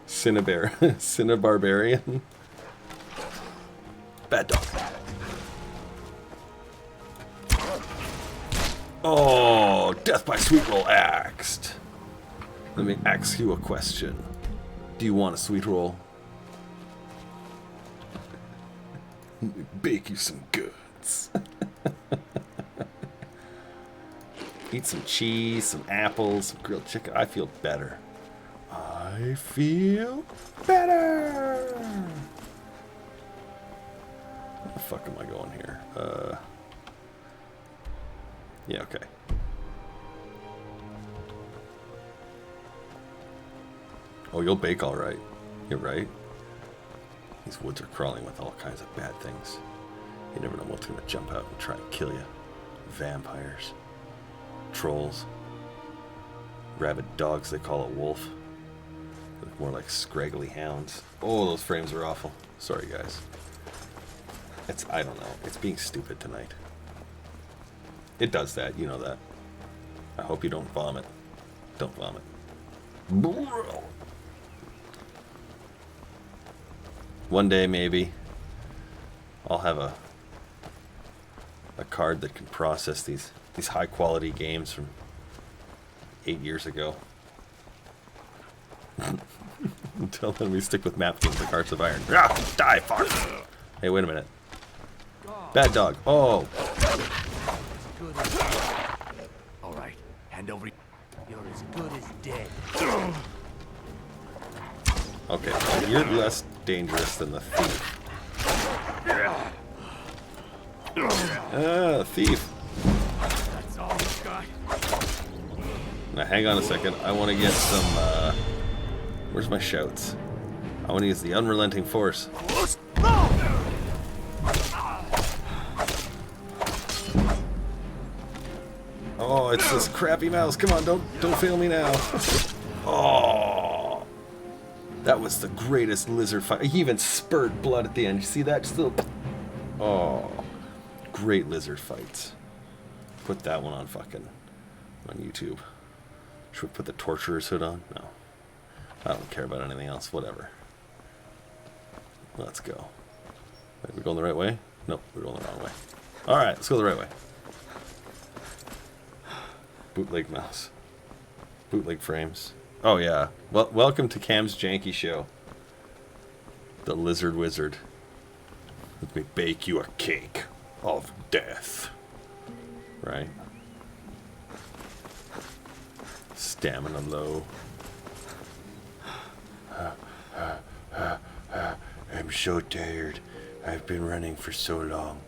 Cinnabarbarian. Bad dog. Oh, death by sweet roll axed. Let me ask you a question. Do you want a sweet roll? Bake you some goods. Eat some cheese, some apples, some grilled chicken. I feel better. I feel better. Where the fuck am I going here? Yeah, okay. Oh, you'll bake all right. You're right. These woods are crawling with all kinds of bad things. You never know what's going to jump out and try and kill you. Vampires. Trolls. Rabid dogs, they call it wolf. They look more like scraggly hounds. Oh, those frames are awful. Sorry, guys. I don't know. It's being stupid tonight. It does that, you know that. I hope you don't vomit. Don't vomit. One day, maybe, I'll have a card that can process these high-quality games from 8 years ago. Until then, we stick with map games like Hearts of Iron. Ah, die, fuck! Hey, wait a minute. Bad dog. Oh. All right, hand over. You're as good as dead. Okay, well, you're less dangerous than the thief. Thief. That's all we got. Now, hang on a second. I want to get some, where's my shouts? I want to use the unrelenting force. Oh, it's this crappy mouse. Come on, don't fail me now. Oh, that was the greatest lizard fight. He even spurted blood at the end. You see that? Just a little. Oh, great lizard fights. Put that one on YouTube. Should we put the torturer's hood on? No, I don't care about anything else. Whatever. Let's go. Wait, we going the right way? Nope, we're going the wrong way. All right, let's go the right way. Bootleg mouse. Bootleg frames. Oh yeah. Well, welcome to Cam's Janky Show. The Lizard Wizard. Let me bake you a cake of death. Right? Stamina low. I'm so tired. I've been running for so long.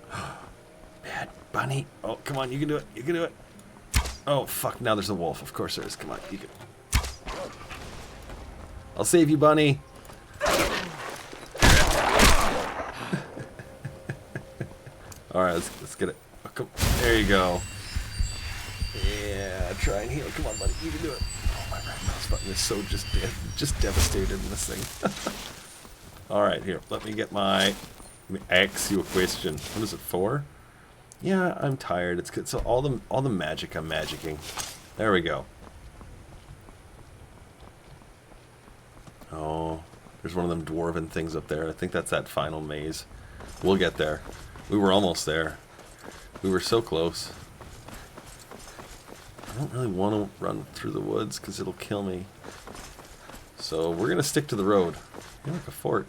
Bad bunny. Oh, come on, you can do it. You can do it. Oh, fuck, now there's a wolf. Of course there is. Come on, you can. I'll save you, bunny. Alright, let's get it. Oh, come. There you go. Yeah, try and heal. Come on, buddy. You can do it. Oh, my right mouse button is so just devastated in this thing. Alright, here. Let me ask you a question. What is it for? Yeah, I'm tired. It's good. So all the magic I'm magicking. There we go. Oh, there's one of them dwarven things up there. I think that's that final maze. We'll get there. We were almost there. We were so close. I don't really want to run through the woods because it'll kill me. So we're gonna stick to the road. You're like a fort.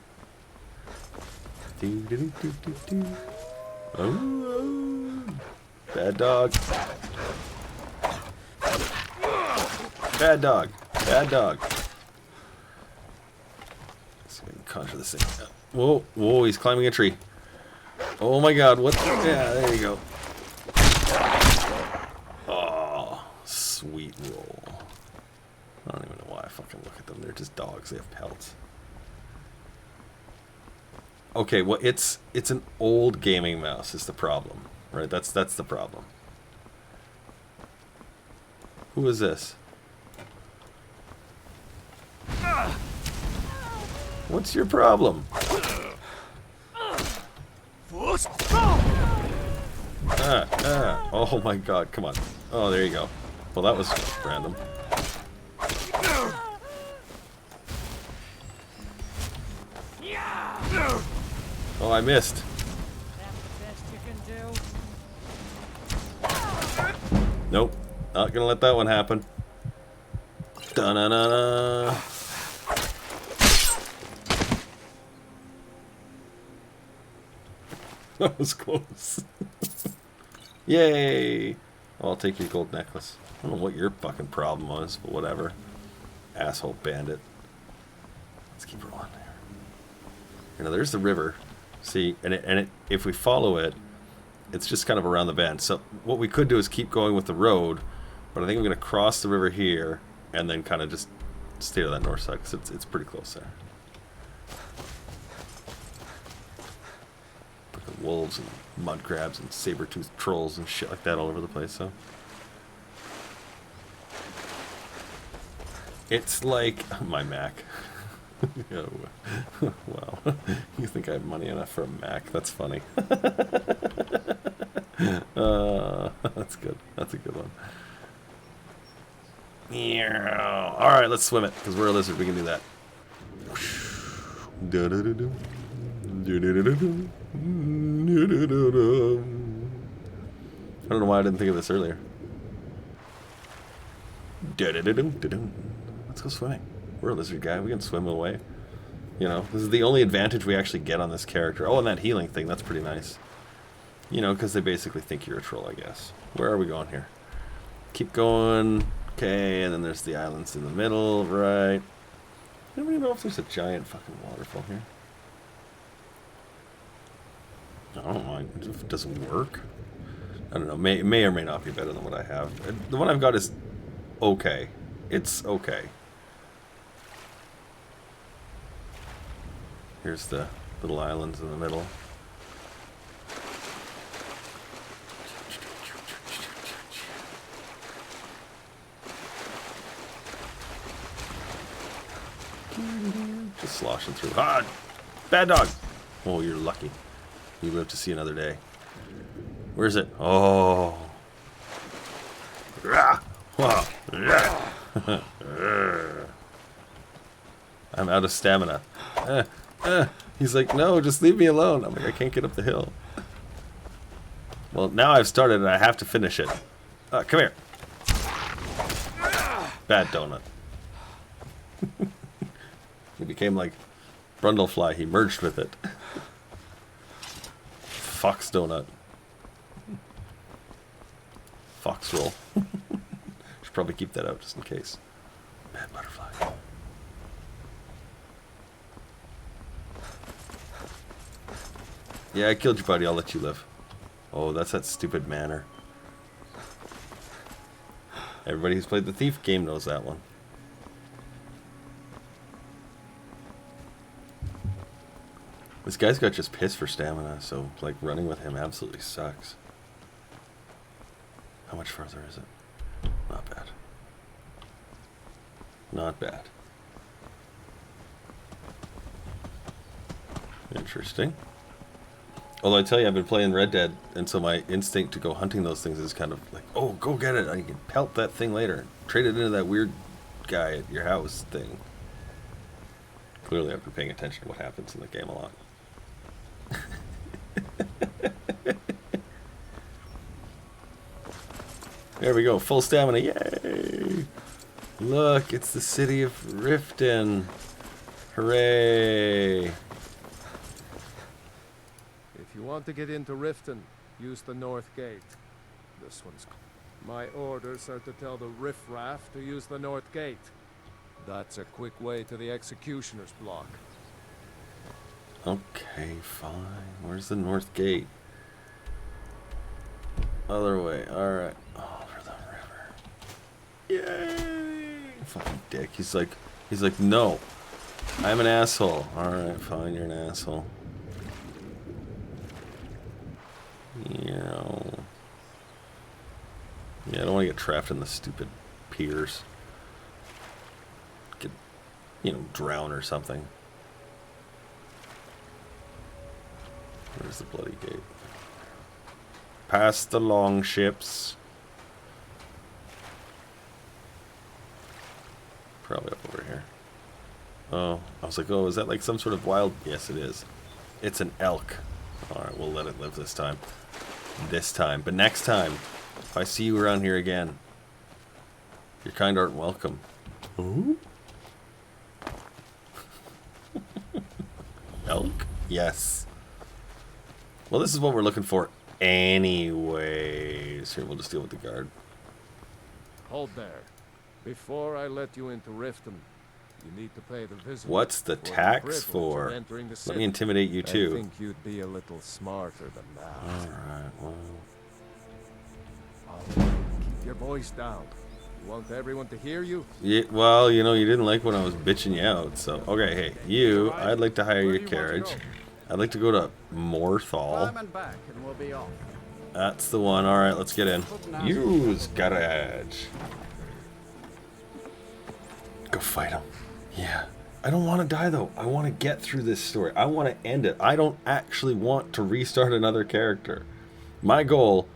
Oh. Bad dog. Bad dog. Bad dog. Let's see if I can conjure this thing. Whoa, whoa, he's climbing a tree. Oh my god, what? Yeah, there you go. Oh, sweet roll. I don't even know why I fucking look at them. They're just dogs. They have pelts. Okay, well, it's an old gaming mouse is the problem, right? That's the problem. Who is this? What's your problem? Oh my god, come on. Oh, there you go. Well, that was random. I missed. That's the best you can do. Nope. Not gonna let that one happen. Da-na-na-na. That was close. Yay! Well, I'll take your gold necklace. I don't know what your fucking problem was, but whatever. Asshole bandit. Let's keep rolling there. You know, there's the river. See, and if we follow it, it's just kind of around the bend. So what we could do is keep going with the road, but I think I'm going to cross the river here and then kind of just stay to that north side because it's pretty close there. Fucking wolves and mud crabs and saber-toothed trolls and shit like that all over the place. So it's like my Mac. Oh, wow. You think I have money enough for a Mac? That's funny. That's good. That's a good one. Yeah. All right, let's swim it because we're a lizard. We can do that. I don't know why I didn't think of this earlier. Let's go swimming. We're a lizard guy. We can swim away. You know, this is the only advantage we actually get on this character. Oh, and that healing thing. That's pretty nice. You know, because they basically think you're a troll, I guess. Where are we going here? Keep going. Okay, and then there's the islands in the middle, right? I don't even know if there's a giant fucking waterfall here. I don't mind if it doesn't work. I don't know. May or may not be better than what I have. The one I've got is okay. It's okay. Here's the little islands in the middle. Just sloshing through. Ah! Bad dog! Oh, you're lucky. You live to see another day. Where's it? Oh. I'm out of stamina. He's like, no, just leave me alone. I'm like, I can't get up the hill. Well, now I've started and I have to finish it. Come here. Bad donut. He became like Brundlefly. He merged with it. Fox donut. Fox roll. Should probably keep that out just in case. Bad butterfly. Yeah, I killed your buddy. I'll let you live. Oh, that's that stupid manor. Everybody who's played the Thief game knows that one. This guy's got just piss for stamina, so like running with him absolutely sucks. How much further is it? Not bad. Not bad. Interesting. Although I tell you, I've been playing Red Dead, and so my instinct to go hunting those things is kind of like, oh, go get it. I can pelt that thing later. Trade it into that weird guy at your house thing. Clearly, I've been paying attention to what happens in the game a lot. There we go, full stamina, yay! Look, it's the city of Riften. Hooray! If you want to get into Riften, use the north gate. This one's... My orders are to tell the riffraff to use the north gate. That's a quick way to the executioner's block. Okay, fine. Where's the north gate? Other way, alright. Over the river. Yay! Fucking dick. He's like, no. I'm an asshole. Alright, fine, you're an asshole. Yeah, I don't want to get trapped in the stupid piers. Get, drown or something. Where's the bloody gate? Past the long ships. Probably up over here. Oh, I was like, oh, is that like some sort of wild... Yes, it is. It's an elk. Alright, we'll let it live this time. But next time, if I see you around here again, your kind aren't welcome. Ooh? Elk? Yes. Well, this is what we're looking for anyways. Here, we'll just deal with the guard. Hold there. Before I let you into Riften, you need to pay the visitor. What's the tax for? Let me intimidate you too. I think you'd be a little smarter than that. Alright, well. Keep your voice down. You want everyone to hear you? Yeah, well, you know, you didn't like when I was bitching you out, so. Okay, hey, you, I'd like to hire your carriage. I'd like to go to Morthal. That's the one. Alright, let's get in. Use garage. Go fight him. Yeah. I don't want to die, though. I want to get through this story. I want to end it. I don't actually want to restart another character. My goal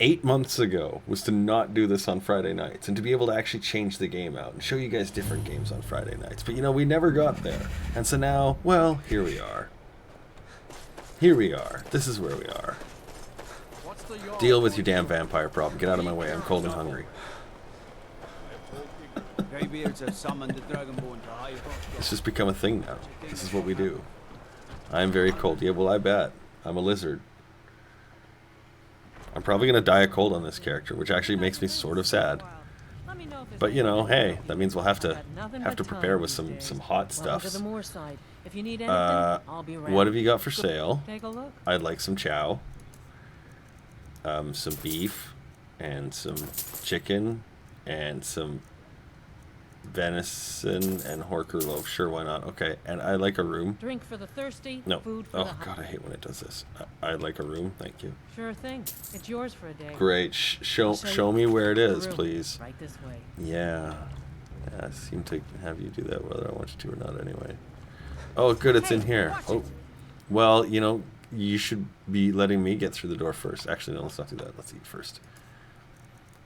8 months ago was to not do this on Friday nights and to be able to actually change the game out and show you guys different games on Friday nights. But, you know, we never got there. And so now, well, here we are. Here we are. This is where we are. Deal with your damn vampire problem. Get out of my way. I'm cold and hungry. It's just become a thing now. This is what we do. I'm very cold. Yeah, well, I bet. I'm a lizard. I'm probably going to die of cold on this character, which actually makes me sort of sad. But, you know, hey, that means we'll have to prepare with some hot stuffs. What have you got for sale? I'd like some chow. Some beef. And some chicken. And some venison and horker loaf. Sure, why not? Okay, and I like a room. Drink for the thirsty, no. Food for oh the God, I hate when it does this. I'd like a room, thank you. Sure thing. It's yours for a day. Great. Show me where it is, please. Right this way. Yeah. I seem to have you do that whether I want you to or not anyway. Oh, good, it's in here. Oh, well, you know, you should be letting me get through the door first. Actually, no, let's not do that. Let's eat first.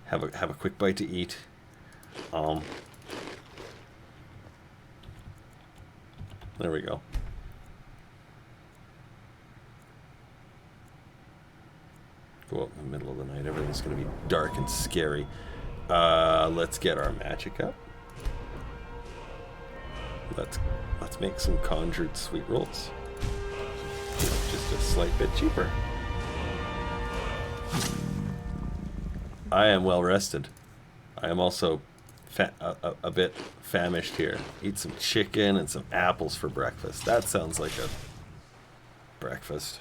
Have a quick bite to eat. There we go. Go out in the middle of the night. Everything's going to be dark and scary. Let's get our magic up. Let's make some conjured sweet rolls. Just a slight bit cheaper. I am well rested. I am also a bit famished here. Eat some chicken and some apples for breakfast. That sounds like a breakfast.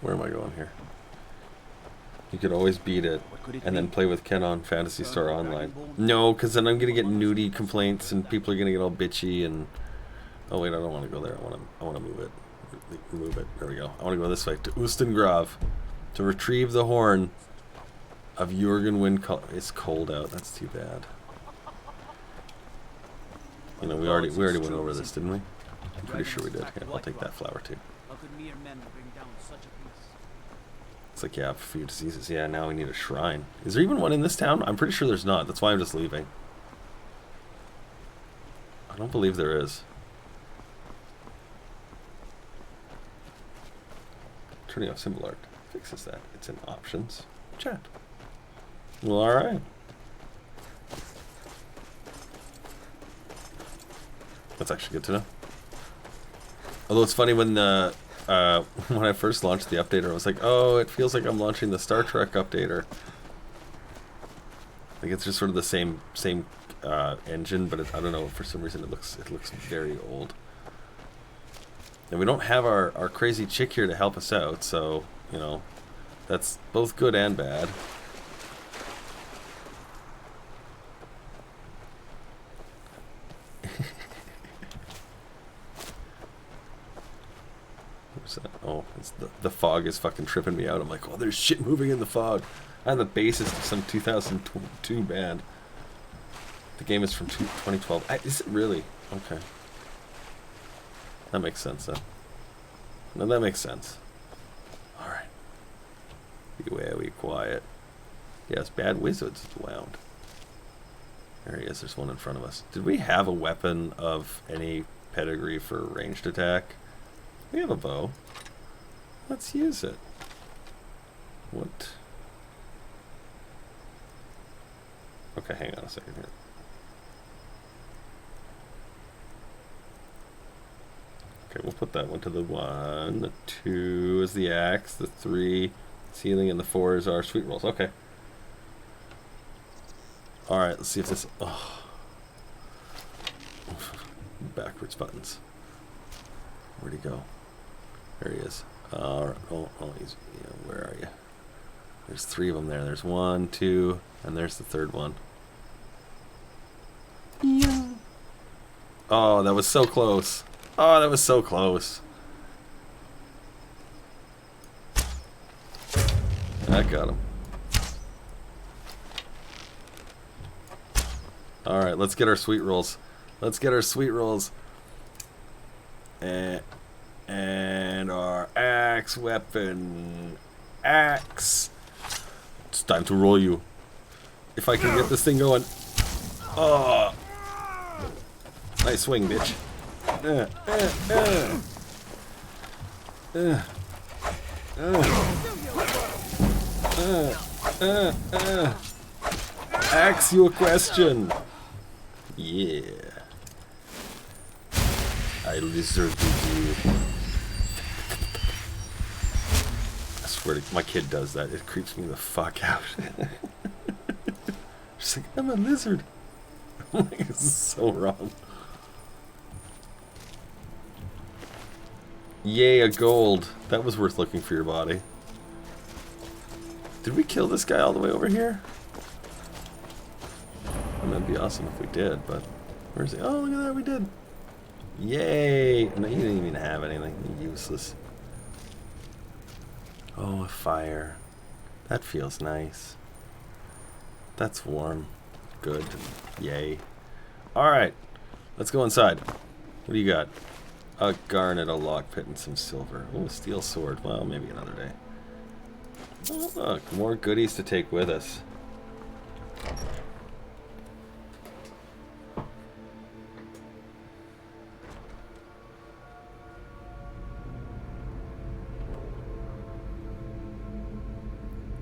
Where am I going here? You could always beat it and then play with Ken on Phantasy Star Online. No, because then I'm going to get nudie complaints and people are going to get all bitchy and... Oh wait, I don't want to go there. I want to move it. Move it. There we go. I want to go this way to Ustengrav to retrieve the horn of Jurgen Windcull. It's cold out. That's too bad. You know, we already went over this, didn't we? I'm pretty sure we did. Yeah, I'll take that flower too. It's like, yeah, for your diseases. Yeah, now we need a shrine. Is there even one in this town? I'm pretty sure there's not. That's why I'm just leaving. I don't believe there is. Turning off symbol art fixes that. It's in options. Chat. Well, alright. That's actually good to know. Although it's funny when the when I first launched the updater, I was like, oh, it feels like I'm launching the Star Trek updater. Like it's just sort of the same engine, but I don't know, for some reason it looks very old. And we don't have our crazy chick here to help us out, so, you know, that's both good and bad. Oh, it's the fog is fucking tripping me out. I'm like, oh, there's shit moving in the fog. I'm the bassist of some 2002 band. The game is from 2012. Is it really? Okay. That makes sense then. No, that makes sense. Alright. Be very quiet. Yes, bad wizards wound. There he is. There's one in front of us. Did we have a weapon of any pedigree for ranged attack? We have a bow. Let's use it. What? Okay, hang on a second here. Okay, we'll put that one to the 1. The 2 is the axe. The 3 healing, and the 4 is our sweet rolls. Okay. Alright, let's see if this... Oh. Backwards buttons. Where'd he go? There he is. Alright. Oh, he's... Yeah, where are you? There's 3 of them there. There's 1, 2, and there's the 3rd one. Yeah. Oh, that was so close. Oh, that was so close. That got him. Alright, let's get our sweet rolls. Let's get our sweet rolls. And our axe weapon. Axe. It's time to roll you. If I can get this thing going. Oh. Nice swing, bitch. Ask you a question. Yeah. I lizarded you. I swear to my kid does that. It creeps me the fuck out. She's like, I'm a lizard. I'm like, this is so wrong. Yay, a gold. That was worth looking for your body. Did we kill this guy all the way over here? And that'd be awesome if we did, but where's he? Oh, look at that, we did. Yay! No, you didn't even have anything. You're useless. Oh, a fire. That feels nice. That's warm. Good. Yay. Alright. Let's go inside. What do you got? A garnet, a lockpit, and some silver. Oh, a steel sword. Well, maybe another day. Oh, look. More goodies to take with us.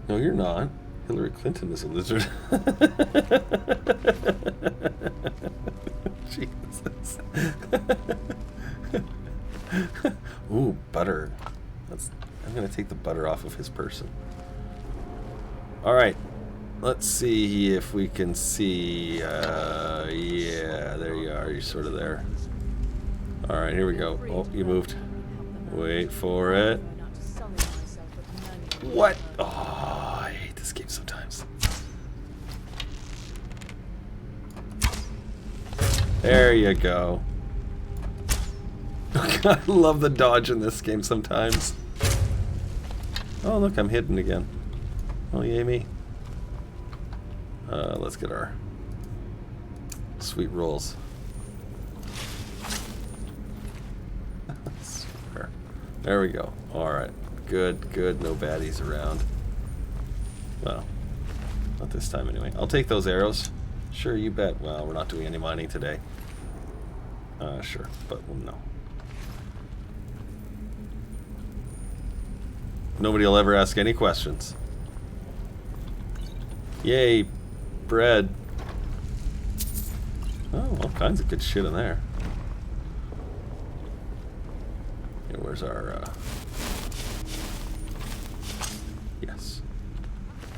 No, you're not. Hillary Clinton is a lizard. Jesus. Ooh, butter. I'm gonna take the butter off of his person. Alright. Let's see if we can see. Yeah, there you are. You're sort of there. Alright, here we go. Oh, you moved. Wait for it. What? Oh, I hate this game sometimes. There you go. I love the dodge in this game sometimes. Oh, look, I'm hidden again. Oh, yay me. Let's get our sweet rolls. There we go. Alright. Good, good. No baddies around. Well, not this time anyway. I'll take those arrows. Sure, you bet. Well, we're not doing any mining today. Sure, but no. Nobody will ever ask any questions. Yay, bread. Oh, all kinds of good shit in there. Here, where's our, yes.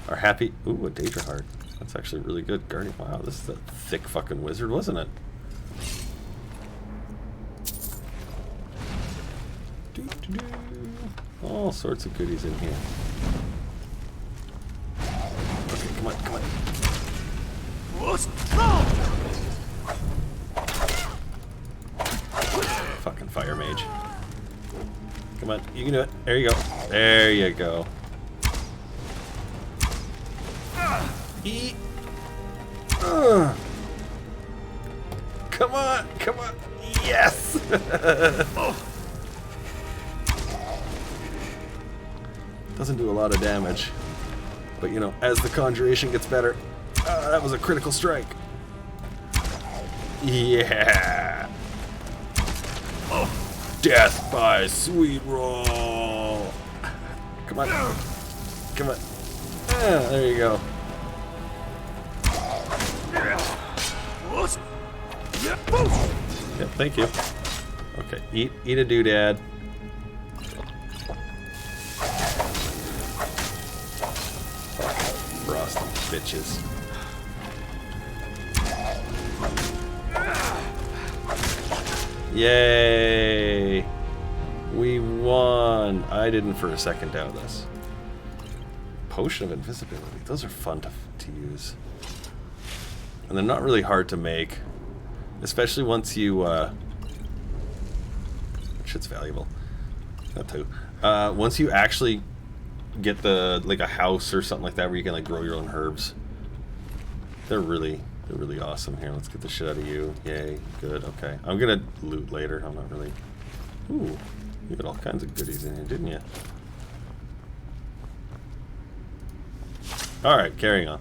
Our happy, ooh, a Daedra heart. That's actually really good. Guardian, wow, this is a thick fucking wizard, wasn't it? All sorts of goodies in here. Okay, come on, come on. Fucking fire mage. Come on, you can do it. There you go. There you go. Come on, come on. Yes! Doesn't do a lot of damage. But you know, as the conjuration gets better, that was a critical strike. Yeah. Oh, death by sweet roll. Come on. Come on. There you go. Yep, thank you. Okay, eat a doodad. Frosty bitches. Yay! We won! I didn't for a second doubt this. Potion of invisibility. Those are fun to use. And they're not really hard to make. Especially once you, shit's valuable. That too. Once you actually get like a house or something like that where you can like grow your own herbs. They're really awesome. Here, let's get the shit out of you. Yay, good, okay. I'm gonna loot later, I'm not really... Ooh, you got all kinds of goodies in here, didn't you? Alright, carrying on.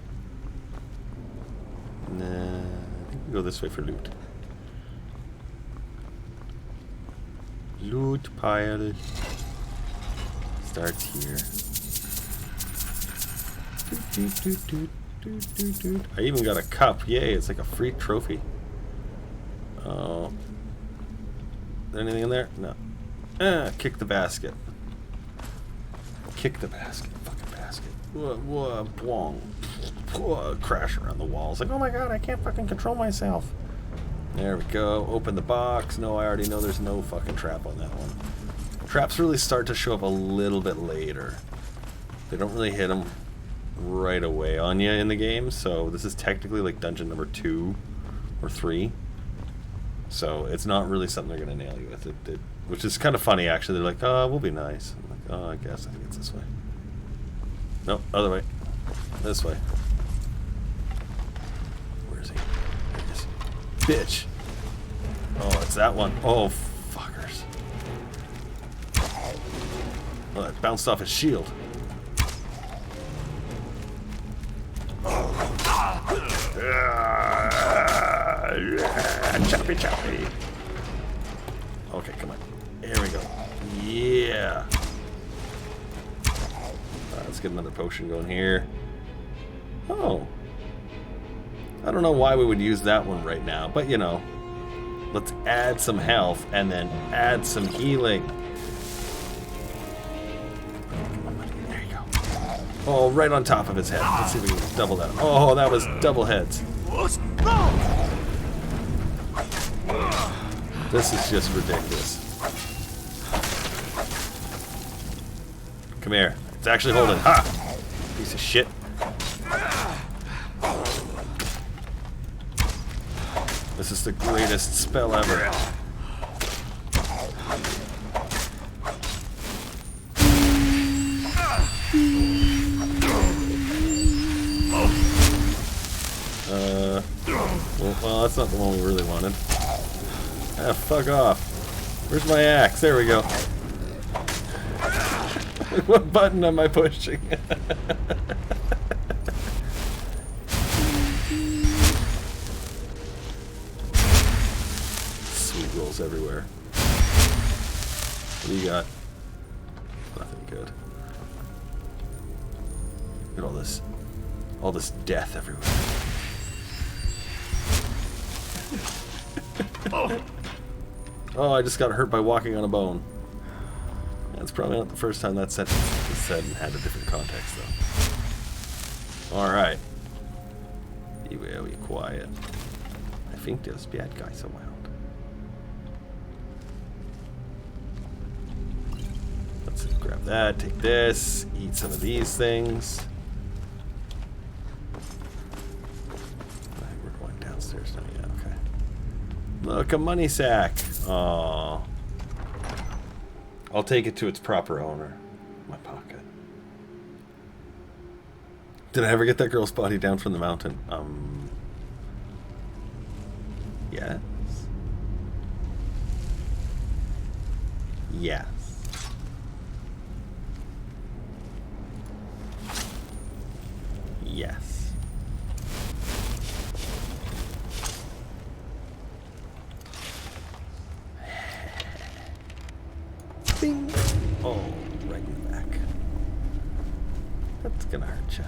Nah, I think we go this way for loot. Loot pile. Starts here. I even got a cup. Yay, it's like a free trophy. Oh. Is there anything in there? No. Kick the basket. Kick the basket. Fucking basket. Bwong. Crash around the walls. Like, oh my god, I can't fucking control myself. There we go. Open the box. No, I already know there's no fucking trap on that one. Traps really start to show up a little bit later. They don't really hit them right away on you in the game, so this is technically like dungeon number 2 or 3. So it's not really something they're gonna nail you with. Which is kind of funny actually. They're like, oh, we'll be nice. I'm like, oh, I guess I think it's this way. Nope, other way. This way. Where is he? There he is. Bitch. Oh, it's that one. Oh, fuckers. Oh, that bounced off his shield. Choppy choppy. Okay, come on. Here we go. Yeah. Let's get another potion going here. Oh. I don't know why we would use that one right now, but you know. Let's add some health and then add some healing. There you go. Oh, right on top of his head. Let's see if we can double that. Oh, that was double heads. This is just ridiculous. Come here. It's actually holding. Ha! Piece of shit. This is the greatest spell ever. Well, that's not the one we really wanted. Ah, fuck off. Where's my axe? There we go. What button am I pushing? Sweet rolls everywhere. What do you got? Nothing good. Look at all this death everywhere. Oh, I just got hurt by walking on a bone. That's probably not the first time that sentence was said and had a different context, though. Alright. Be very quiet. I think there's bad guys around. Let's grab that, take this, eat some of these things. I think we're going downstairs now, yeah, okay. Look, a money sack. Aww. I'll take it to its proper owner. My pocket. Did I ever get that girl's body down from the mountain? Yes. Yes. Yes. Bing. Oh, right in the back. That's gonna hurt you.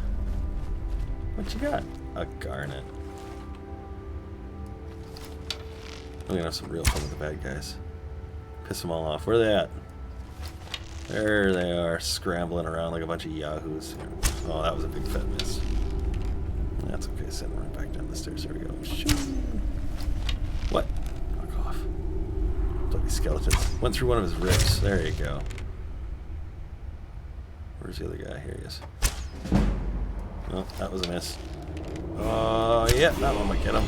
What you got? A garnet. I'm gonna have some real fun with the bad guys. Piss them all off. Where are they at? There they are, scrambling around like a bunch of yahoos. Oh, that was a big fat miss. That's okay, send them right back down the stairs. There we go. Shoo. What? Fuck off. Bloody skeletons. Went through one of his ribs. There you go. Where's the other guy? Here he is. Oh, that was a miss. Oh, yeah, that one might get him.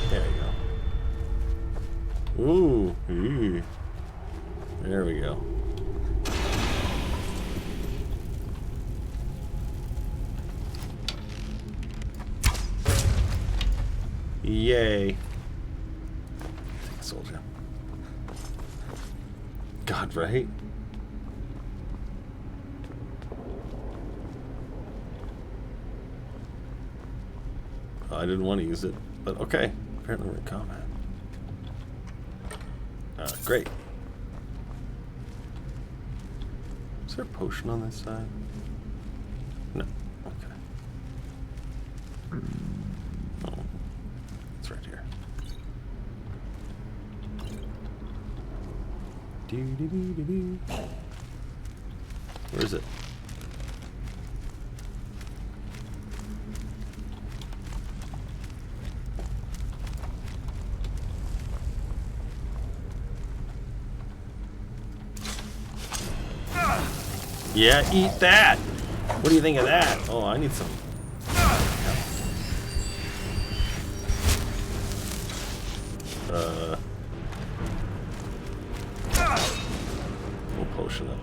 There you go. Ooh. Ooh. There we go. Yay. I think I sold you. God, right? I didn't want to use it, but okay. Apparently we're in combat. Great. Is there a potion on this side? No. Okay. Oh. It's right here. Where is it? Yeah, eat that! What do you think of that? Oh, I need some... We'll potion up.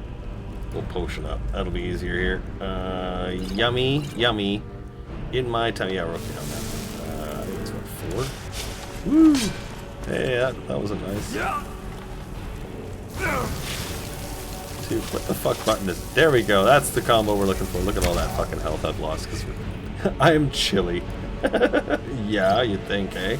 We'll potion up. That'll be easier here. Yummy, yummy. In my time... Yeah, we're okay on that. I think it's what, 4? Woo! Hey, that was a nice... Dude, what the fuck button is... There we go. That's the combo we're looking for. Look at all that fucking health I've lost because I am chilly. Yeah, you'd think, eh?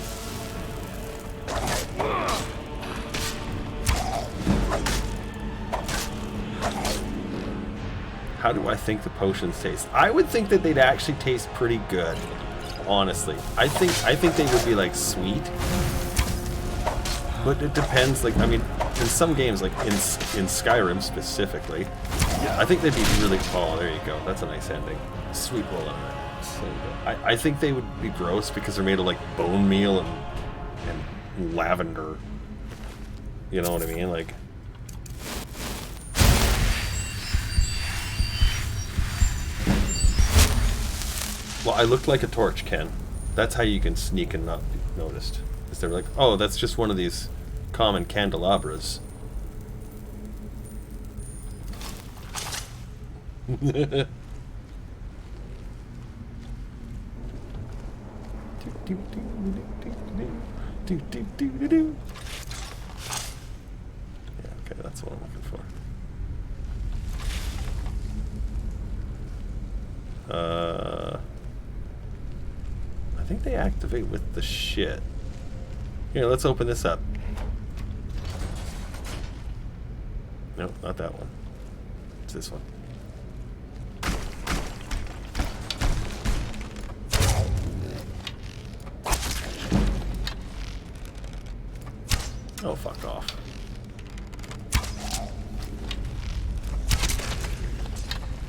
How do I think the potions taste? I would think that they'd actually taste pretty good. Honestly. I think they would be like sweet. But it depends, like, I mean, in some games, like in Skyrim specifically, I think they'd be really... Oh, there you go. That's a nice ending. Sweet roll on that. So I think they would be gross because they're made of, like, bone meal and lavender. You know what I mean? Like... Well, I looked like a torch, Ken. That's how you can sneak and not be noticed. Is they're like, oh, that's just one of these common candelabras. Yeah, okay, that's what I'm looking for. I think they activate with the shit. Here, let's open this up. Nope, not that one. It's this one. Oh, fuck off.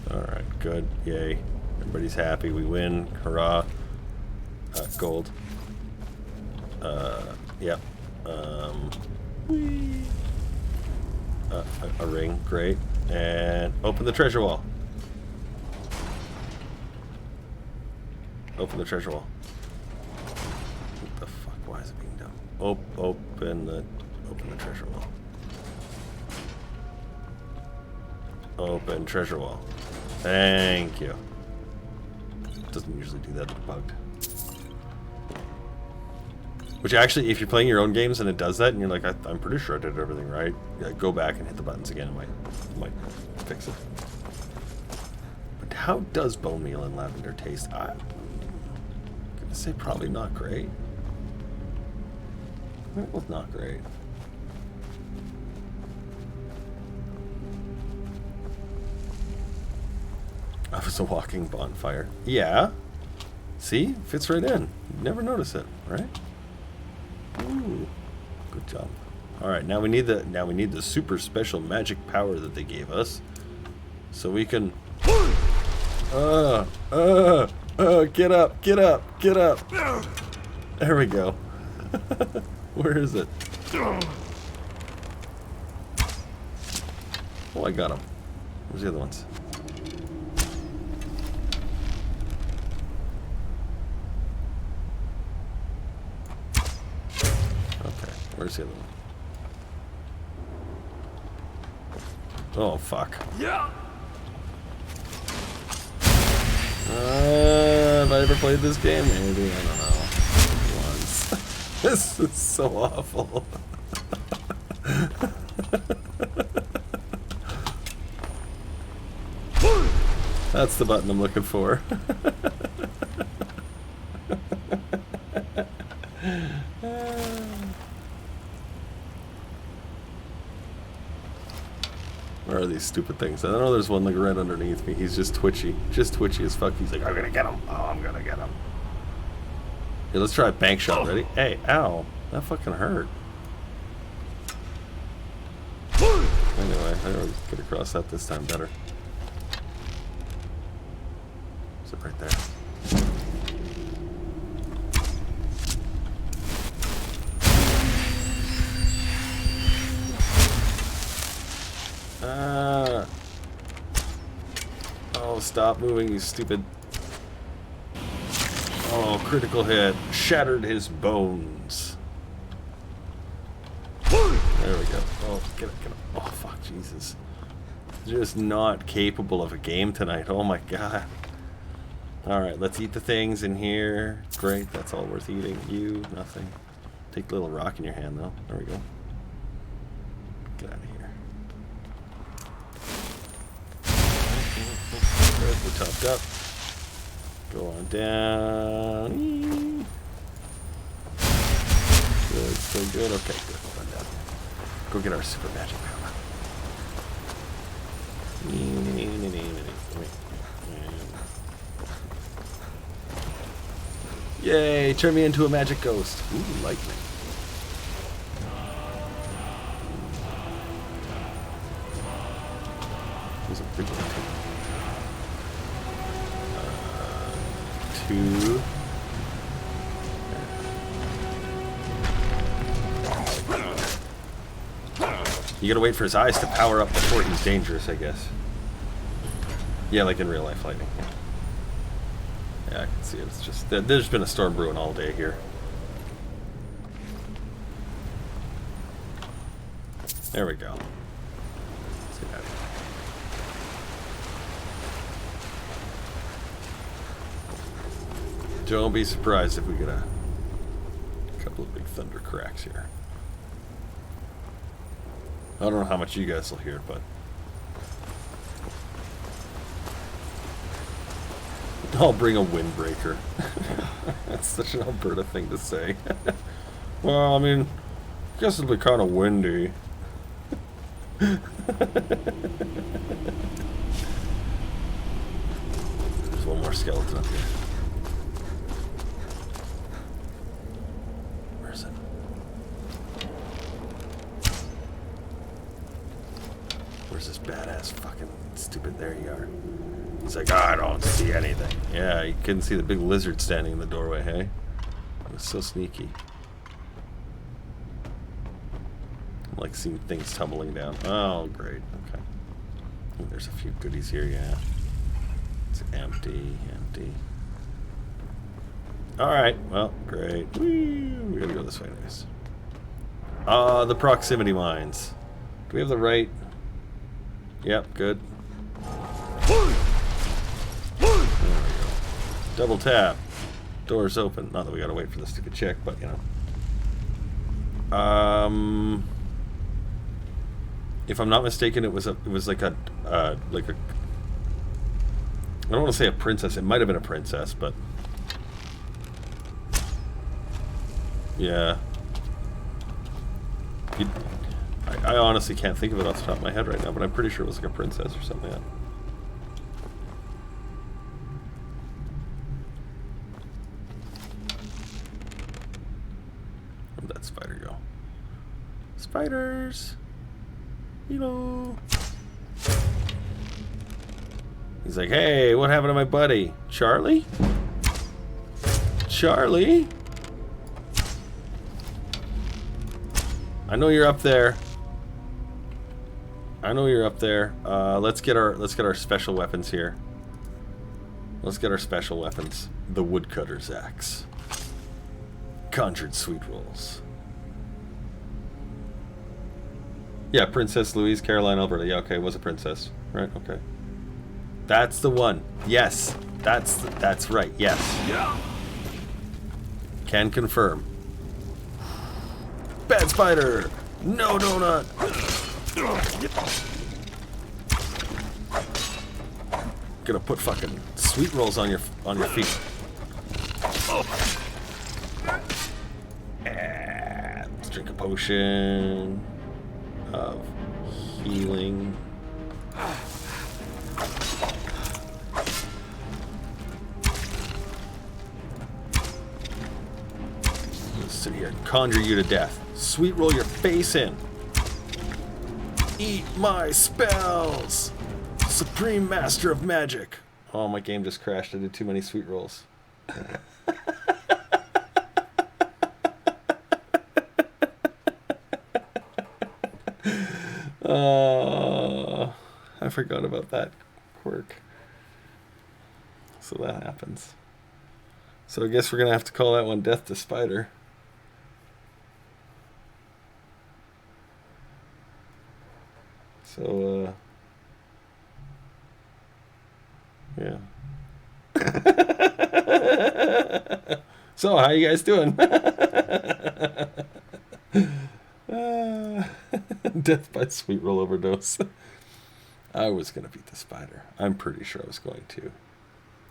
Alright, good. Yay. Everybody's happy. We win. Hurrah. Gold. Yep. A ring. Great. And open the treasure wall. Open the treasure wall. What the fuck? Why is it being done? Open the treasure wall. Open treasure wall. Thank you. It doesn't usually do that. It's bugged. Which actually, if you're playing your own games and it does that, and you're like, I'm pretty sure I did everything right, yeah, go back and hit the buttons again. It might fix it. But how does bone meal and lavender taste? I'm gonna say probably not great. They're both not great. I was a walking bonfire. Yeah. See? Fits right in. You'd never notice it, right? Ooh. Good job. Alright, now we need the super special magic power that they gave us. So we can get up, get up, get up. There we go. Where is it? Oh, I got him. Where's the other ones? Okay, where's the other one? Oh, fuck. Yeah. Have I ever played this game? Maybe, I don't know. Once. This is so awful. That's the button I'm looking for. Where are these stupid things? I know there's one like right underneath me. He's just twitchy as fuck. He's like, I'm gonna get him. Oh, I'm gonna get him. Hey, let's try a bank shot. Ready? Hey, ow. That fucking hurt. Anyway, I always get across that this time better. Is it right there? Oh, stop moving, you stupid. Oh, critical hit. Shattered his bones. There we go. Oh, get it. Oh, fuck, Jesus. Just not capable of a game tonight. Oh, my God. Alright, let's eat the things in here. Great, that's all worth eating. You, nothing. Take the little rock in your hand, though. There we go. Get out of here. Good, we're topped up. Go on down. Good, still good. Okay, good. Hold on down. Go get our super magic power. Yay, turn me into a magic ghost. Ooh, lightning. There's a big one too. 2. You gotta wait for his eyes to power up before he's dangerous, I guess. Yeah, like in real life lightning. Yeah, I can see it. It's just there's been a storm brewing all day here. There we go. See that? Don't be surprised if we get a couple of big thunder cracks here. I don't know how much you guys will hear, but I'll bring a windbreaker. That's such an Alberta thing to say. Well, I mean, I guess it'll be kind of windy. There's one more skeleton up here. Where is it? Where's this badass fucking stupid? There you are. He's like, I don't see anything. Yeah, you couldn't see the big lizard standing in the doorway, hey? It was so sneaky. I'm like seeing things tumbling down. Oh, great. Okay. Ooh, there's a few goodies here, yeah. It's empty. Alright, well, great. Whee! We gotta go this way anyways. The proximity mines. Do we have the right? Yep, good. There we go. Double tap. Doors open. Not that we gotta wait for this to get checked, but you know. If I'm not mistaken, it was like a I don't want to say a princess. It might have been a princess, but yeah. I honestly can't think of it off the top of my head right now, but I'm pretty sure it was like a princess or something like that. Where'd that spider go? Spiders! Hello! He's like, hey, what happened to my buddy? Charlie? Charlie? I know you're up there. I know you're up there. Let's get our special weapons here. Let's get our special weapons. The woodcutter's axe. Conjured sweet rolls. Yeah, Princess Louise, Caroline, Alberta. Yeah, okay, was a princess. Right, okay. That's the one. Yes. That's right. Yes. Yeah. Can confirm. Bad spider! No donut! Gonna put fucking sweet rolls on your feet. And let's drink a potion of healing. Let's sit here and conjure you to death. Sweet roll your face in. Eat my spells! Supreme Master of Magic. Oh, my game just crashed. I did too many sweet rolls. I forgot about that quirk. So that happens. So I guess we're gonna have to call that one Death to Spider. So, yeah. So, how you guys doing? Death by sweet roll overdose. I was going to beat the spider. I'm pretty sure I was going to.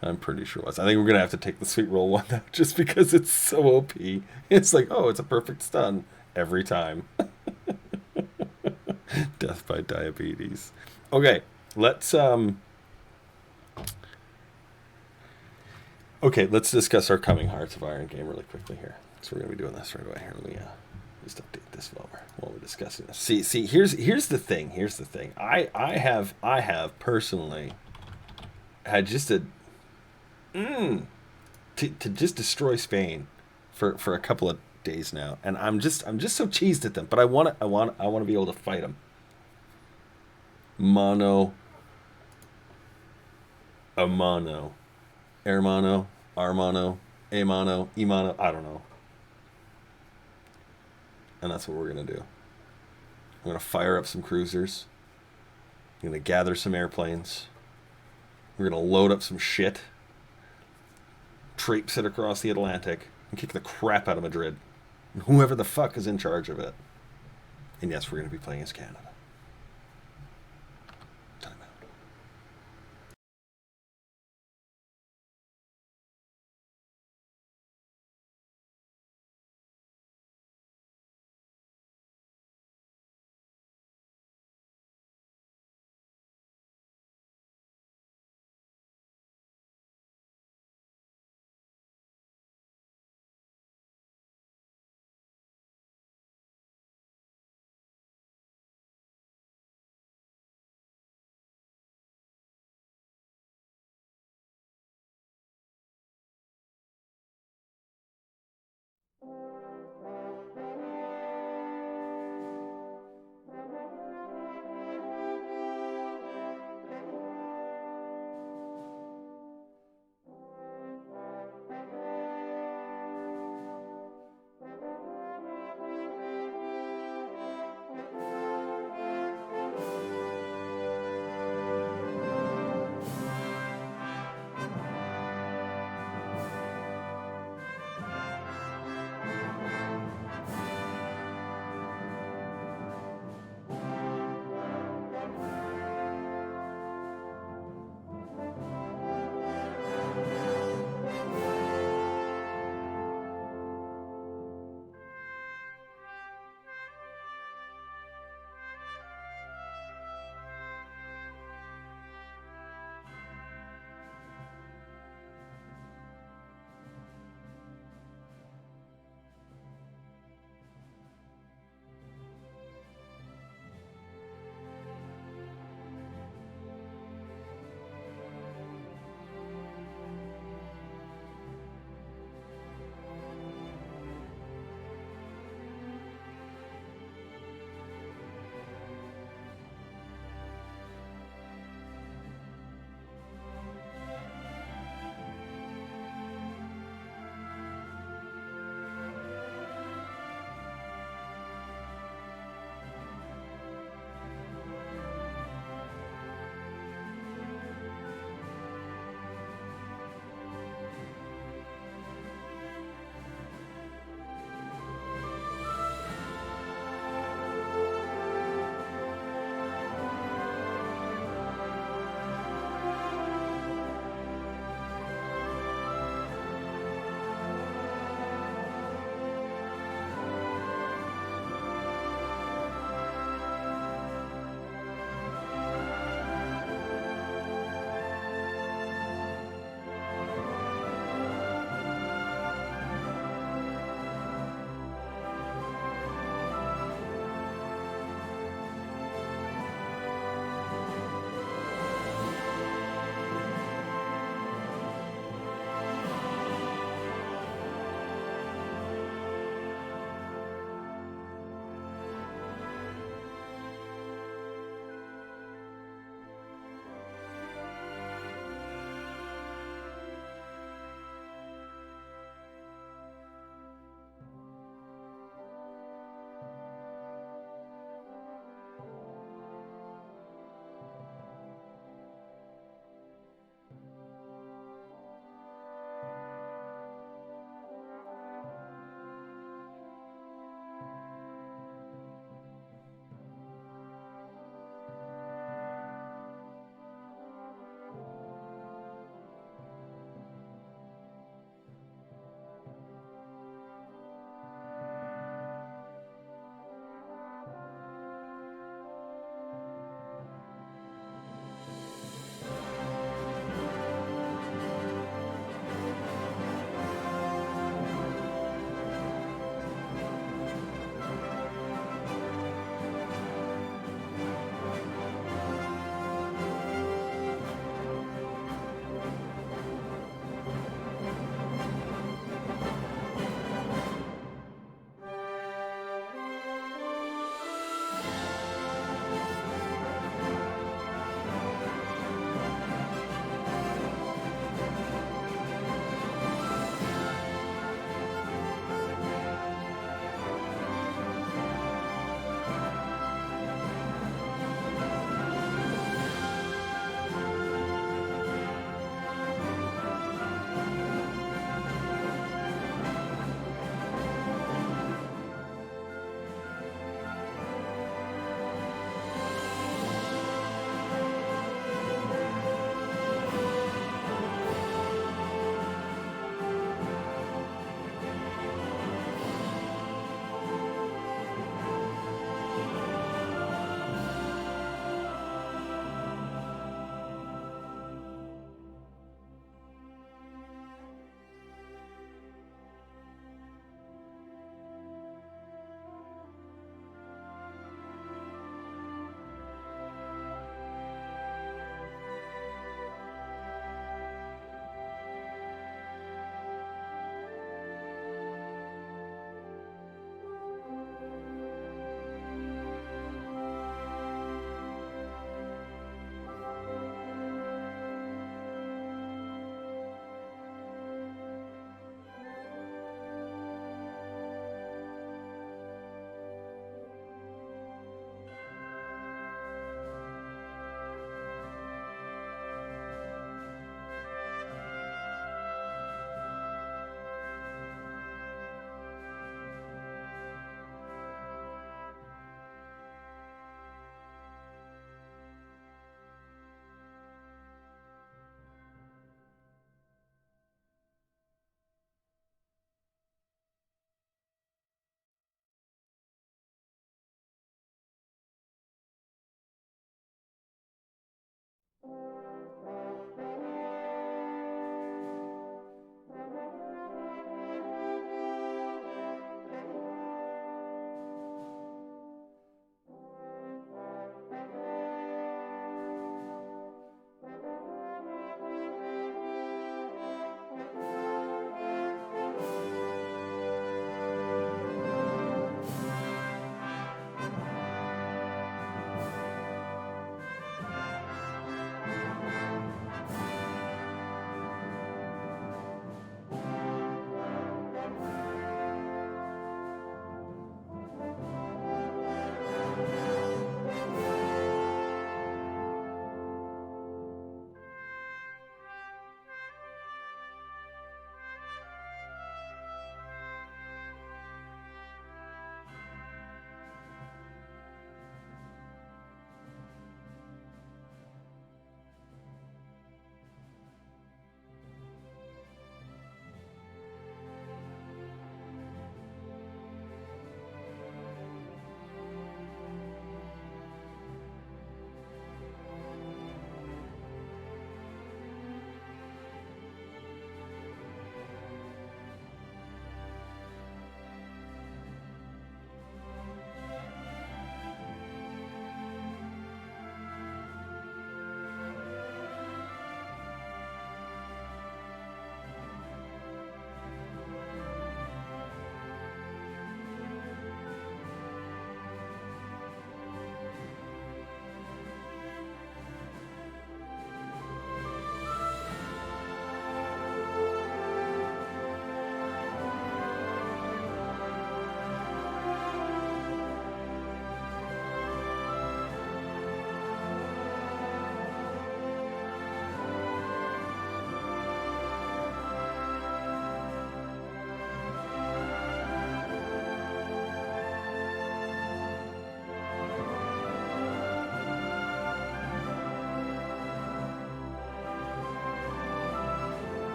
I'm pretty sure it was. I think we're going to have to take the sweet roll one now just because it's so OP. It's like, oh, it's a perfect stun every time. Death by diabetes. Okay, let's discuss our coming Hearts of Iron game really quickly here. So we're gonna be doing this right away. Here, let me just update this while we're discussing this. See, here's the thing. Here's the thing. I have personally had just to just destroy Spain for a couple of days now, and I'm just so cheesed at them. But I want to be able to fight them. Mono, hermano, armano, emano, I don't know. And that's what we're gonna do. I'm gonna fire up some cruisers. I'm gonna gather some airplanes. We're gonna load up some shit. Traipse it across the Atlantic and kick the crap out of Madrid. Whoever the fuck is in charge of it. And yes, we're gonna be playing as Canada.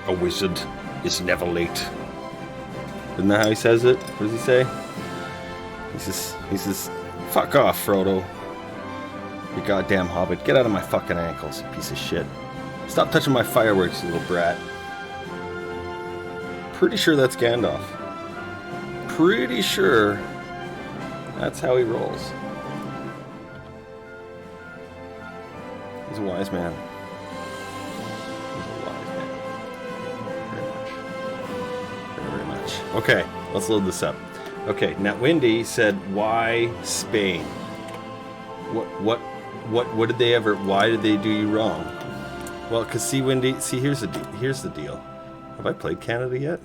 A wizard is never late. Isn't that how he says it? What does he say? He says, fuck off, Frodo. You goddamn hobbit. Get out of my fucking ankles, you piece of shit. Stop touching my fireworks, you little brat. Pretty sure that's Gandalf. Pretty sure that's how he rolls. He's a wise man. Very much. Okay, let's load this up. Okay, now Wendy said, "Why Spain? What did they ever? Why did they do you wrong?" Well, cause see, Wendy, here's the deal. Have I played Canada yet?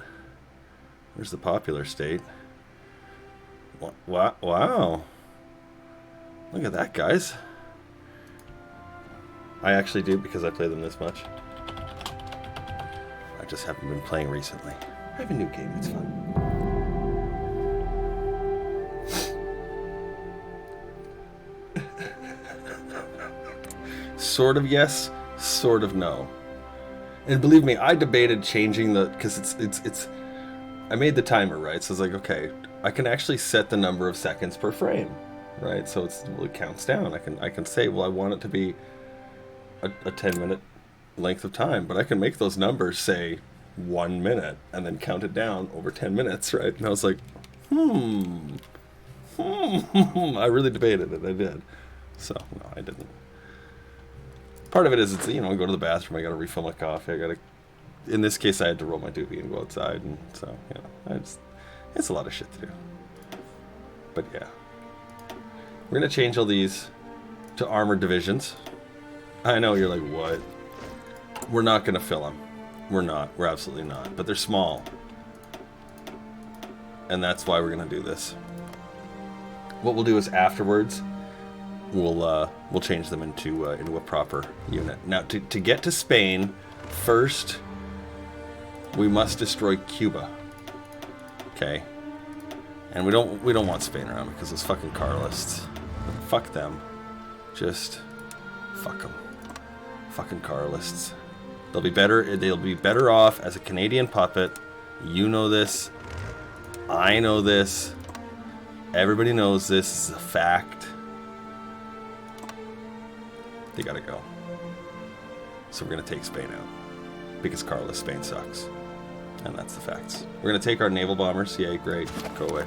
Where's the popular state? Wow! Look at that, guys. I actually do because I play them this much. I just haven't been playing recently. I have a new game, it's fun. Sort of yes, sort of no. And believe me, I debated changing the, because it's I made the timer, right? So it's like, okay, I can actually set the number of seconds per frame, right? So it counts down. I can say, well, I want it to be a 10-minute length of time, but I can make those numbers say 1 minute and then count it down over 10 minutes, right? And I was like, I really debated it. I did. So no, I didn't. Part of it is, it's, you know, I go to the bathroom, I gotta refill my coffee, in this case I had to roll my doobie and go outside, and so, you know, it's a lot of shit to do. But yeah. We're gonna change all these to armored divisions. I know, you're like, what? We're not gonna fill them. We're absolutely not. But they're small. And that's why we're gonna do this. What we'll do is afterwards, we'll change them into a proper unit. Now, to get to Spain, first we must destroy Cuba. Okay, and we don't want Spain around because those fucking Carlists. Fuck them. Just fuck them. Fucking Carlists. They'll be better off as a Canadian puppet. You know this. I know this. Everybody knows this. This is a fact. They gotta go. So we're gonna take Spain out. Because Carlos, Spain sucks. And that's the facts. We're gonna take our naval bombers. Yay, great. Go away.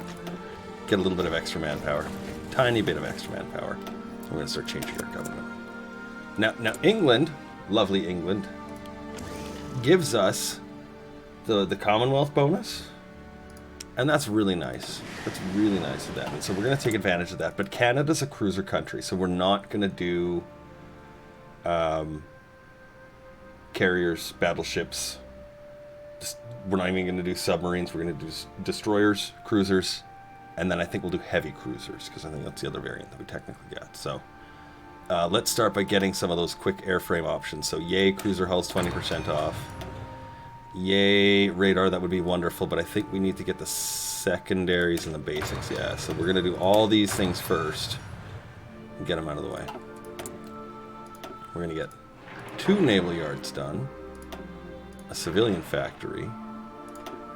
Get a little bit of extra manpower. Tiny bit of extra manpower. And we're gonna start changing our government. Now England, lovely England, gives us the Commonwealth bonus. And that's really nice. That's really nice of them. And so we're gonna take advantage of that. But Canada's a cruiser country, so we're not gonna do carriers, battleships. We're not even going to do submarines. We're going to do destroyers, cruisers, and then I think we'll do heavy cruisers, because I think that's the other variant that we technically get. So let's start by getting some of those quick airframe options. So yay, cruiser hulls 20% off. Yay, radar, that would be wonderful, but I think we need to get the secondaries and the basics. Yeah, so we're going to do all these things first and get them out of the way. We're going to get 2 naval yards done, a civilian factory,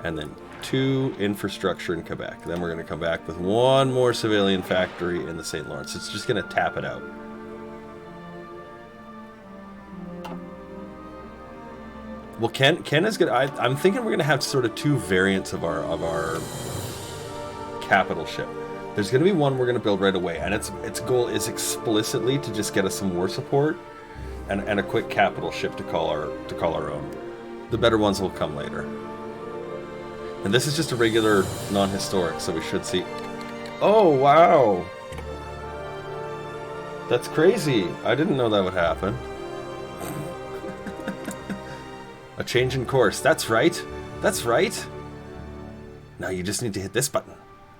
and then 2 infrastructure in Quebec. Then we're going to come back with 1 more civilian factory in the St. Lawrence. It's just going to tap it out. Well, Ken is good. I'm thinking we're going to have sort of 2 variants of our capital ship. There's going to be one we're going to build right away, and its goal is explicitly to just get us some war support and a quick capital ship to call our own. The better ones will come later. And this is just a regular non-historic, so we should see. Oh wow, that's crazy! I didn't know that would happen. A change in course. That's right. That's right. Now you just need to hit this button.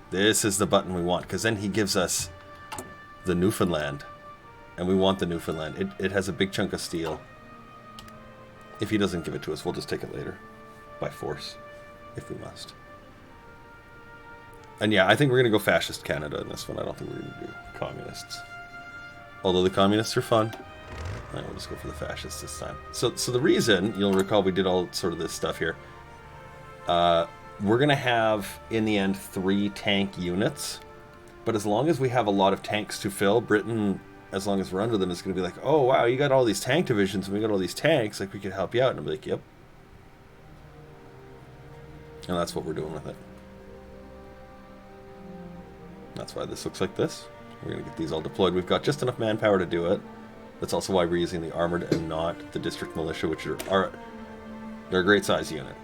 This is the button we want, because then he gives us the Newfoundland. And we want the Newfoundland. It has a big chunk of steel. If he doesn't give it to us, we'll just take it later. By force. If we must. And yeah, I think we're going to go fascist Canada in this one. I don't think we're going to do communists. Although the communists are fun. Alright, we'll just go for the fascists this time. So the reason, you'll recall we did all sort of this stuff here. We're going to have, in the end, 3 tank units. But as long as we have a lot of tanks to fill, Britain, as long as we're under them, is going to be like, oh, wow, you got all these tank divisions, and we got all these tanks, like, we could help you out. And I'll be like, yep. And that's what we're doing with it. That's why this looks like this. We're going to get these all deployed. We've got just enough manpower to do it. That's also why we're using the armored and not the district militia, which are they're a great size unit.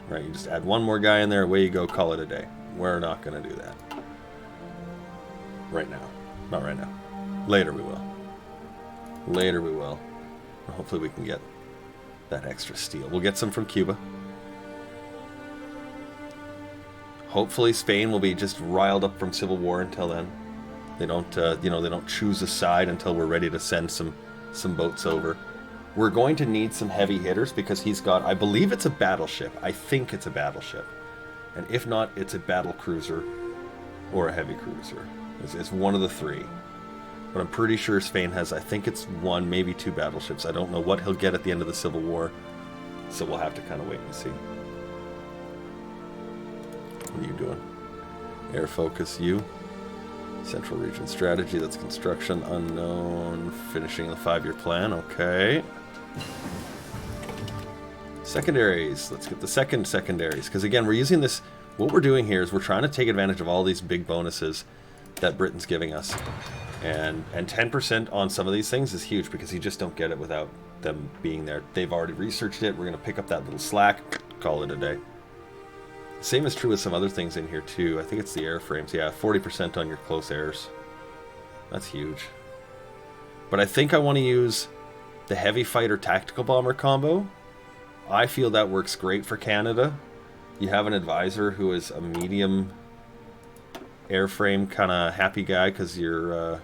Right, you just add one more guy in there, away you go, call it a day. We're not going to do that. Right now. Not right now. Later we will. Later we will. Hopefully we can get that extra steel. We'll get some from Cuba. Hopefully Spain will be just riled up from civil war until then. They don't, they don't choose a side until we're ready to send some boats over. We're going to need some heavy hitters because he's got, I believe it's a battleship. I think it's a battleship. And if not, it's a battle cruiser or a heavy cruiser. It's one of the 3. But I'm pretty sure Spain has, I think it's 1, maybe 2 battleships. I don't know what he'll get at the end of the Civil War. So we'll have to kind of wait and see. What are you doing? Air focus, you. Central region strategy, that's construction unknown. Finishing the 5-year plan, okay. Secondaries, let's get the second secondaries. Because again, we're using this, what we're doing here is we're trying to take advantage of all these big bonuses that Britain's giving us. And 10% on some of these things is huge because you just don't get it without them being there. They've already researched it, we're going to pick up that little slack, call it a day. Same is true with some other things in here too. I think it's the airframes. Yeah, 40% on your close airs. That's huge. But I think I want to use the heavy fighter tactical bomber combo. I feel that works great for Canada. You have an advisor who is a medium airframe kind of happy guy because you're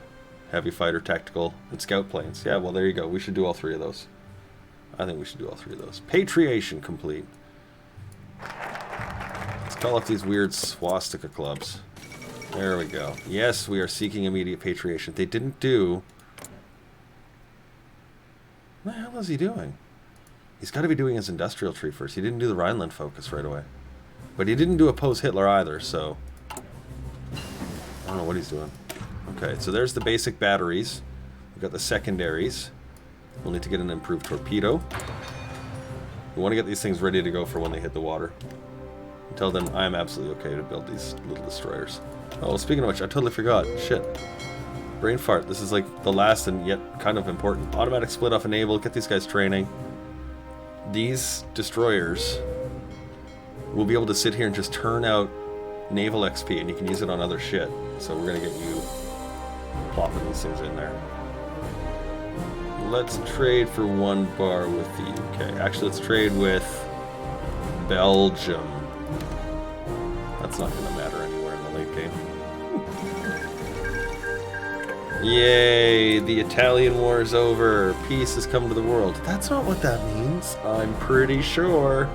heavy fighter tactical and scout planes. Yeah, well there you go. We should do all 3 of those. I think we should do all 3 of those. Patriation complete. Call up these weird swastika clubs. There we go. Yes, we are seeking immediate patriation. They didn't do... What the hell is he doing? He's got to be doing his industrial tree first. He didn't do the Rhineland focus right away. But he didn't do oppose Hitler either, so... I don't know what he's doing. Okay, so there's the basic batteries. We've got the secondaries. We'll need to get an improved torpedo. We want to get these things ready to go for when they hit the water. Until then, I am absolutely okay to build these little destroyers. Oh, well, speaking of which, I totally forgot. Shit. Brain fart. This is like the last and yet kind of important. Automatic split off enable. Get these guys training. These destroyers will be able to sit here and just turn out naval XP, and you can use it on other shit. So we're going to get you plopping these things in there. Let's trade for 1 bar with the UK. Actually, let's trade with Belgium. That's not going to matter anywhere in the late game. Yay, the Italian war is over. Peace has come to the world. That's not what that means. I'm pretty sure.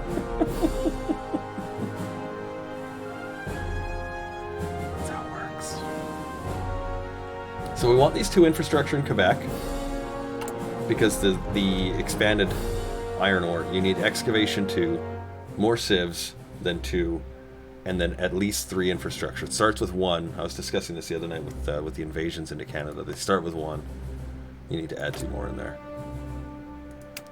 That's how it works. So we want these 2 infrastructure in Quebec because the expanded iron ore, you need excavation 2, more civs than 2, and then at least 3 infrastructure. It starts with 1. I was discussing this the other night with the invasions into Canada. They start with 1. You need to add 2 more in there.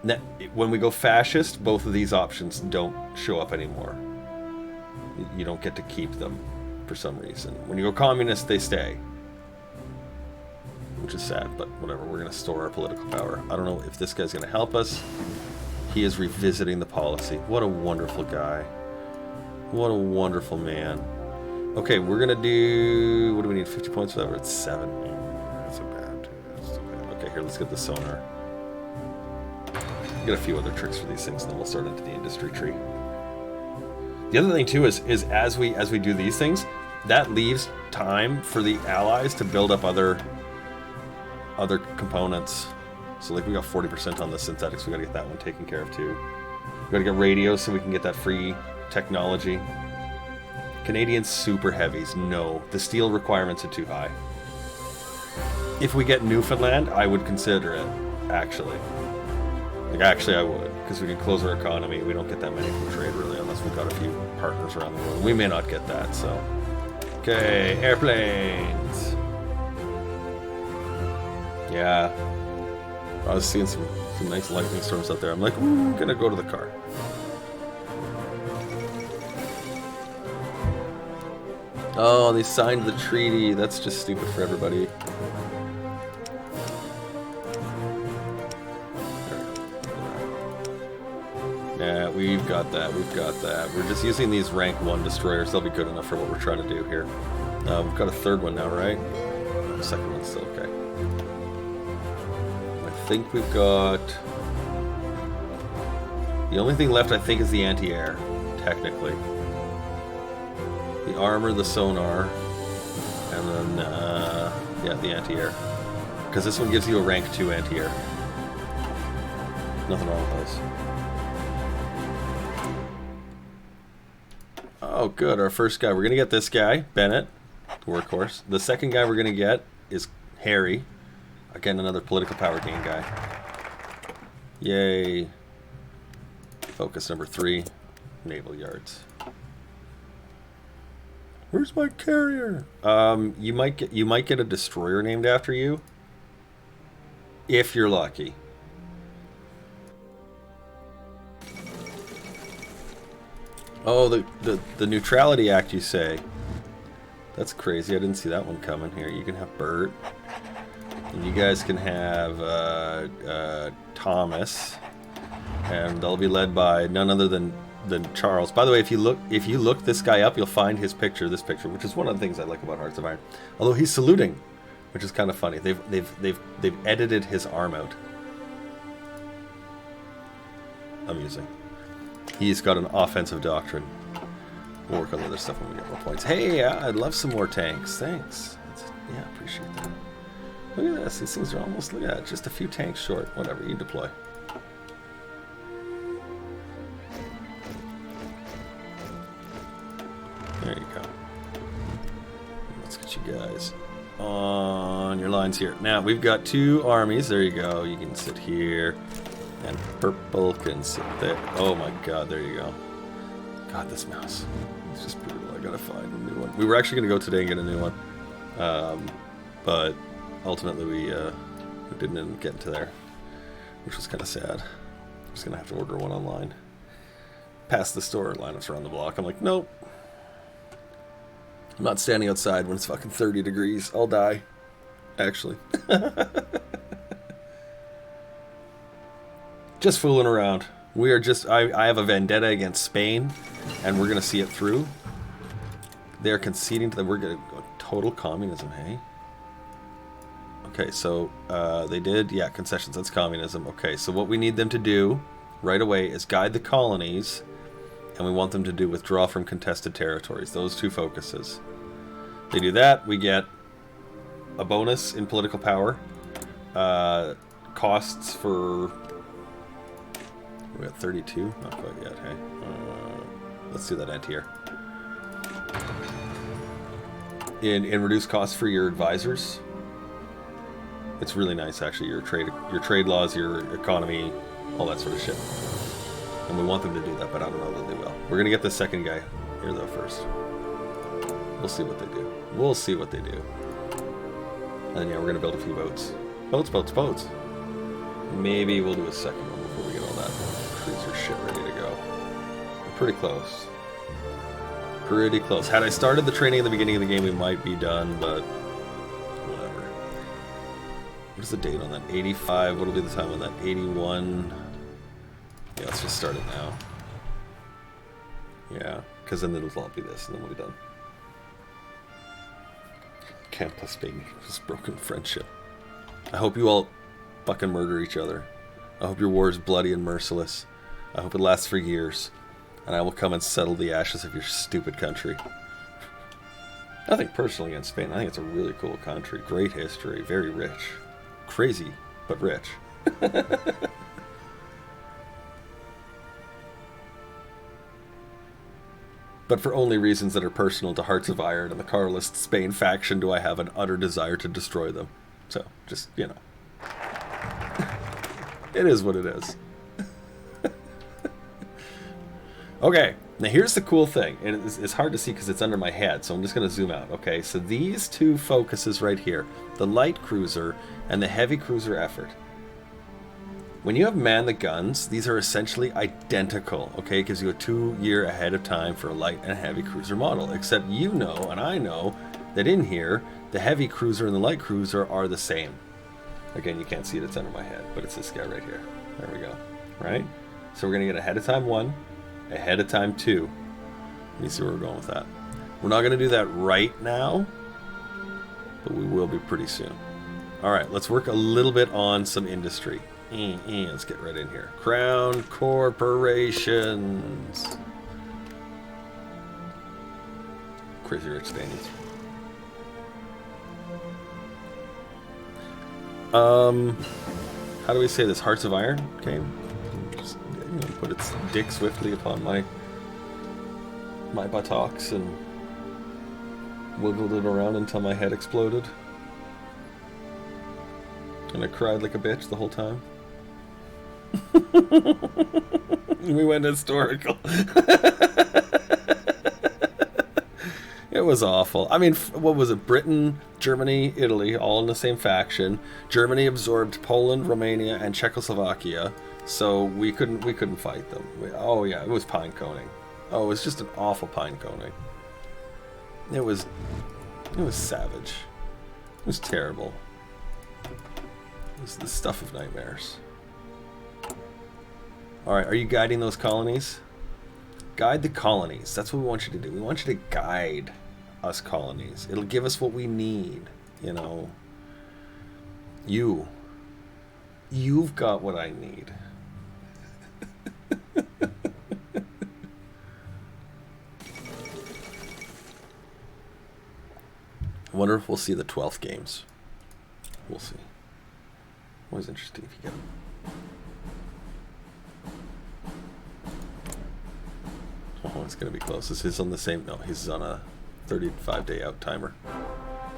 Now, when we go fascist, both of these options don't show up anymore. You don't get to keep them for some reason. When you go communist, they stay. Which is sad, but whatever. We're going to store our political power. I don't know if this guy's going to help us. He is revisiting the policy. What a wonderful guy. What a wonderful man. Okay, we're going to do... What do we need? 50 points for that? We're at 7. That's so bad. That's so bad. Okay, here, let's get the sonar. Get a few other tricks for these things, and then we'll start into the industry tree. The other thing, too, is as we do these things, that leaves time for the allies to build up other components. So, like, we got 40% on the synthetics. We got to get that one taken care of, too. We got to get radios so we can get that free technology. Canadian super heavies. No. The steel requirements are too high. If we get Newfoundland, I would consider it. actually. Like, actually I would, because we can close our economy. We don't get that many from trade, really, unless we've got a few partners around the world. We may not get that, so... Okay, airplanes! Yeah. I was seeing some nice lightning storms out there. I'm like, ooh, I'm gonna go to the car. Oh, they signed the treaty. That's just stupid for everybody. Yeah, we've got that. We've got that. We're just using these rank 1 destroyers. They'll be good enough for what we're trying to do here. We've got a third one now, right? The second one's still okay. I think we've got... The only thing left, I think, is the anti-air, technically. The armor, the sonar, and then, yeah, the anti-air. Because this one gives you a rank 2 anti-air. Nothing wrong with those. Oh, good. Our first guy. We're going to get this guy, Bennett, the workhorse. The second guy we're going to get is Harry. Again, another political power gain guy. Yay. Focus number 3, naval yards. Where's my carrier? You might get a destroyer named after you, if you're lucky. Oh, the Neutrality Act, you say? That's crazy. I didn't see that one coming. Here, you can have Bert, and you guys can have Thomas, and they'll be led by none other than Charles. By the way, if you look this guy up, you'll find his picture, this picture, which is one of the things I like about Hearts of Iron. Although he's saluting, which is kind of funny. They've edited his arm out. Amusing. He's got an offensive doctrine. We'll work on the other stuff when we get more points. Hey, I'd love some more tanks. Thanks. Yeah, appreciate that. Look at this. These things are almost, look at that, just a few tanks short. Whatever, you deploy. There you go. Let's get you guys on your lines here. Now, we've got 2 armies. There you go. You can sit here. And purple can sit there. Oh my god, there you go. God, this mouse. It's just brutal. I gotta find a new one. We were actually gonna go today and get a new one. But ultimately we didn't end up getting to there, which was kind of sad. I was gonna have to order one online. Past the store, lineups around the block. I'm like, nope. I'm not standing outside when it's fucking 30 degrees. I'll die. Actually. Just fooling around. We are just... I have a vendetta against Spain, and we're going to see it through. They're conceding to that. We're going to go total communism, hey? Okay, so they did... Yeah, concessions. That's communism. Okay, so what we need them to do right away is guide the colonies, and we want them to do withdraw from contested territories. Those 2 focuses. They do that, we get a bonus in political power. Costs for... We got 32? Not quite yet, hey. Let's do that anti-air. In reduced costs for your advisors. It's really nice, actually. Your trade laws, your economy, all that sort of shit. And we want them to do that, but I don't know that they will. We're gonna get the second guy here though first. We'll see what they do. We'll see what they do. And then yeah, we're gonna build a few boats. Boats. Maybe we'll do a second one before we get all that cruiser shit ready to go. We're pretty close. Pretty close. Had I started the training at the beginning of the game, we might be done, but whatever. What's the date on that? 85. What'll be the time on that? 81. Yeah, let's just start it now. Yeah, because then it'll all be this, and then we'll be done. Can't plus baby. Just broken friendship. I hope you all fucking murder each other. I hope your war is bloody and merciless. I hope it lasts for years. And I will come and settle the ashes of your stupid country. Nothing personal against Spain. I think it's a really cool country. Great history. Very rich. Crazy, but rich. But for only reasons that are personal to Hearts of Iron and the Carlist Spain faction do I have an utter desire to destroy them. So, just, you know. It is what it is. Okay, now here's the cool thing. And it's hard to see because it's under my head, so I'm just going to zoom out. Okay, so these two focuses right here, the light cruiser and the heavy cruiser effort. When you have man the guns, these are essentially identical, okay? It gives you a 2 year ahead of time for a light and heavy cruiser model, except you know, and I know, that in here, the heavy cruiser and the light cruiser are the same. Again, you can't see it, it's under my head, but it's this guy right here. There we go, right? So we're gonna get ahead of time 1, ahead of time 2. Let me see where we're going with that. We're not gonna do that right now, but we will be pretty soon. All right, let's work a little bit on some industry. Let's get right in here. Crown corporations. Crazy Rich Spaniards. How do we say this? Hearts of Iron? Okay. Just, put its dick swiftly upon my buttocks and wiggled it around until my head exploded. And I cried like a bitch the whole time. We went historical. It was awful. I mean, what was it? Britain, Germany, Italy, all in the same faction. Germany absorbed Poland, Romania, and Czechoslovakia, so we couldn't fight them. Oh yeah, it was pine coning. Oh, it was just an awful pine coning. It was savage. It was terrible. It was the stuff of nightmares. Alright, are you guiding those colonies? Guide the colonies. That's what we want you to do. We want you to guide us colonies. It'll give us what we need, you know. You've got what I need. I wonder if we'll see the 12th games. We'll see. Always interesting if you get them. Oh, it's going to be close. This is on the same... No, he's on a 35-day out timer.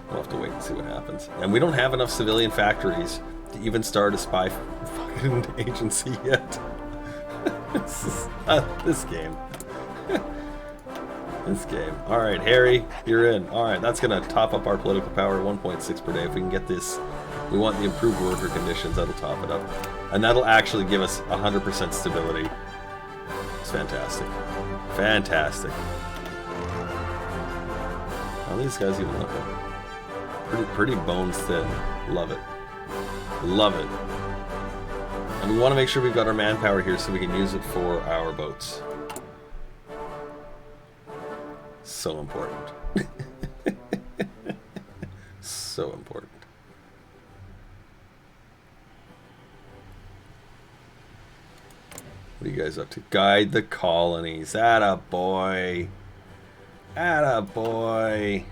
We'll have to wait and see what happens. And we don't have enough civilian factories to even start a spy fucking agency yet. This game. This game. Alright, Harry, you're in. Alright, that's going to top up our political power 1.6 per day. If we can get this... We want the improved worker conditions. That'll top it up. And that'll actually give us 100% stability. It's fantastic. Fantastic. How these guys even looking? Pretty bones thin. Love it. Love it. And we want to make sure we've got our manpower here so we can use it for our boats. So important. So important. What are you guys up to? Guide the colonies. Atta boy. Atta boy.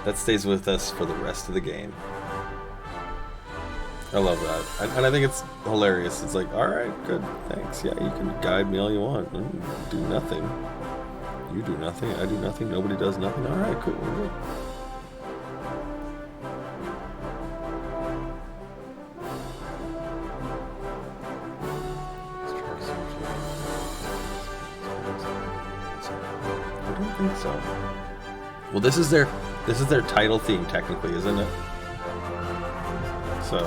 That stays with us for the rest of the game. I love that. And I think it's hilarious. It's like, alright, good, thanks. Yeah, you can guide me all you want. Do nothing. You do nothing, I do nothing, nobody does nothing. Alright, cool, we're good. I don't think so. Well, this is their title theme technically, isn't it? So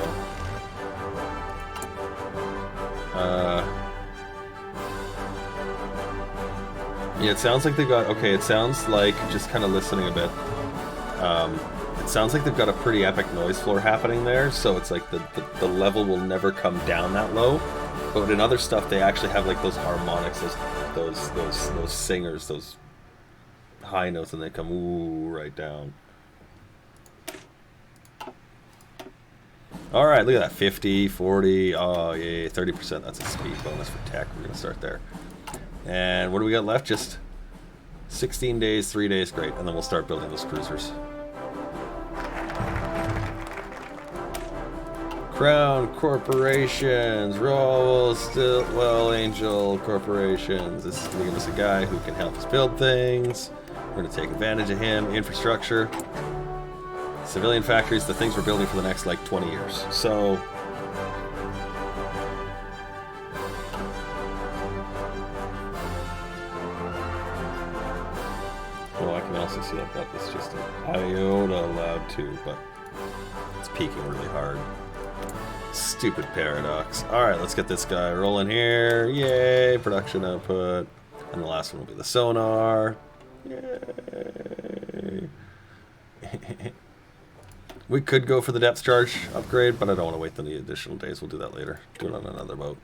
yeah, it sounds like they've got, okay, it sounds like, just kind of listening a bit, it sounds like they've got a pretty epic noise floor happening there, so it's like the level will never come down that low, but in other stuff they actually have like those harmonics, those singers, those high notes, and they come ooh right down. Alright, look at that, 50, 40, oh yeah, 30%, that's a speed bonus for tech, we're going to start there. And what do we got left? Just 16 days, 3 days, great, and then we'll start building those cruisers. Crown corporations, roll, Stillwell Angel corporations. This is going to give us a guy who can help us build things. We're going to take advantage of him. Infrastructure. Civilian factories, the things we're building for the next like 20 years. So can also see I've got this just an iota loud too, but it's peaking really hard. Stupid paradox. Alright, let's get this guy rolling here. Yay, production output. And the last one will be the sonar. Yay. We could go for the depth charge upgrade, but I don't want to wait the additional days. We'll do that later. Do it on another boat.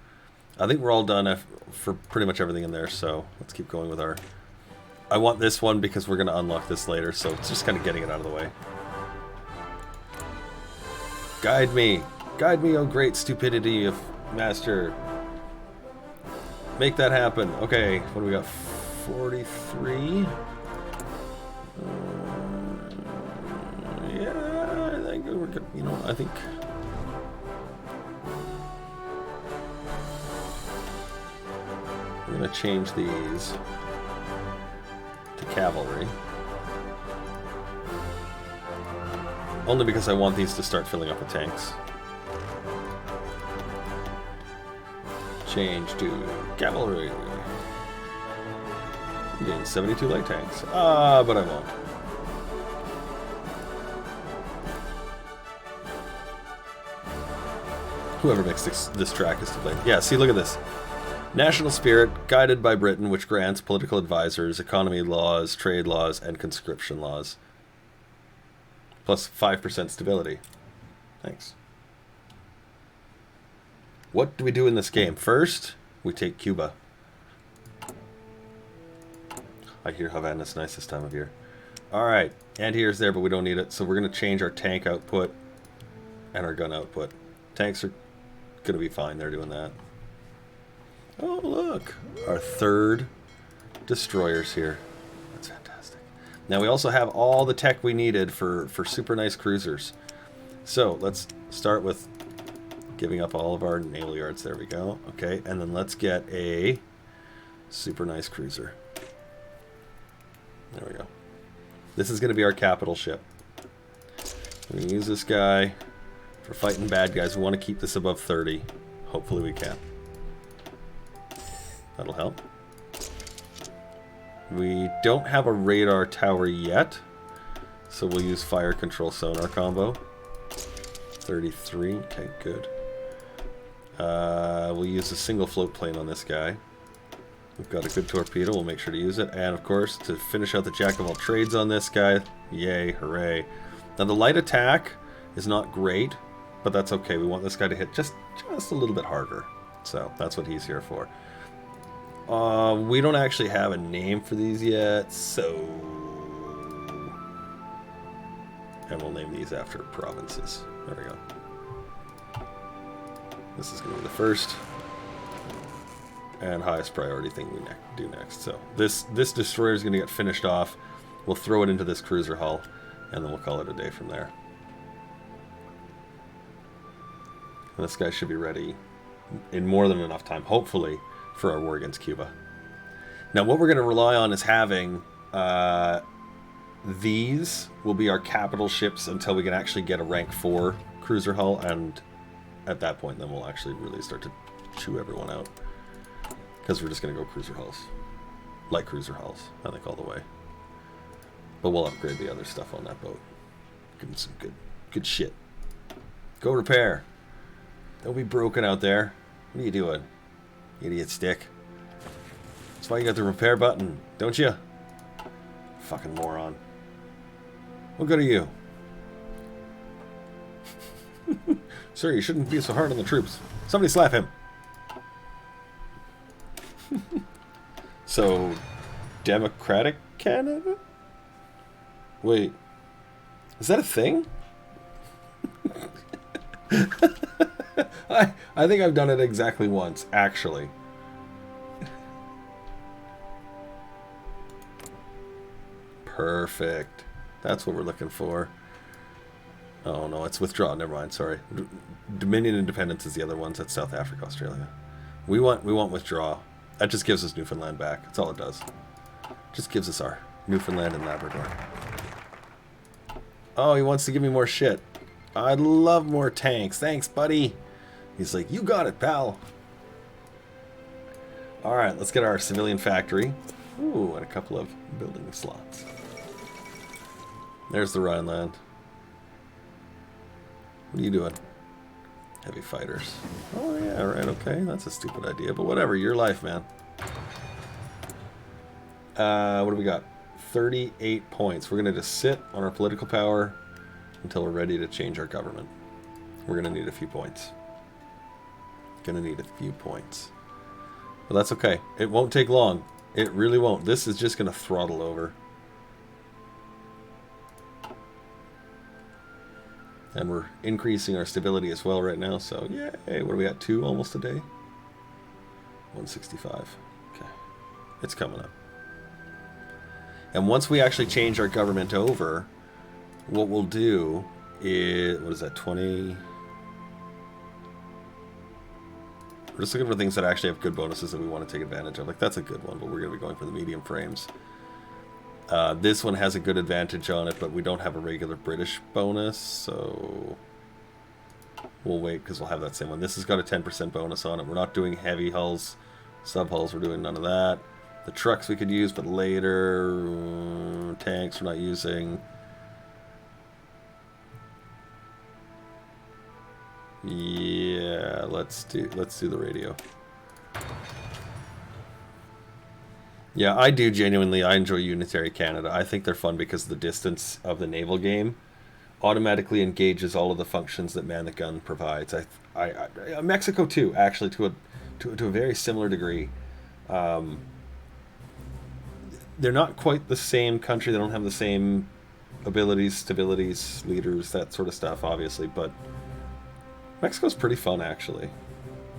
I think we're all done for pretty much everything in there, so let's keep going with our... I want this one because we're going to unlock this later, so it's just kind of getting it out of the way. Guide me. Guide me, oh great stupidity of Master. Make that happen. Okay, what do we got? 43? Yeah, I think we're good. You know, I think... We're going to change these to cavalry. Only because I want these to start filling up with tanks. Change to cavalry. Gain 72 light tanks. But I won't. Whoever makes this track is to blame. Yeah, see, look at this. National spirit, guided by Britain, which grants political advisors, economy laws, trade laws, and conscription laws. Plus 5% stability. Thanks. What do we do in this game? First, we take Cuba. I hear Havana's nice this time of year. Alright, anti-air's there, but we don't need it, so we're going to change our tank output and our gun output. Tanks are going to be fine, they're doing that. Oh, look! Our third destroyers here. That's fantastic. Now, we also have all the tech we needed for super nice cruisers. So, let's start with giving up all of our naval yards. There we go. Okay, and then let's get a super nice cruiser. There we go. This is going to be our capital ship. We're going to use this guy for fighting bad guys. We want to keep this above 30. Hopefully we can. That'll help. We don't have a radar tower yet, so we'll use fire control sonar combo. 33, okay, good. We'll use a single float plane on this guy. We've got a good torpedo, we'll make sure to use it. And of course, to finish out the jack of all trades on this guy, yay, hooray. Now the light attack is not great, but that's okay. We want this guy to hit just a little bit harder. So that's what he's here for. We don't actually have a name for these yet, so... And we'll name these after provinces. There we go. This is going to be the first and highest priority thing we do next. So this destroyer is going to get finished off. We'll throw it into this cruiser hull, and then we'll call it a day from there. And this guy should be ready in more than enough time, hopefully, for our war against Cuba. Now, what we're going to rely on is having these will be our capital ships until we can actually get a rank 4 cruiser hull, and at that point, then we'll actually really start to chew everyone out. Because we're just going to go cruiser hulls. Light cruiser hulls, I think, all the way. But we'll upgrade the other stuff on that boat. Give them some good shit. Go repair. Don't be broken out there. What are you doing? Idiot stick. That's why you got the repair button, don't you? Fucking moron. What good are you? Sir, you shouldn't be so hard on the troops. Somebody slap him. So, Democratic Canada? Wait. Is that a thing? I think I've done it exactly once, actually. Perfect. That's what we're looking for. Oh no, it's withdraw. Never mind. Sorry. Dominion Independence is the other ones. That's South Africa, Australia. We want withdraw. That just gives us Newfoundland back. That's all it does. Just gives us our Newfoundland and Labrador. Oh, he wants to give me more shit. I'd love more tanks. Thanks, buddy. He's like, you got it, pal. Alright, let's get our civilian factory. Ooh, and a couple of building slots. There's the Rhineland. What are you doing? Heavy fighters. Oh yeah, right, okay. That's a stupid idea, but whatever, your life, man. What do we got? 38 points. We're gonna just sit on our political power until we're ready to change our government. We're gonna need a few points. Gonna need a few points. But that's okay. It won't take long. It really won't. This is just gonna throttle over. And we're increasing our stability as well right now, so yay! What do we got? 2 almost a day? 165. Okay. It's coming up. And once we actually change our government over, what we'll do is... What is that? 20... We're just looking for things that actually have good bonuses that we want to take advantage of. Like, that's a good one, but we're going to be going for the medium frames. This one has a good advantage on it, but we don't have a regular British bonus, so we'll wait because we'll have that same one. This has got a 10% bonus on it. We're not doing heavy hulls, sub-hulls, we're doing none of that. The trucks we could use, but later. Tanks we're not using. Yeah, let's do the radio. Yeah, I do genuinely. I enjoy Unitary Canada. I think they're fun because the distance of the naval game automatically engages all of the functions that Man the Gun provides. Mexico too, actually, to a very similar degree. They're not quite the same country. They don't have the same abilities, stabilities, leaders, that sort of stuff, obviously. But Mexico's pretty fun, actually.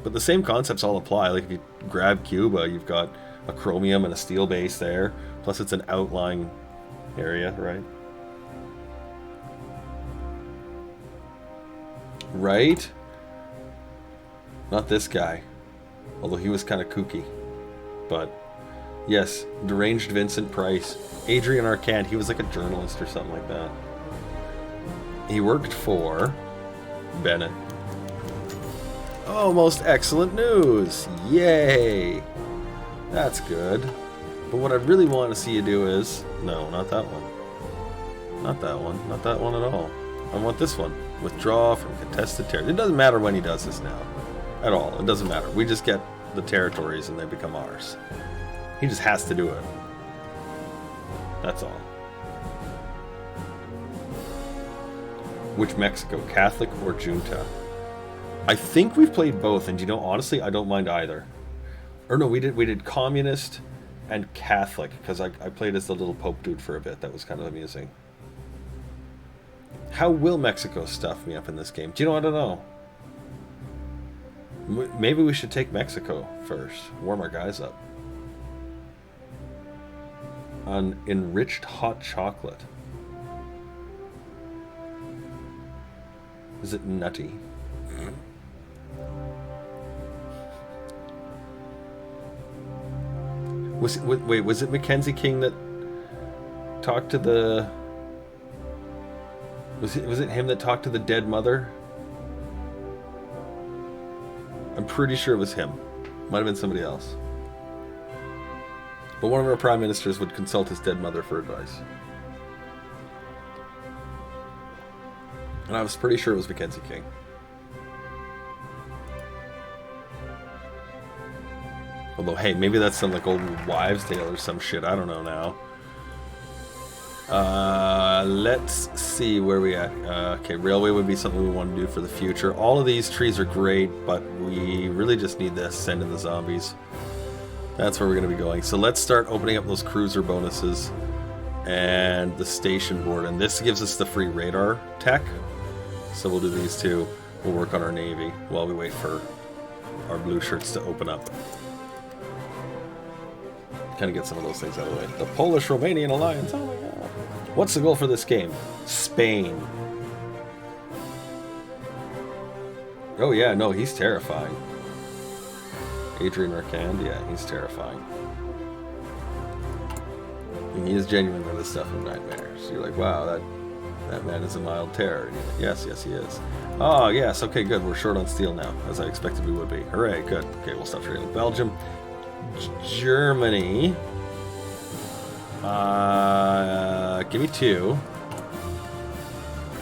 But the same concepts all apply. Like if you grab Cuba, you've got a chromium and a steel base there. Plus it's an outlying area, right? Right? Not this guy. Although he was kind of kooky. But, yes, Deranged Vincent Price. Adrian Arcand, he was like a journalist or something like that. He worked for Bennett. Oh, most excellent news! Yay! That's good. But what I really want to see you do is... No, not that one. Not that one. Not that one at all. I want this one. Withdraw from contested territory. It doesn't matter when he does this now. At all. It doesn't matter. We just get the territories and they become ours. He just has to do it. That's all. Which Mexico? Catholic or Junta? I think we've played both, and you know, honestly, I don't mind either. Or no, we did communist and Catholic, because I played as the little Pope dude for a bit. That was kind of amusing. How will Mexico stuff me up in this game? Do you know? I don't know. Maybe we should take Mexico first. Warm our guys up. On enriched hot chocolate. Is it nutty? Wait, was it Mackenzie King that talked to the... Was it him that talked to the dead mother? I'm pretty sure it was him. Might have been somebody else. But one of our prime ministers would consult his dead mother for advice. And I was pretty sure it was Mackenzie King. Although, hey, maybe that's some like old wives' tale or some shit. I don't know now. Let's see where we at. Okay, railway would be something we want to do for the future. All of these trees are great, but we really just need to send in the zombies. That's where we're going to be going. So let's start opening up those cruiser bonuses and the station board. And this gives us the free radar tech. So we'll do these two. We'll work on our navy while we wait for our blue shirts to open up. Kind of get some of those things out of the way. The Polish-Romanian alliance. Oh my god. What's the goal for this game? Spain. Oh yeah, no, he's terrifying. Adrian Arcand, yeah, he's terrifying. And he is genuinely the stuff of nightmares. You're like, wow, that man is a mild terror. And you're like, yes, he is. Oh, yes, okay, good. We're short on steel now, as I expected we would be. Hooray, good. Okay, we'll stop trading with Belgium. Germany. Give me 2.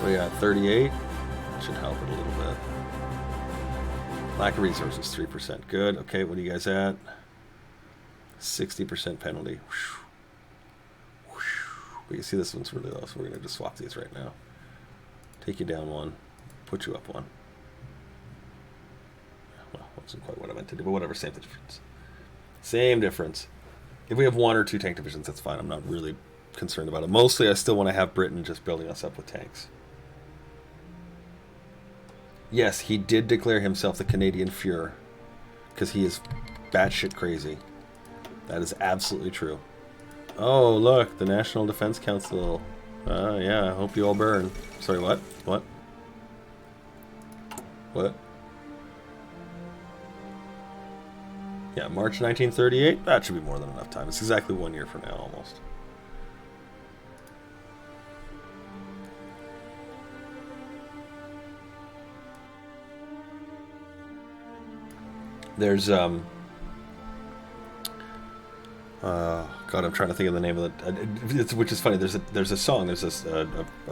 What are you at, 38? Should help it a little bit. Lack of resources, 3%. Good. Okay, what are you guys at? 60% penalty. But you see this one's really low, so we're going to just swap these right now. Take you down one, put you up one. Well, wasn't quite what I meant to do, but whatever, same difference. Same difference. If we have 1 or 2 tank divisions, that's fine. I'm not really concerned about it. Mostly, I still want to have Britain just building us up with tanks. Yes, he did declare himself the Canadian Fuhrer, because he is batshit crazy. That is absolutely true. Oh, look, the National Defense Council. Yeah, I hope you all burn. Sorry, what? What? What? Yeah, March 1938? That should be more than enough time. It's exactly 1 year from now, almost. There's, God, I'm trying to think of the name of it. Which is funny. There's a song. There's a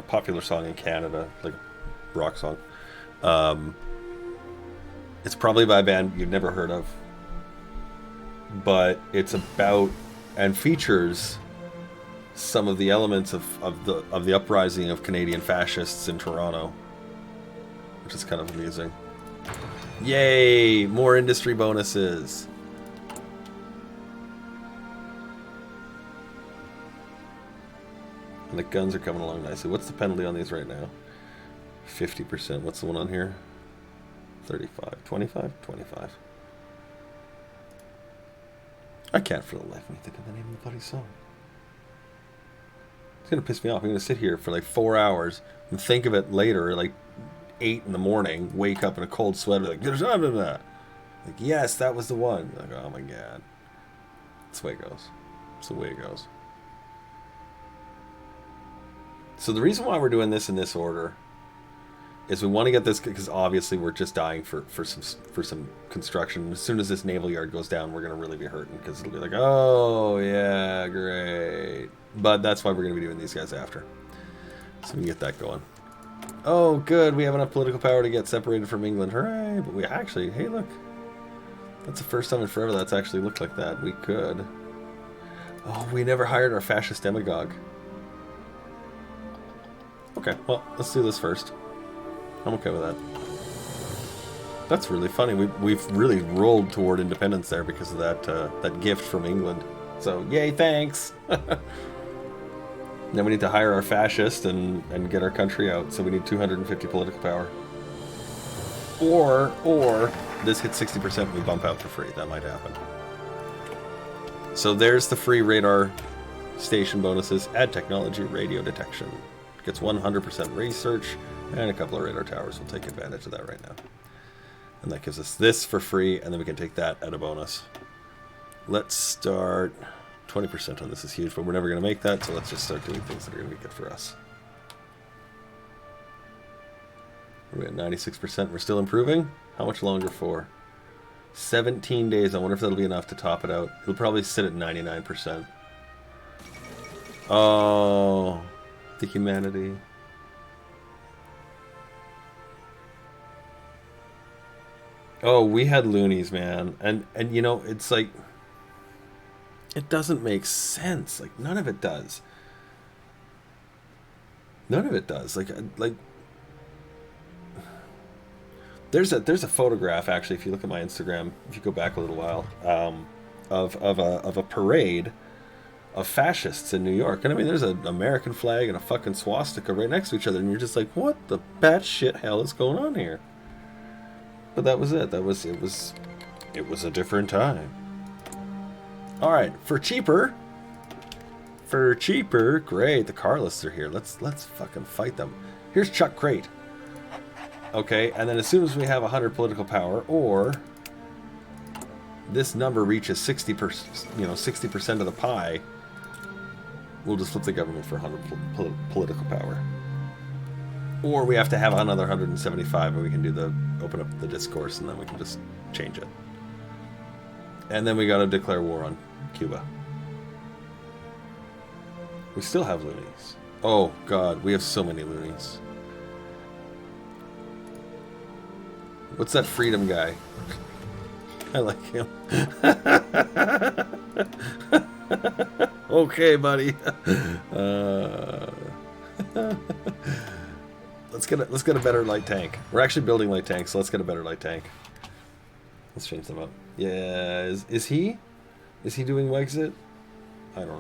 popular song in Canada, like a rock song. It's probably by a band you've never heard of, but it's about and features some of the elements of the uprising of Canadian fascists in Toronto, which is kind of amusing. Yay! More industry bonuses. And the guns are coming along nicely. What's the penalty on these right now? 50%. What's the one on here? 35. 25? 25. I can't for the life of me think of the name of the bloody song. It's going to piss me off. I'm going to sit here for like 4 hours and think of it later, like 8 in the morning, wake up in a cold sweat, like, there's none of that. Like, yes, that was the one. Like, oh my god. That's the way it goes. That's the way it goes. So the reason why we're doing this in this order is we want to get this, because obviously we're just dying for some construction. As soon as this naval yard goes down, we're going to really be hurting, because it'll be like, oh yeah, great. But that's why we're going to be doing these guys after. So we can get that going. Oh, good. We have enough political power to get separated from England. Hooray. But we actually, hey, look. That's the first time in forever that's actually looked like that. We could. Oh, we never hired our fascist demagogue. Okay, well, let's do this first. I'm okay with that. That's really funny. We've really rolled toward independence there because of that gift from England. So, yay, thanks! Then we need to hire our fascist and get our country out, so we need 250 political power. Or this hits 60% and we bump out for free. That might happen. So there's the free radar station bonuses. Add technology, radio detection. Gets 100% research, and a couple of radar towers. We'll take advantage of that right now. And that gives us this for free, and then we can take that at a bonus. Let's start... 20% on this is huge, but we're never going to make that, so let's just start doing things that are going to be good for us. We're at 96%. We're still improving. How much longer for? 17 days. I wonder if that'll be enough to top it out. It'll probably sit at 99%. Oh, the humanity. Oh, we had loonies, man. And you know, it's like... It doesn't make sense. Like, none of it does. None of it does. Like there's a photograph, actually, if you look at my Instagram, if you go back a little while, of a parade of fascists in New York. And I mean, there's an American flag and a fucking swastika right next to each other, and you're just like, what the batshit hell is going on here? But that was it. It was a different time. All right, for cheaper, great. The Carlists are here. Let's fucking fight them. Here's Chuck Crate. Okay, and then as soon as we have 100 political power, or this number reaches 60%, you know, 60% of the pie, we'll just flip the government for 100 political power. Or we have to have another 175, and we can do open up the discourse, and then we can just change it. And then we gotta declare war on Cuba. We still have loonies. Oh god, we have so many loonies. What's that freedom guy? I like him. Okay, buddy. Let's get a better light tank. We're actually building light tanks, so let's get a better light tank. Let's change them up. Yeah, is he doing Wexit? I don't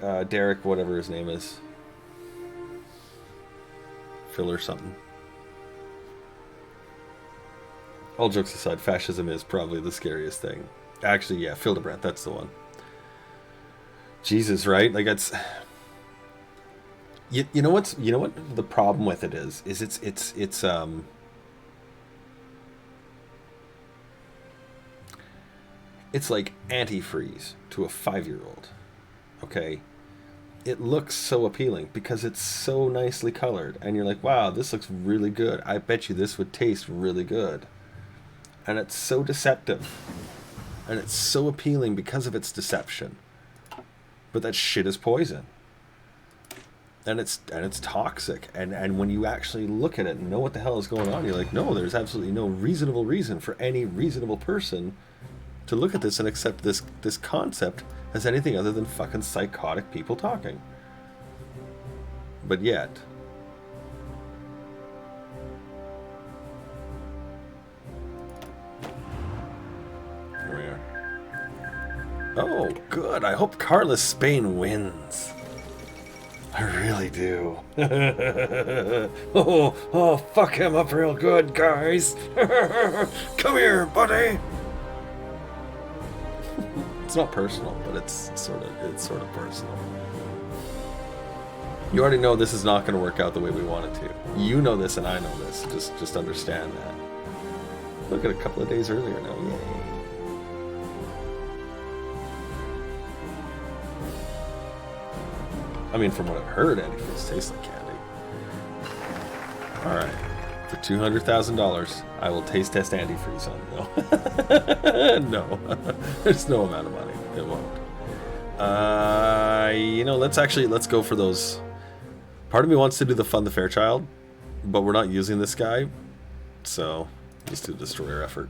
know. Derek, whatever his name is. Phil or something. All jokes aside, fascism is probably the scariest thing. Actually, yeah, Hildebrandt, that's the one. Jesus, right? Like it's you know what the problem with it is it's like antifreeze to a 5-year-old. Okay? It looks so appealing because it's so nicely colored and you're like, "Wow, this looks really good. I bet you this would taste really good." And it's so deceptive. And it's so appealing because of its deception. But that shit is poison. And it's toxic. And when you actually look at it and know what the hell is going on, you're like, no, there's absolutely no reasonable reason for any reasonable person to look at this and accept this concept as anything other than fucking psychotic people talking. But yet... Oh, good. I hope Carlos Spain wins. I really do. oh, fuck him up real good, guys. Come here, buddy. It's not personal, but it's sort of personal. You already know this is not going to work out the way we want it to. You know this, and I know this. Just understand that. Look at a couple of days earlier now. Yay. I mean, from what I've heard, antifreeze tastes like candy. Alright. For $200,000, I will taste test antifreeze on no. No. There's no amount of money. It won't. You know, let's go for those. Part of me wants to do the Fund the Fairchild, but we're not using this guy. So, just do a destroyer effort.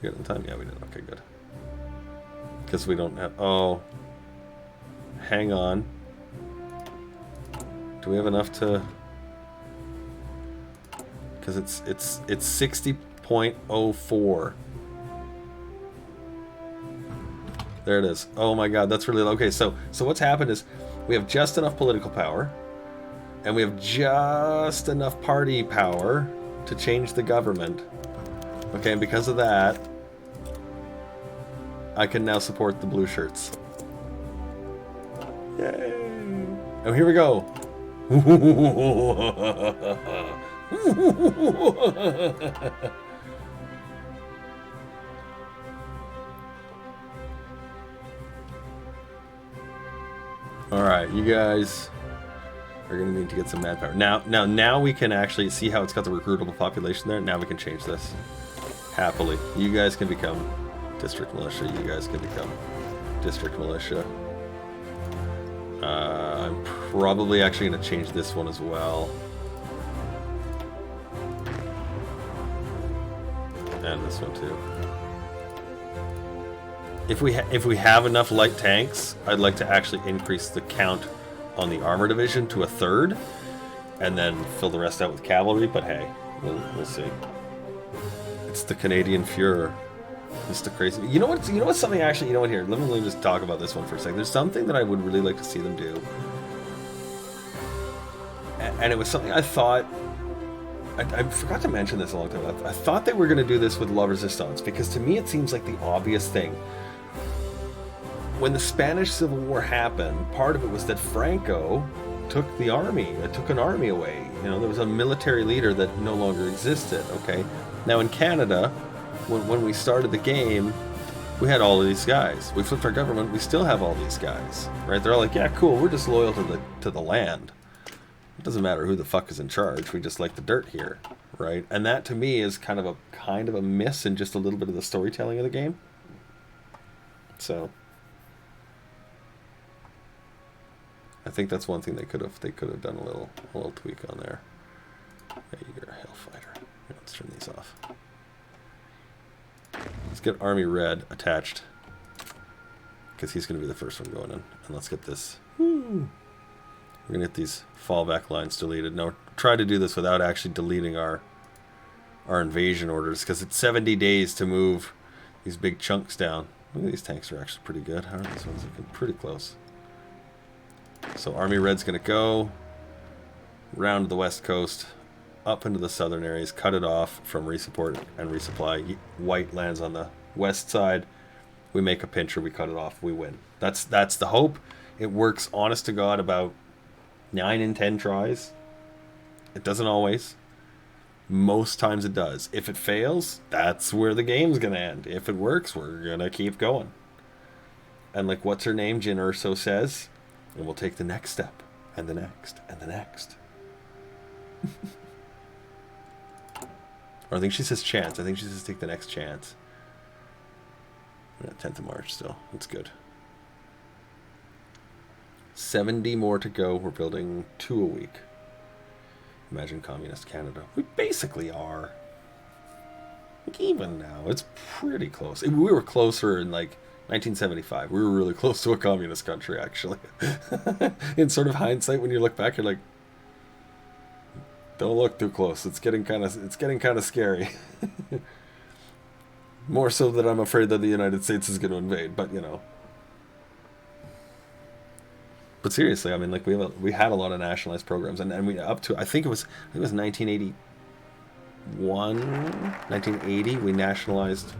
We got the time? Yeah, we did. Okay, good. Because we don't have... Oh... Hang on. Do we have enough to... Because it's 60.04. There it is. Oh my god, that's really low. Okay, so what's happened is we have just enough political power, and we have just enough party power to change the government. Okay, and because of that, I can now support the blue shirts. Yay! Oh, here we go. All right, you guys are gonna need to get some manpower. Now we can actually see how it's got the recruitable population there. Now we can change this happily. You guys can become district militia. You guys can become district militia. I'm probably actually going to change this one as well. And this one too. If we have enough light tanks, I'd like to actually increase the count on the armor division to 1/3, and then fill the rest out with cavalry. But hey, we'll see. It's the Canadian Fuhrer. It's the crazy. You know what? Something actually. You know what? Here, let me just talk about this one for a second. There's something that I would really like to see them do, and it was something I thought. I forgot to mention this a long time ago. I thought they were going to do this with La Resistance, because to me it seems like the obvious thing. When the Spanish Civil War happened, part of it was that Franco took the army. Took an army away. You know, there was a military leader that no longer existed. Okay, now in Canada. When we started the game, we had all of these guys. We flipped our government, we still have all these guys, right? They're all like, yeah, cool, we're just loyal to the land. It doesn't matter who the fuck is in charge, we just like the dirt here, right? And that to me is kind of a miss in just a little bit of the storytelling of the game. So I think that's one thing they could have done a little tweak on there. Hey, you're a hellfighter. Here, let's turn these off. Let's get Army Red attached. Because he's going to be the first one going in. And let's get this. Woo. We're going to get these fallback lines deleted. Now, try to do this without actually deleting our invasion orders. Because it's 70 days to move these big chunks down. Look at these tanks are actually pretty good. How are these ones looking? Pretty close. So Army Red's going to go round the west coast, up into the southern areas, cut it off from resupport and resupply. White lands on the west side. We make a pincher, we cut it off, we win. That's the hope. It works, honest to God, about 9 in 10 tries. It doesn't always. Most times it does. If it fails, that's where the game's going to end. If it works, we're going to keep going. And like, what's her name? Jyn Erso says, and we'll take the next step, and the next, and the next. Or I think she says chance. I think she says take the next chance. Yeah, 10th of March still. That's good. 70 more to go. We're building 2 a week. Imagine Communist Canada. We basically are. Like, even now, it's pretty close. We were closer in like 1975. We were really close to a communist country, actually. In sort of hindsight, when you look back, you're like, don't look too close. It's getting kind of scary. More so that I'm afraid that the United States is going to invade, but you know. But seriously, I mean, like we had a lot of nationalized programs, and we up to I think it was 1980 we nationalized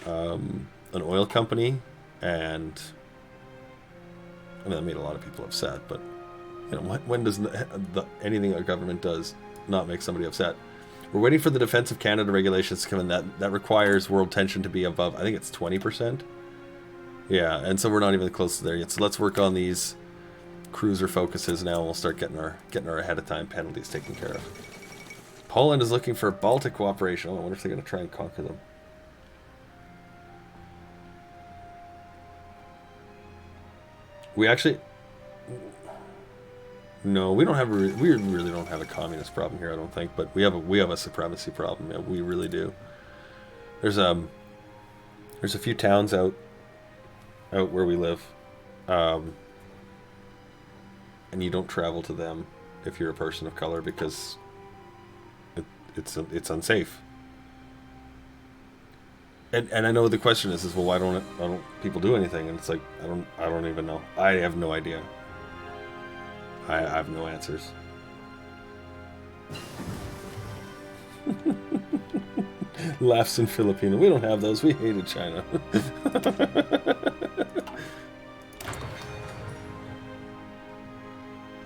an oil company, and I mean that made a lot of people upset. But you know, when does anything a government does not make somebody upset? We're waiting for the Defense of Canada regulations to come in. That requires world tension to be above, I think it's 20%. Yeah, and so we're not even close to there yet. So let's work on these cruiser focuses now, and we'll start getting our ahead of time penalties taken care of. Poland is looking for Baltic cooperation. Oh, I wonder if they're going to try and conquer them. We actually... No, we don't have we really don't have a communist problem here, I don't think, but we have a supremacy problem. Yeah, we really do. There's a few towns out where we live, and you don't travel to them if you're a person of color because it's unsafe. And I know the question is well, why don't people do anything? And it's like I don't even know. I have no idea. I have no answers. Laughs in Filipino. We don't have those. We hated China.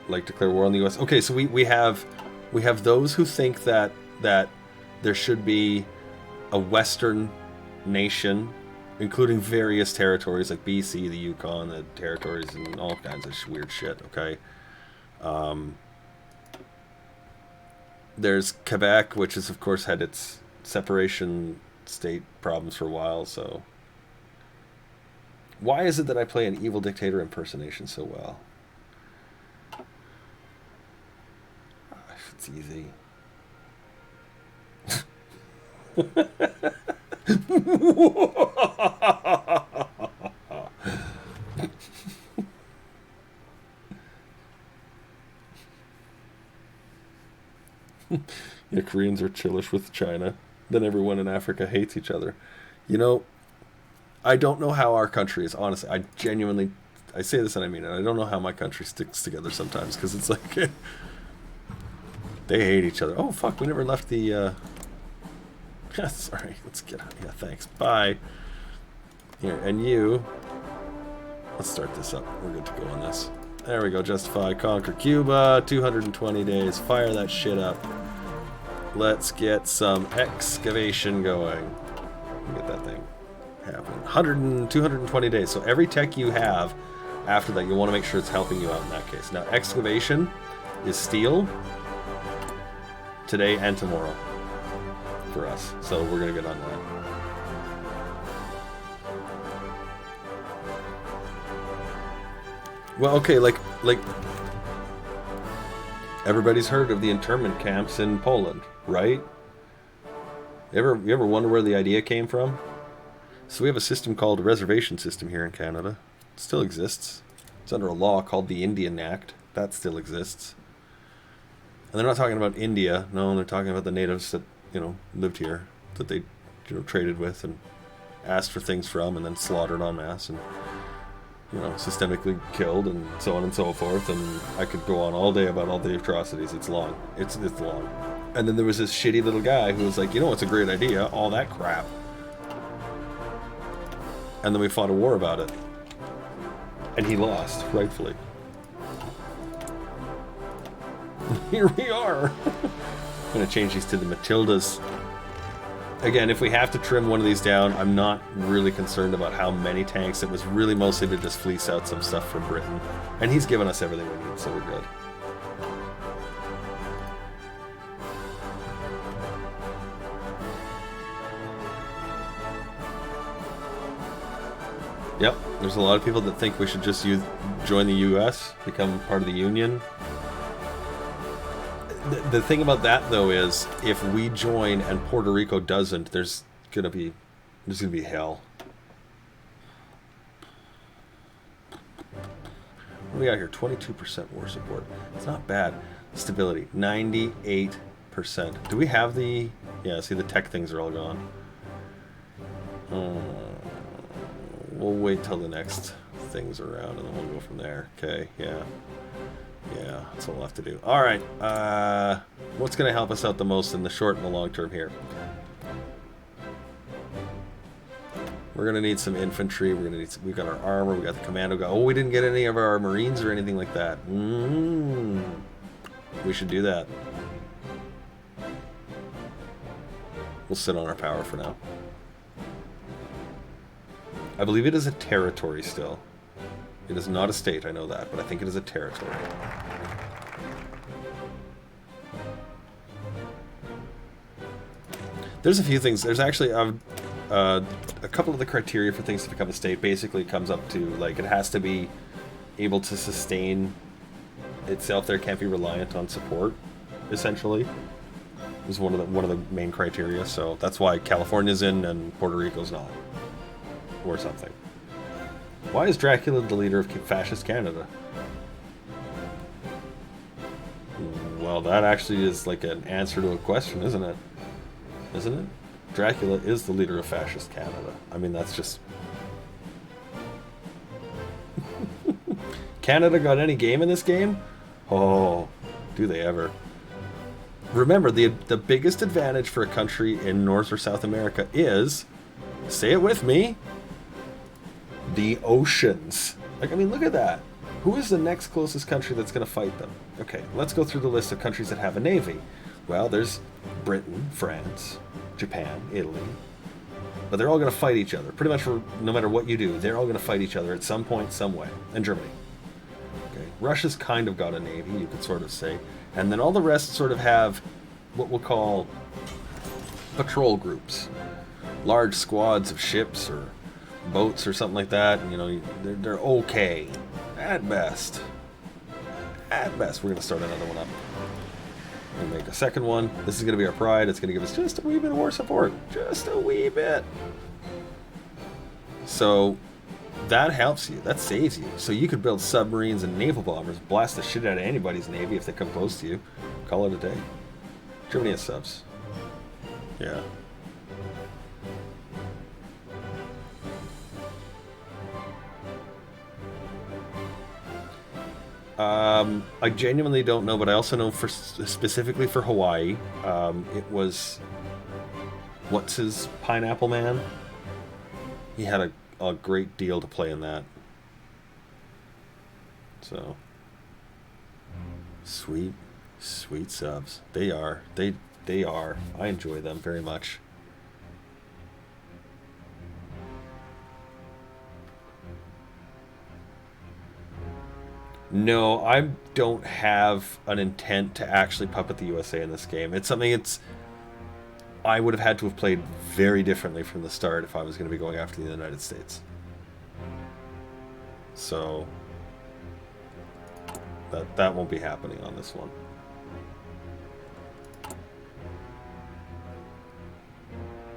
Like declare war on the U.S. Okay, so we have those who think that there should be a Western nation, including various territories like BC, the Yukon, the territories, and all kinds of weird shit. Okay. There's Quebec, which has of course had its separation state problems for a while, so why is it that I play an evil dictator impersonation so well? It's easy. The Koreans are chillish with China. Then everyone in Africa hates each other. You know, I don't know how our country is. Honestly, I say this and I mean it. I don't know how my country sticks together sometimes because it's like they hate each other. Oh fuck, we never left the. Sorry, let's get out. Yeah, thanks. Bye. Here, and you. Let's start this up. We're good to go on this. There we go. Justify. Conquer Cuba. 220 days. Fire that shit up. Let's get some excavation going. Get that thing happening. 220 days. So every tech you have after that, you want to make sure it's helping you out in that case. Now, excavation is steel today and tomorrow for us. So we're going to get on that. Well, okay, like Everybody's heard of the internment camps in Poland, right? You ever wonder where the idea came from? So we have a system called a reservation system here in Canada. It still exists. It's under a law called the Indian Act. That still exists. And they're not talking about India. No, they're talking about the natives that, lived here, that they, traded with and asked for things from and then slaughtered en masse and, systemically killed and so on and so forth. And I could go on all day about all the atrocities. It's long. It's long. And then there was this shitty little guy who was like, it's a great idea, all that crap. And then we fought a war about it. And he lost, rightfully. Here we are. I'm going to change these to the Matildas. Again, if we have to trim one of these down, I'm not really concerned about how many tanks. It was really mostly to just fleece out some stuff from Britain. And he's given us everything we need, so we're good. Yep, there's a lot of people that think we should just join the U.S., become part of the Union. The thing about that, though, is if we join and Puerto Rico doesn't, there's gonna be hell. What do we got here? 22% war support. It's not bad. Stability, 98%. Do we have the... Yeah, see, the tech things are all gone. We'll wait till the next thing's around, and then we'll go from there. Okay, yeah. Yeah, that's all we'll have to do. Alright, what's going to help us out the most in the short and the long term here? We're going to need some infantry. We've got our armor, we got the commando guy. Oh, we didn't get any of our marines or anything like that. We should do that. We'll sit on our power for now. I believe it is a territory still. It is not a state, I know that, but I think it is a territory. There's a few things. There's actually a couple of the criteria for things to become a state. Basically, it comes up to, like, it has to be able to sustain itself. There can't be reliant on support, essentially. Is one of the main criteria. So that's why California's in and Puerto Rico's not, or something. Why is Dracula the leader of fascist Canada? Well, that actually is like an answer to a question, isn't it? Isn't it? Dracula is the leader of fascist Canada. I mean, that's just... Canada got any game in this game? Oh, do they ever. Remember, the biggest advantage for a country in North or South America is, say it with me, the oceans. Like, I mean, look at that. Who is the next closest country that's going to fight them? Okay, let's go through the list of countries that have a navy. Well, there's Britain, France, Japan, Italy. But they're all going to fight each other. Pretty much no matter what you do, they're all going to fight each other at some point, some way. And Germany. Okay, Russia's kind of got a navy, you could sort of say. And then all the rest sort of have what we'll call patrol groups. Large squads of ships or boats or something like that, and, you know, they're okay at best. At best. We're going to start another one up. We'll make a second one. This is going to be our pride. It's going to give us just a wee bit of war support. Just a wee bit. So that helps you. That saves you. So you could build submarines and naval bombers, blast the shit out of anybody's navy if they come close to you. Call it a day. Germany has subs. Yeah. I genuinely don't know, but I also know specifically for Hawaii, it was, what's his Pineapple Man? He had a great deal to play in that. So, sweet subs. They are. They are. I enjoy them very much. No, I don't have an intent to actually puppet the USA in this game. It's something I would have had to have played very differently from the start if I was going to be going after the United States. So that won't be happening on this one.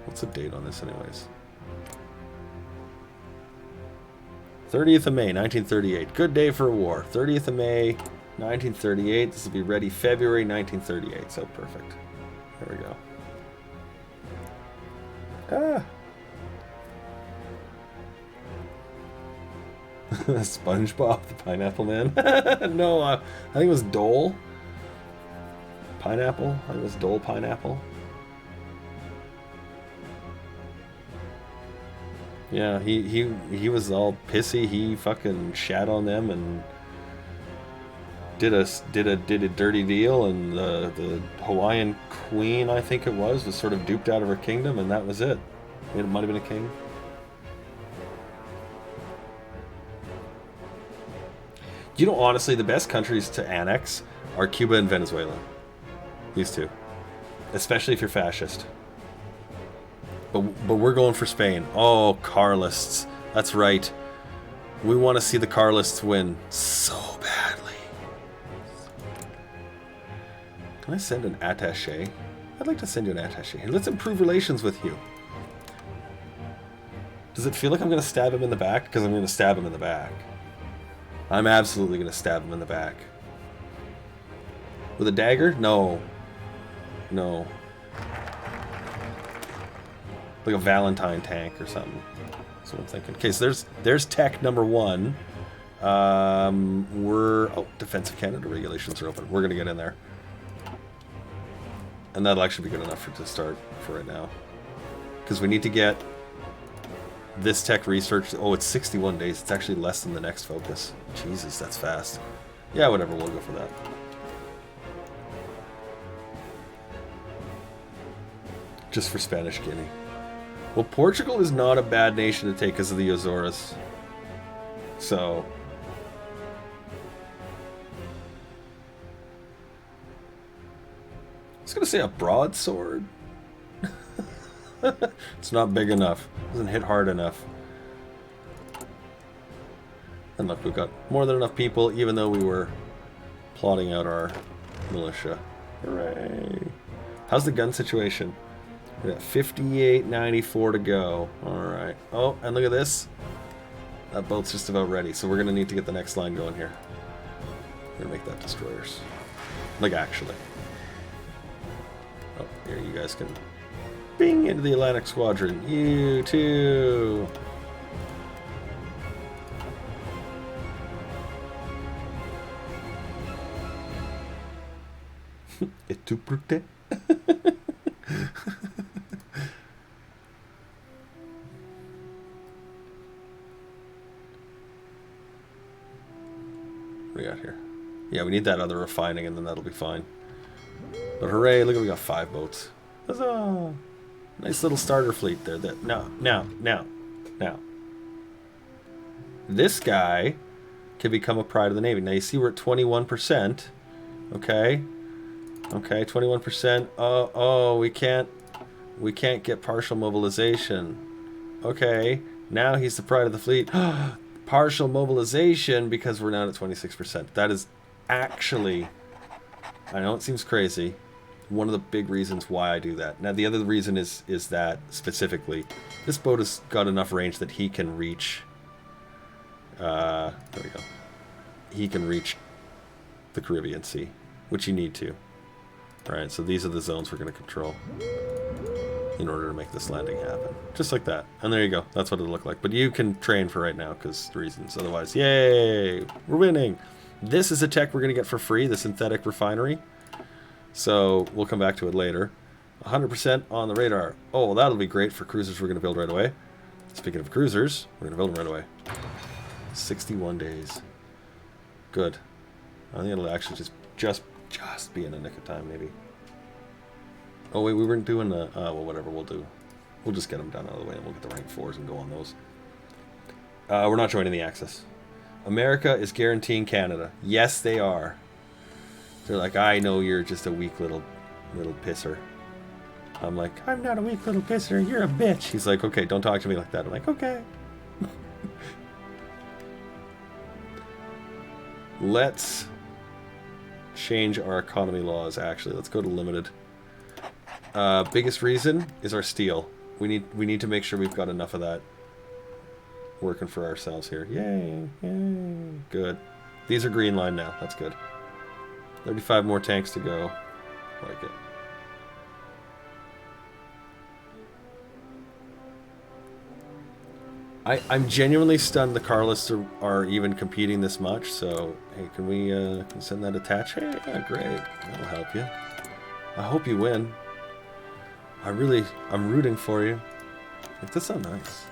What's the date on this anyways? 30th of May, 1938. Good day for a war. 30th of May, 1938. This will be ready February 1938. So perfect. There we go. Ah. SpongeBob, the Pineapple Man. No, I think it was Dole. Pineapple. I think it was Dole Pineapple. Yeah, he was all pissy. He fucking shat on them and did a dirty deal, and the Hawaiian queen, I think it was sort of duped out of her kingdom, and that was it. It might have been a king. You know, honestly, the best countries to annex are Cuba and Venezuela. These two, especially if you're fascist. But we're going for Spain. Oh, Carlists. That's right. We want to see the Carlists win so badly. Can I send an attaché? I'd like to send you an attaché. Let's improve relations with you. Does it feel like I'm going to stab him in the back? Because I'm going to stab him in the back. I'm absolutely going to stab him in the back. With a dagger? No. No. Like a Valentine tank or something. That's what I'm thinking. Okay, so there's tech number 1. Oh, Defense of Canada regulations are open. We're gonna get in there, and that'll actually be good enough to start for right now, because we need to get this tech research. Oh, it's 61 days. It's actually less than the next focus. Jesus, that's fast. Yeah, whatever. We'll go for that. Just for Spanish Guinea. Well, Portugal is not a bad nation to take because of the Azores. So... I was going to say a broadsword. It's not big enough. Doesn't hit hard enough. And look, we've got more than enough people, even though we were plotting out our militia. Hooray! How's the gun situation? We got 58.94 to go. Alright. Oh, and look at this. That boat's just about ready, so we're going to need to get the next line going here. We're going to make that destroyers. Like, actually. Oh, here you guys can bing into the Atlantic Squadron. You too! Et tu protect? We got here. Yeah, we need that other refining, and then that'll be fine. But hooray, look at, we got 5 boats. Huzzah! Nice little starter fleet there. Now. This guy can become a pride of the Navy. Now you see we're at 21%. Okay. Okay, 21%. Oh, we can't get partial mobilization. Okay. Now he's the pride of the fleet. Partial mobilization because we're now at 26%. That is actually, I know it seems crazy, one of the big reasons why I do that. Now the other reason is that specifically this boat has got enough range that he can reach there we go. He can reach the Caribbean Sea, which you need to. Alright, so these are the zones we're going to control in order to make this landing happen. Just like that. And there you go. That's what it'll look like. But you can train for right now because reasons. Otherwise, yay! We're winning! This is a tech we're going to get for free, the synthetic refinery. So we'll come back to it later. 100% on the radar. Oh, well, that'll be great for cruisers we're going to build right away. Speaking of cruisers, we're going to build them right away. 61 days. Good. I think it'll actually just be in the nick of time, maybe. Oh, wait, we weren't doing the... well, whatever, we'll do. We'll just get them done out of the way, and we'll get the rank 4s and go on those. We're not joining the Axis. America is guaranteeing Canada. Yes, they are. They're like, I know you're just a weak little pisser. I'm like, I'm not a weak little pisser. You're a bitch. He's like, okay, don't talk to me like that. I'm like, okay. Let's change our economy laws, actually. Let's go to limited. Biggest reason is our steel. We need to make sure we've got enough of that working for ourselves here. Yay! Yay! Good. These are green line now. That's good. 35 more tanks to go. Like it. I'm genuinely stunned the car lists are even competing this much, so hey, can we send that attach? Hey, yeah, great. That'll help you. I hope you win. I'm rooting for you. Like, that's so nice.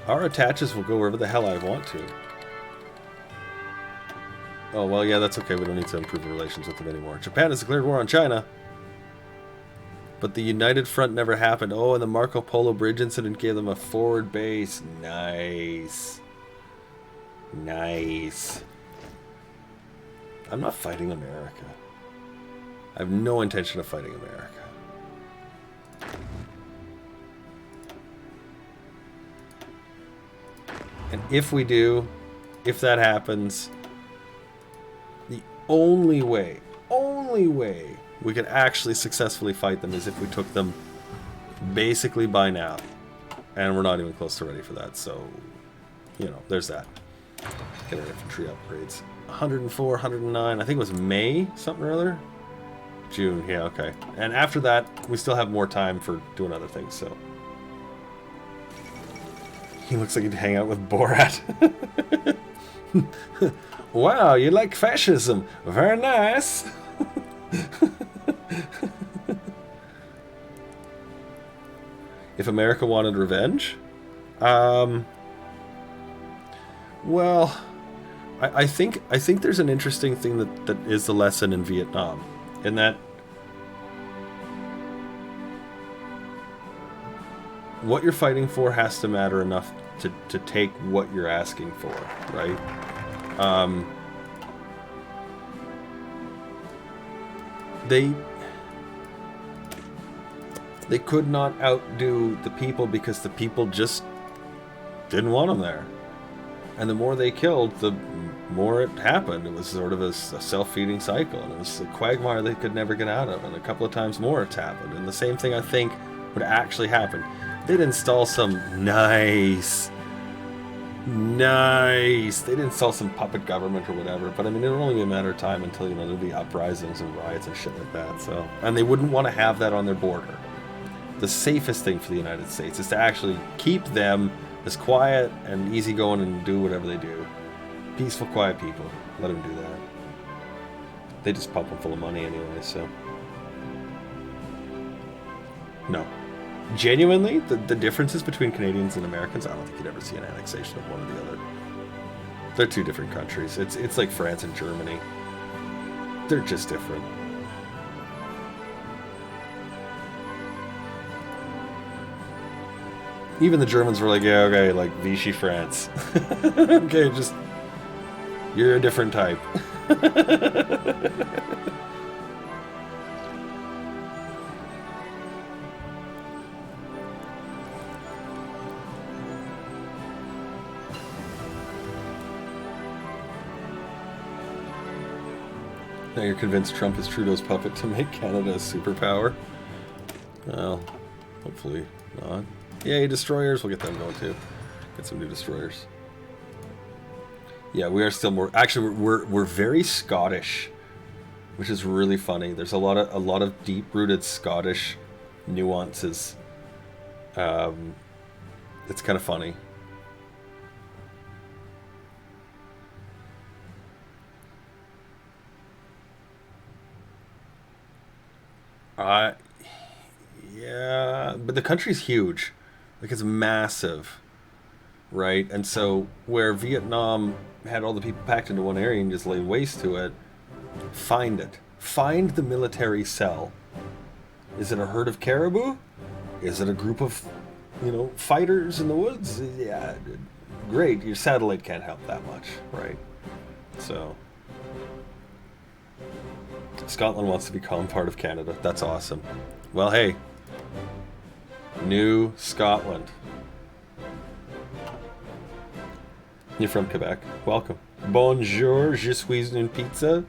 Our attaches will go wherever the hell I want to. Oh, well, yeah, that's okay. We don't need to improve relations with them anymore. Japan has declared war on China. But the United Front never happened. Oh, and the Marco Polo Bridge incident gave them a forward base. Nice. Nice. I'm not fighting America. I have no intention of fighting America. And if we do, if that happens, the only way we could actually successfully fight them is if we took them basically by now. And we're not even close to ready for that, so, you know, there's that. Get our infantry upgrades. 104, 109, I think it was May, something or other? June, yeah, okay. And after that, we still have more time for doing other things, so. He looks like he'd hang out with Borat. Wow, you like fascism. Very nice. If America wanted revenge? Well, I think there's an interesting thing that is the lesson in Vietnam. In that what you're fighting for has to matter enough to take what you're asking for, right? They could not outdo the people because the people just didn't want them there. And the more they killed, the more it happened. It was sort of a self-feeding cycle, and it was a quagmire they could never get out of, and a couple of times more it's happened. And the same thing, I think, would actually happen. They'd install some they'd install some puppet government or whatever, but I mean, it'll only be a matter of time until, you know, there'll be uprisings and riots and shit like that, so. And they wouldn't want to have that on their border. The safest thing for the United States is to actually keep them as quiet and easygoing and do whatever they do. Peaceful, quiet people. Let them do that. They just pump them full of money anyway, so. No. Genuinely, the differences between Canadians and Americans, I don't think you'd ever see an annexation of one or the other. They're two different countries. It's like France and Germany. They're just different. Even the Germans were like, yeah, okay, like Vichy France. Okay, just, you're a different type. Now you're convinced Trump is Trudeau's puppet to make Canada a superpower? Well, hopefully not. Yay, destroyers. We'll get them going too. Get some new destroyers. Yeah, we are still more. Actually, we're very Scottish, which is really funny. There's a lot of deep-rooted Scottish nuances. It's kind of funny. Yeah, but the country's huge. Like, it's massive, right? And so where Vietnam had all the people packed into one area and just laid waste to it, find it. Find the military cell. Is it a herd of caribou? Is it a group of, you know, fighters in the woods? Yeah, great. Your satellite can't help that much, right? So Scotland wants to become part of Canada. That's awesome. Well, hey. New Scotland. You're from Quebec. Welcome. Bonjour, je suis une pizza.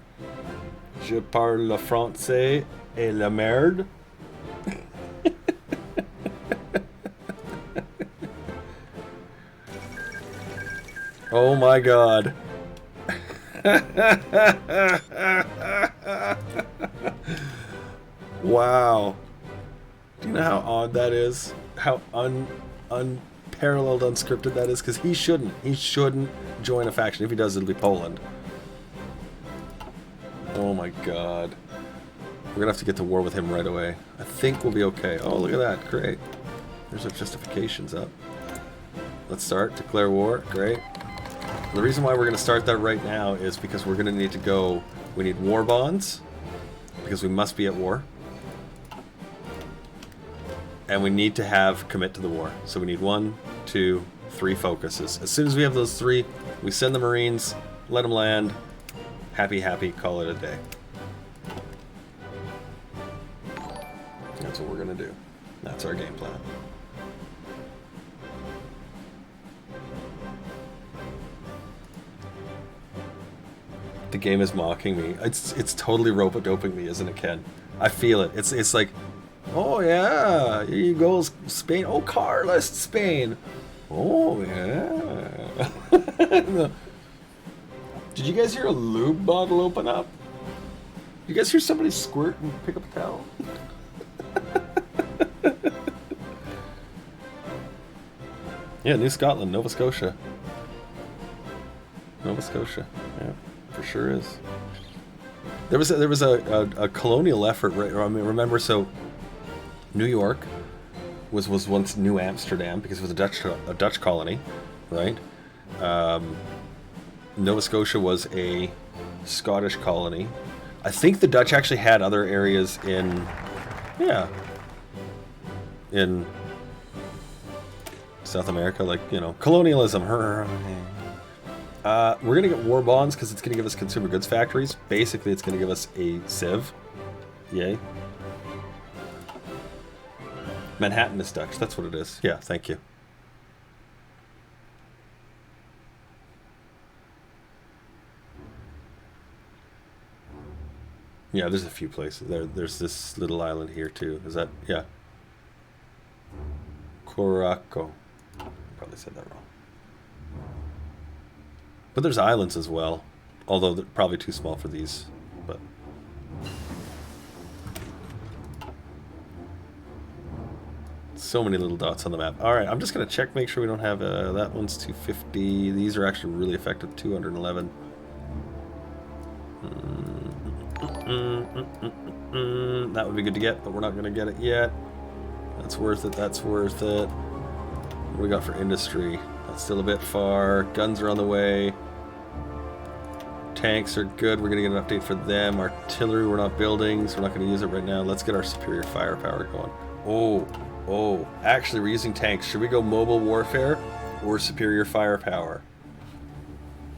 Je parle le français et la merde. Oh my god. Wow. Do you know how odd that is? How unparalleled, unscripted that is? Because he shouldn't join a faction. If he does, it'll be Poland. Oh my god. We're gonna have to get to war with him right away. I think we'll be okay. Oh, look at that. Great. There's our justifications up. Let's start. Declare war. Great. The reason why we're going to start that right now is because we're going to need to go... We need war bonds, because we must be at war. And we need to have commit to the war. So we need 1, 2, 3 focuses. As soon as we have those 3, we send the Marines, let them land, happy, happy, call it a day. That's what we're going to do. That's our game plan. The game is mocking me. It's totally robo-doping me, isn't it, Ken? I feel it. It's like, oh yeah, here you go, Spain. Oh, car list, Spain. Oh yeah. Did you guys hear a lube bottle open up? Did you guys hear somebody squirt and pick up a towel? Yeah, New Scotland, Nova Scotia. Nova Scotia, yeah. For sure is. There was a colonial effort, right? I mean, remember, so New York was once New Amsterdam because it was a Dutch colony, right? Nova Scotia was a Scottish colony. I think the Dutch actually had other areas in South America, like, you know, colonialism. We're going to get war bonds because it's going to give us consumer goods factories. Basically, it's going to give us a civ. Yay. Manhattan is Dutch. That's what it is. Yeah, thank you. Yeah, there's a few places. There's this little island here, too. Is that... Yeah. Coraco. Probably said that wrong. But there's islands as well, although they're probably too small for these, but... So many little dots on the map. Alright, I'm just going to check, make sure we don't have... that one's 250. These are actually really effective, 211. That would be good to get, but we're not going to get it yet. That's worth it, that's worth it. What do we got for industry? That's still a bit far. Guns are on the way. Tanks are good. We're going to get an update for them. Artillery, we're not building, so we're not going to use it right now. Let's get our superior firepower going. Oh. Actually, we're using tanks. Should we go mobile warfare or superior firepower?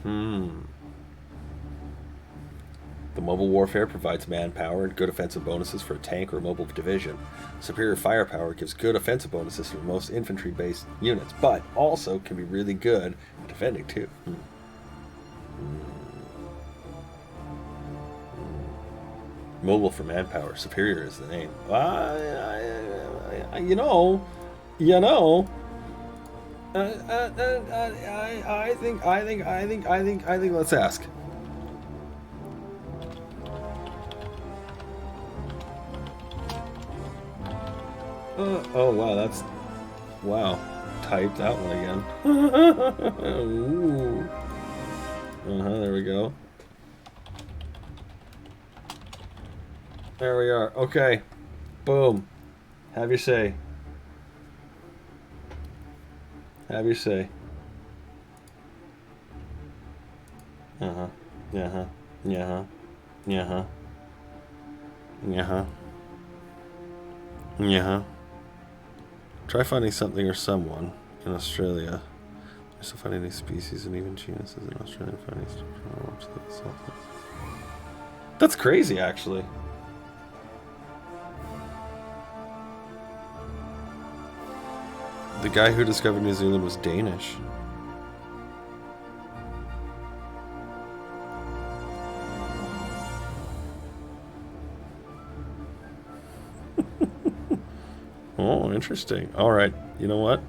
The mobile warfare provides manpower and good offensive bonuses for a tank or mobile division. Superior firepower gives good offensive bonuses for most infantry-based units, but also can be really good at defending too. Mobile for manpower. Superior is the name. I think. Let's ask. Oh wow, that's... Wow. Type that one again. Ooh. There we go. There we are. Okay. Boom. Have your say. Have your say. Yeah. Try finding something or someone in Australia. You're still finding these species and even genuses in Australia. That's crazy, actually. The guy who discovered New Zealand was Danish. Oh, interesting. All right. You know what?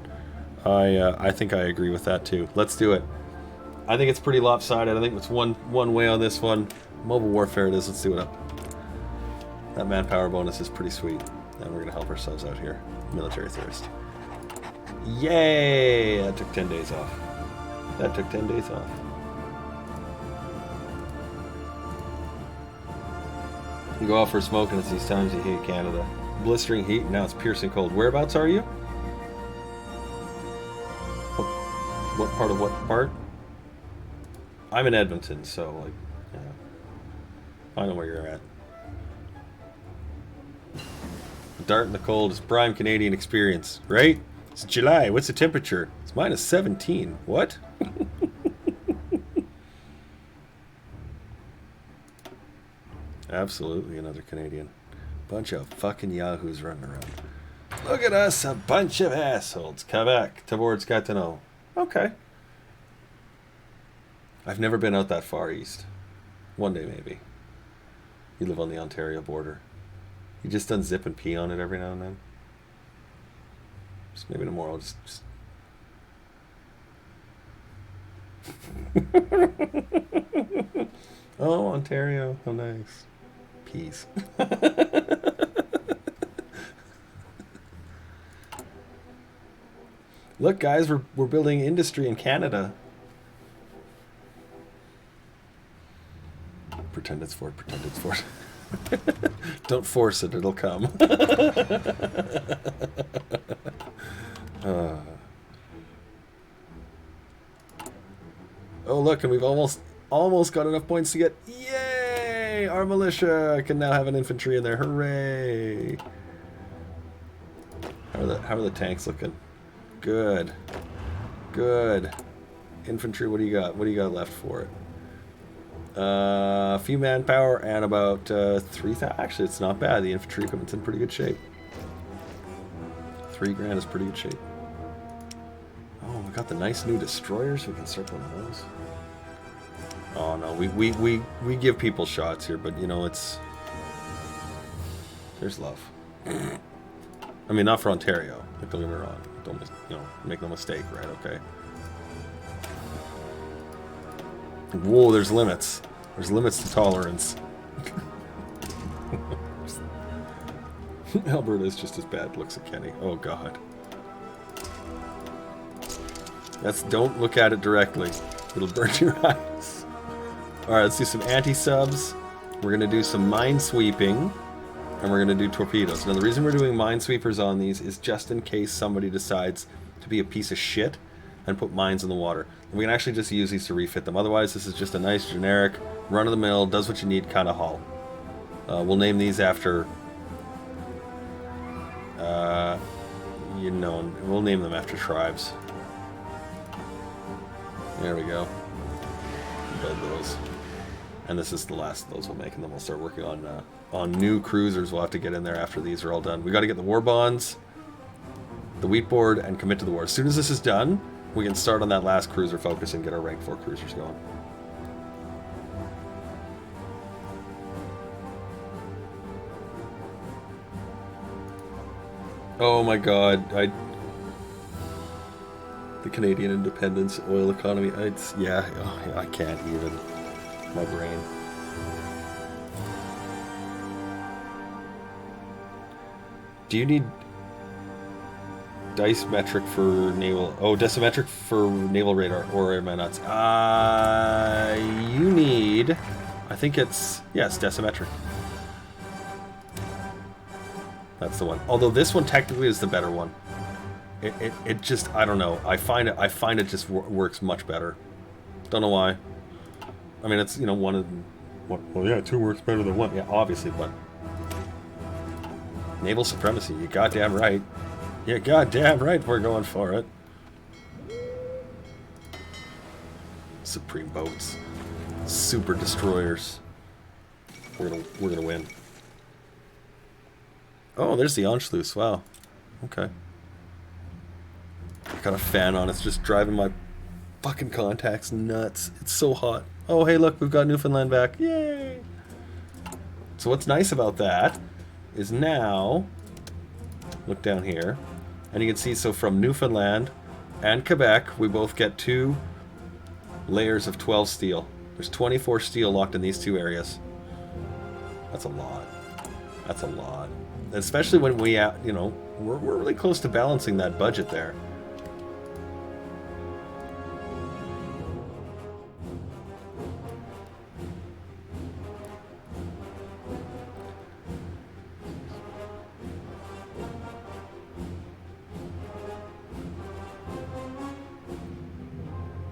I think I agree with that too. Let's do it. I think it's pretty lopsided. I think it's one way on this one. Mobile warfare it is. Let's see what up. That manpower bonus is pretty sweet. And we're going to help ourselves out here. Military thirst. Yay! That took 10 days off. That took 10 days off. You go out for smoke and it's these times you hate Canada. Blistering heat, now it's piercing cold. Whereabouts are you? What part of what part? I'm in Edmonton, so like, yeah. I know where you're at. The dart in the cold is prime Canadian experience, right? It's July. What's the temperature? It's minus 17. What? Absolutely another Canadian. Bunch of fucking yahoos running around. Look at us, a bunch of assholes. Quebec, towards Gatineau. Okay. I've never been out that far east. One day, maybe. You live on the Ontario border. You just unzip and pee on it every now and then. Just maybe tomorrow I'll just... Oh, Ontario. How nice. Peace. Look, guys, we're building industry in Canada. Pretend it's Ford. Pretend it's Ford. Don't force it; it'll come. Oh, look, and we've almost got enough points to get. Yay! Our militia can now have an infantry in there. Hooray! How are the tanks looking? Good. Good. Infantry, what do you got? What do you got left for it? A few manpower and about 3,000. Actually, it's not bad. The infantry equipment's in pretty good shape. 3 grand is pretty good shape. Oh, we got the nice new destroyers. We can start one of those. Oh no, we give people shots here, but you know it's there's love. I mean, not for Ontario. Like, don't get me wrong. Don't make no mistake, right? Okay. Whoa, there's limits. There's limits to tolerance. Alberta is just as bad. Looks at Kenny. Oh God. Don't look at it directly. It'll burn your eyes. All right, let's do some anti-subs. We're gonna do some minesweeping. And we're going to do torpedoes. Now, the reason we're doing minesweepers on these is just in case somebody decides to be a piece of shit and put mines in the water. And we can actually just use these to refit them. Otherwise, this is just a nice, generic, run-of-the-mill, does what you need kind of hull. We'll name these after... we'll name them after tribes. There we go. Build those. And this is the last of those we'll make, and then we'll start working on new cruisers. We'll have to get in there after these are all done. We got to get the war bonds, the wheat board, and commit to the war. As soon as this is done, we can start on that last cruiser focus and get our rank 4 cruisers going. Oh my God! The Canadian independence, oil economy. I can't even. My brain. Do you need dice metric for naval? Oh, decimetric for naval radar, or am I nuts? You need. I think it's decimetric. That's the one. Although this one technically is the better one. It just, I don't know. I find it just works much better. Don't know why. I mean, it's, one of them. Well, yeah, 2 works better than 1. Yeah, obviously, but... Naval supremacy, you goddamn right. You goddamn right we're going for it. Supreme boats. Super destroyers. We're gonna win. Oh, there's the Anschluss. Wow. Okay. Got a fan on. It's just driving my fucking contacts nuts. It's so hot. Oh, hey, look, we've got Newfoundland back. Yay! So what's nice about that is now, look down here, and you can see, so from Newfoundland and Quebec, we both get 2 layers of 12 steel. There's 24 steel locked in these two areas. That's a lot. That's a lot. Especially when we, you know, we're really close to balancing that budget there.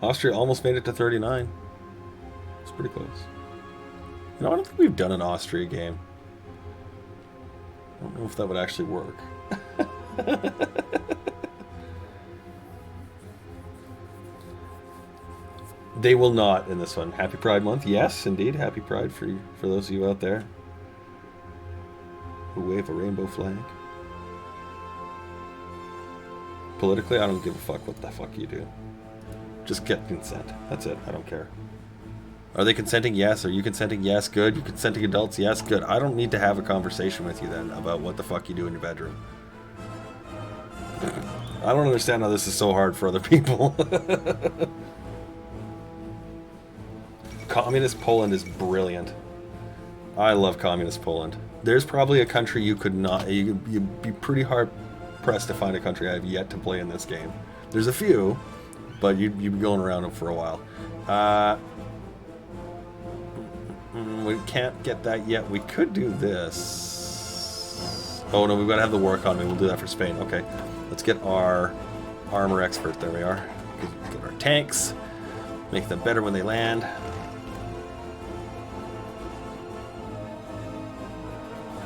Austria almost made it to 39. It's pretty close. You know, I don't think we've done an Austria game. I don't know if that would actually work. They will not in this one. Happy Pride Month. Yes, indeed. Happy Pride for you, for those of you out there who wave a rainbow flag. Politically, I don't give a fuck what the fuck you do. Just get consent. That's it. I don't care. Are they consenting? Yes. Are you consenting? Yes. Good. You consenting adults? Yes. Good. I don't need to have a conversation with you then about what the fuck you do in your bedroom. I don't understand how this is so hard for other people. Communist Poland is brilliant. I love Communist Poland. There's probably a country you could not... You'd be pretty hard pressed to find a country I have yet to play in this game. There's a few... But you'd be going around them for a while. We can't get that yet. We could do this. Oh no, we've got to have the war economy. We'll do that for Spain. Okay. Let's get our armor expert. There we are. Get our tanks. Make them better when they land.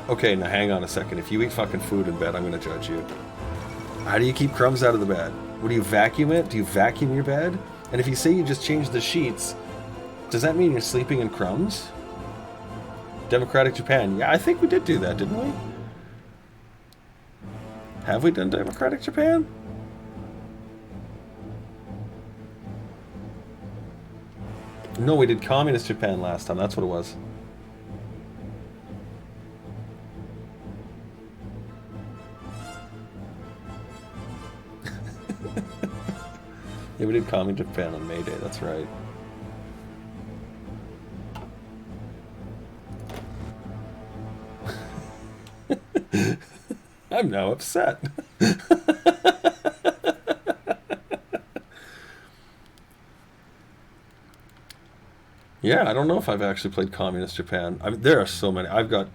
Okay, now hang on a second. If you eat fucking food in bed, I'm going to judge you. How do you keep crumbs out of the bed? What, do you vacuum it? Do you vacuum your bed? And if you say you just changed the sheets, does that mean you're sleeping in crumbs? Democratic Japan. Yeah, I think we did do that, didn't we? Have we done Democratic Japan? No, we did Communist Japan last time. That's what it was. Yeah, we did Communist Japan on May Day, that's right. I'm now upset. Yeah, I don't know if I've actually played Communist Japan. I mean, there are so many. I've got...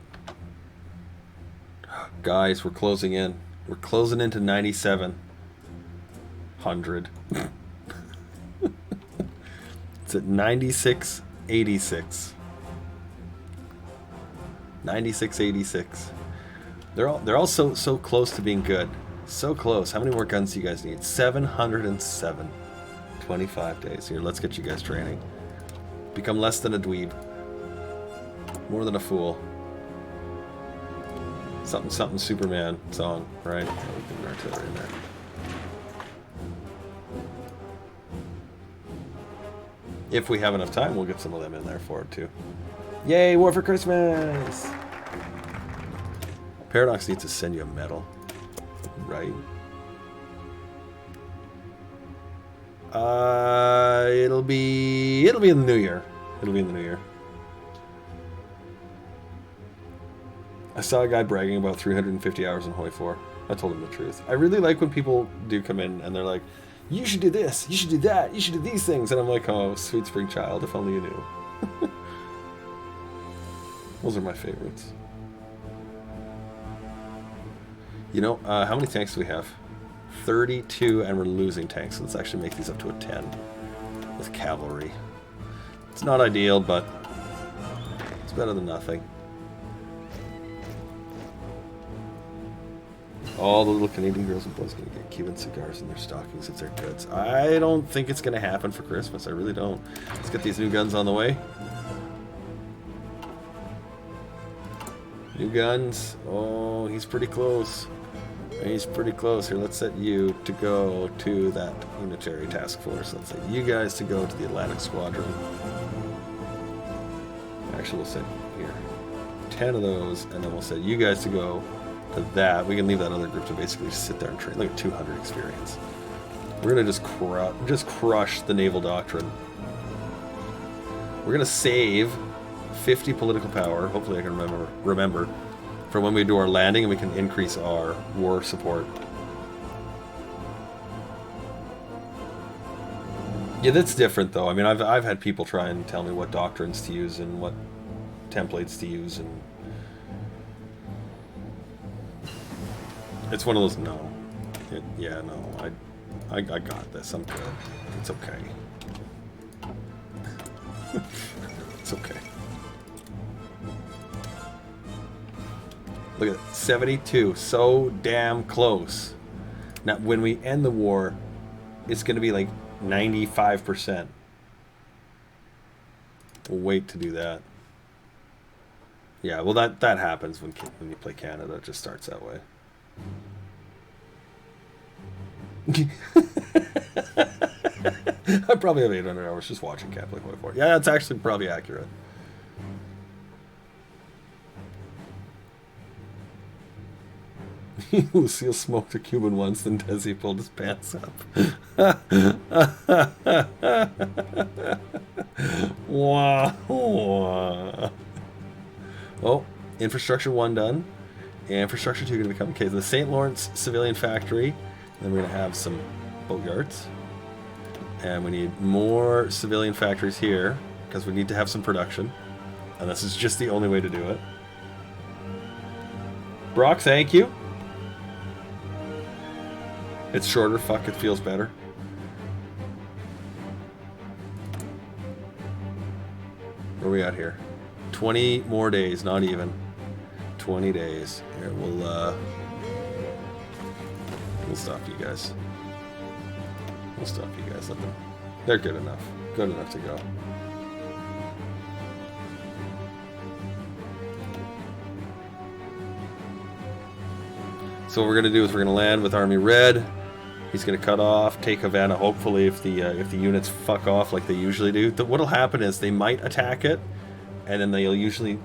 Guys, we're closing in. We're closing into 9,700. It's at 9686. 9686. They're all so close to being good. So close. How many more guns do you guys need? 707. 25 days. Here, let's get you guys training. Become less than a dweeb. More than a fool. Something Superman song, right? Oh, we can artillery in there. If we have enough time, we'll get some of them in there for it too. Yay, War for Christmas! Paradox needs to send you a medal, right? It'll be in the new year. It'll be in the new year. I saw a guy bragging about 350 hours in Hoi 4. I told him the truth. I really like when people do come in and they're like, you should do this, you should do that, you should do these things. And I'm like, oh, sweet spring child, if only you knew. Those are my favorites. You know, how many tanks do we have? 32, and we're losing tanks. So let's actually make these up to a 10 with cavalry. It's not ideal, but it's better than nothing. All the little Canadian girls and boys are going to get Cuban cigars in their stockings. It's their goods. I don't think it's going to happen for Christmas. I really don't. Let's get these new guns on the way. New guns. Oh, he's pretty close. He's pretty close. Here, let's set you to go to that unitary task force. Let's set you guys to go to the Atlantic Squadron. Actually, we'll set here 10 of those, and then we'll set you guys to go to that. We can leave that other group to basically just sit there and train. Look at 200 experience. We're gonna just crush the naval doctrine. We're gonna save 50 political power. Hopefully I can remember for when we do our landing, and we can increase our war support. Yeah, that's different though. I mean, I've had people try and tell me what doctrines to use and what templates to use, and it's one of those. No, yeah, no. I got this. I'm good. It's okay. It's okay. Look at that. 72. So damn close. Now, when we end the war, it's going to be like 95%. We'll wait to do that. Yeah, well, that happens when you play Canada. It just starts that way. I probably have 800 hours just watching Catholic Way for it. Yeah, that's actually probably accurate. Lucille smoked a Cuban once, then Desi pulled his pants up. Wow. Oh, Infrastructure 1 done. Infrastructure 2 going to become okay. The St. Lawrence Civilian Factory. Then we're going to have some boatyards. And we need more civilian factories here, because we need to have some production. And this is just the only way to do it. Brock, thank you. It's shorter, fuck, it feels better. Where are we at here? 20 more days, not even. 20 days. Here, we'll stop you guys. We'll stop you guys. Let them. They're good enough. Good enough to go. So what we're gonna do is we're gonna land with Army Red. He's gonna cut off, take Havana. Hopefully, if the units fuck off like they usually do, what'll happen is they might attack it, and then they'll usually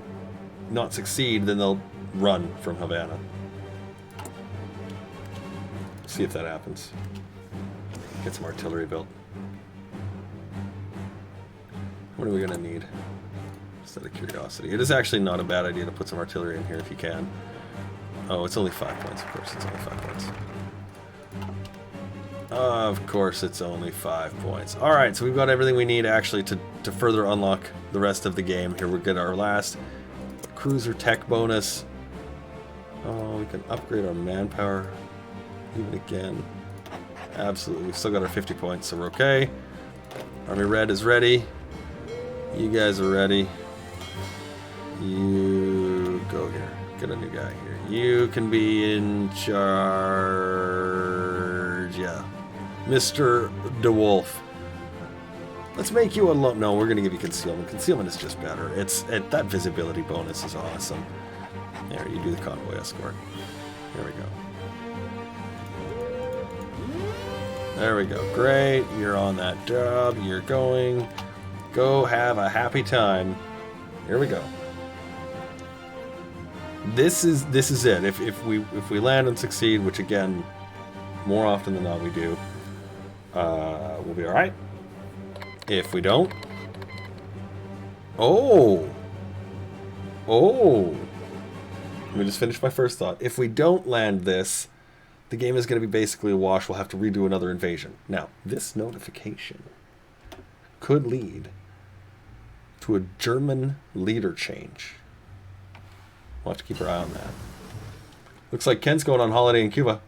not succeed. Then they'll run from Havana. See if that happens. Get some artillery built. What are we gonna need? Just out of curiosity. It is actually not a bad idea to put some artillery in here if you can. Oh, it's only 5 points, of course. It's only 5 points. Of course, it's only 5 points. Alright, so we've got everything we need actually to further unlock the rest of the game. Here we get our last cruiser tech bonus. Oh, we can upgrade our manpower even again. Absolutely. We've still got our 50 points, so we're okay. Army Red is ready. You guys are ready. You go here. Get a new guy here. You can be in charge. Yeah. Mr. DeWolf. Let's make you a no, we're going to give you concealment. Concealment is just better. That visibility bonus is awesome. There, you do the convoy escort. There we go. There we go. Great. You're on that job. You're going. Go have a happy time. Here we go. This is it. If we land and succeed, which again, more often than not we do, we'll be all right. If we don't, let me just finish my first thought. If we don't land this, the game is going to be basically a wash. We'll have to redo another invasion. Now, this notification could lead to a German leader change. We'll have to keep our eye on that. Looks like Ken's going on holiday in Cuba.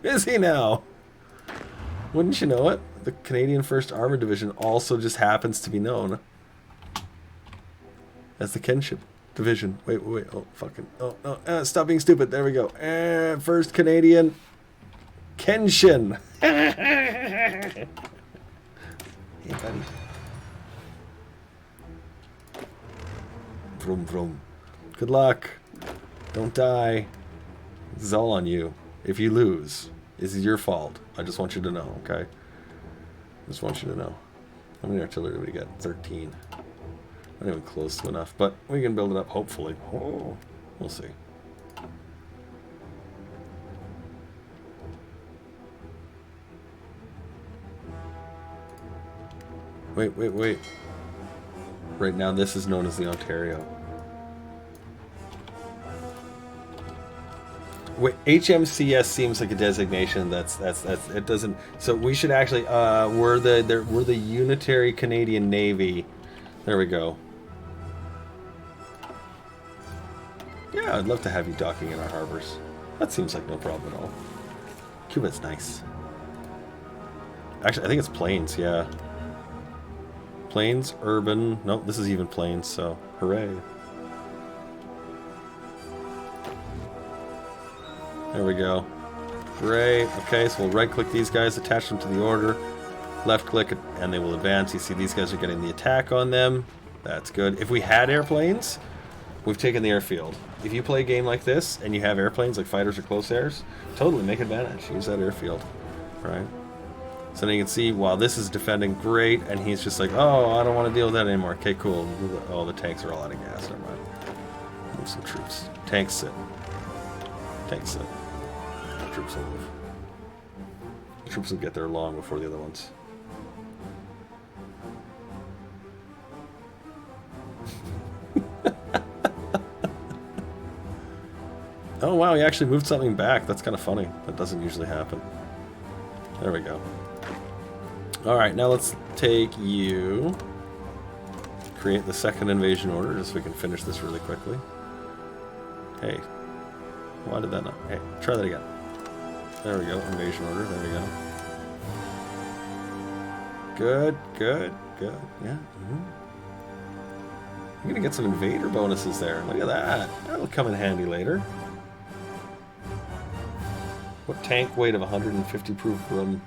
Is he now? Wouldn't you know it? The Canadian 1st Armored Division also just happens to be known as the Kinship Division. Wait. Oh, fucking. Oh, no. Stop being stupid. There we go. 1st Canadian Kenshin. Hey, buddy. Vroom, vroom. Good luck. Don't die. This is all on you. If you lose, this is your fault. I just want you to know, okay? Just want you to know. How many artillery do we get? 13. Not even close to enough, but we can build it up, hopefully. Oh, we'll see. Wait, wait, wait. Right now, this is known as the Ontario. Wait, HMCS seems like a designation. That's it doesn't. So we should actually we're the Unitary Canadian Navy. There we go. Yeah, I'd love to have you docking in our harbors. That seems like no problem at all. Cuba's nice. Actually, I think it's plains. Yeah. Plains, urban. Nope, this is even plains. So hooray. There we go. Great. Okay, so we'll right-click these guys, attach them to the order. Left-click, and they will advance. You see these guys are getting the attack on them. That's good. If we had airplanes, we've taken the airfield. If you play a game like this, and you have airplanes, like fighters or close airs, totally make advantage. Use that airfield. Right? So now you can see, while this is defending great, and he's just like, oh, I don't want to deal with that anymore. Okay, cool. Oh, the tanks are all out of gas. Never mind. Move some troops. Tanks sit. Tanks sit. Troops will move. The troops will get there long before the other ones. Oh wow, he actually moved something back. That's kind of funny. That doesn't usually happen. There we go. Alright, now let's take you. Create the second invasion order just so we can finish this really quickly. Hey. Why did that not? Hey, try that again. There we go, invasion order, there we go. Good, good, good, yeah. You're gonna get some invader bonuses there. Look at that. That'll come in handy later. What tank weight of 150 proof room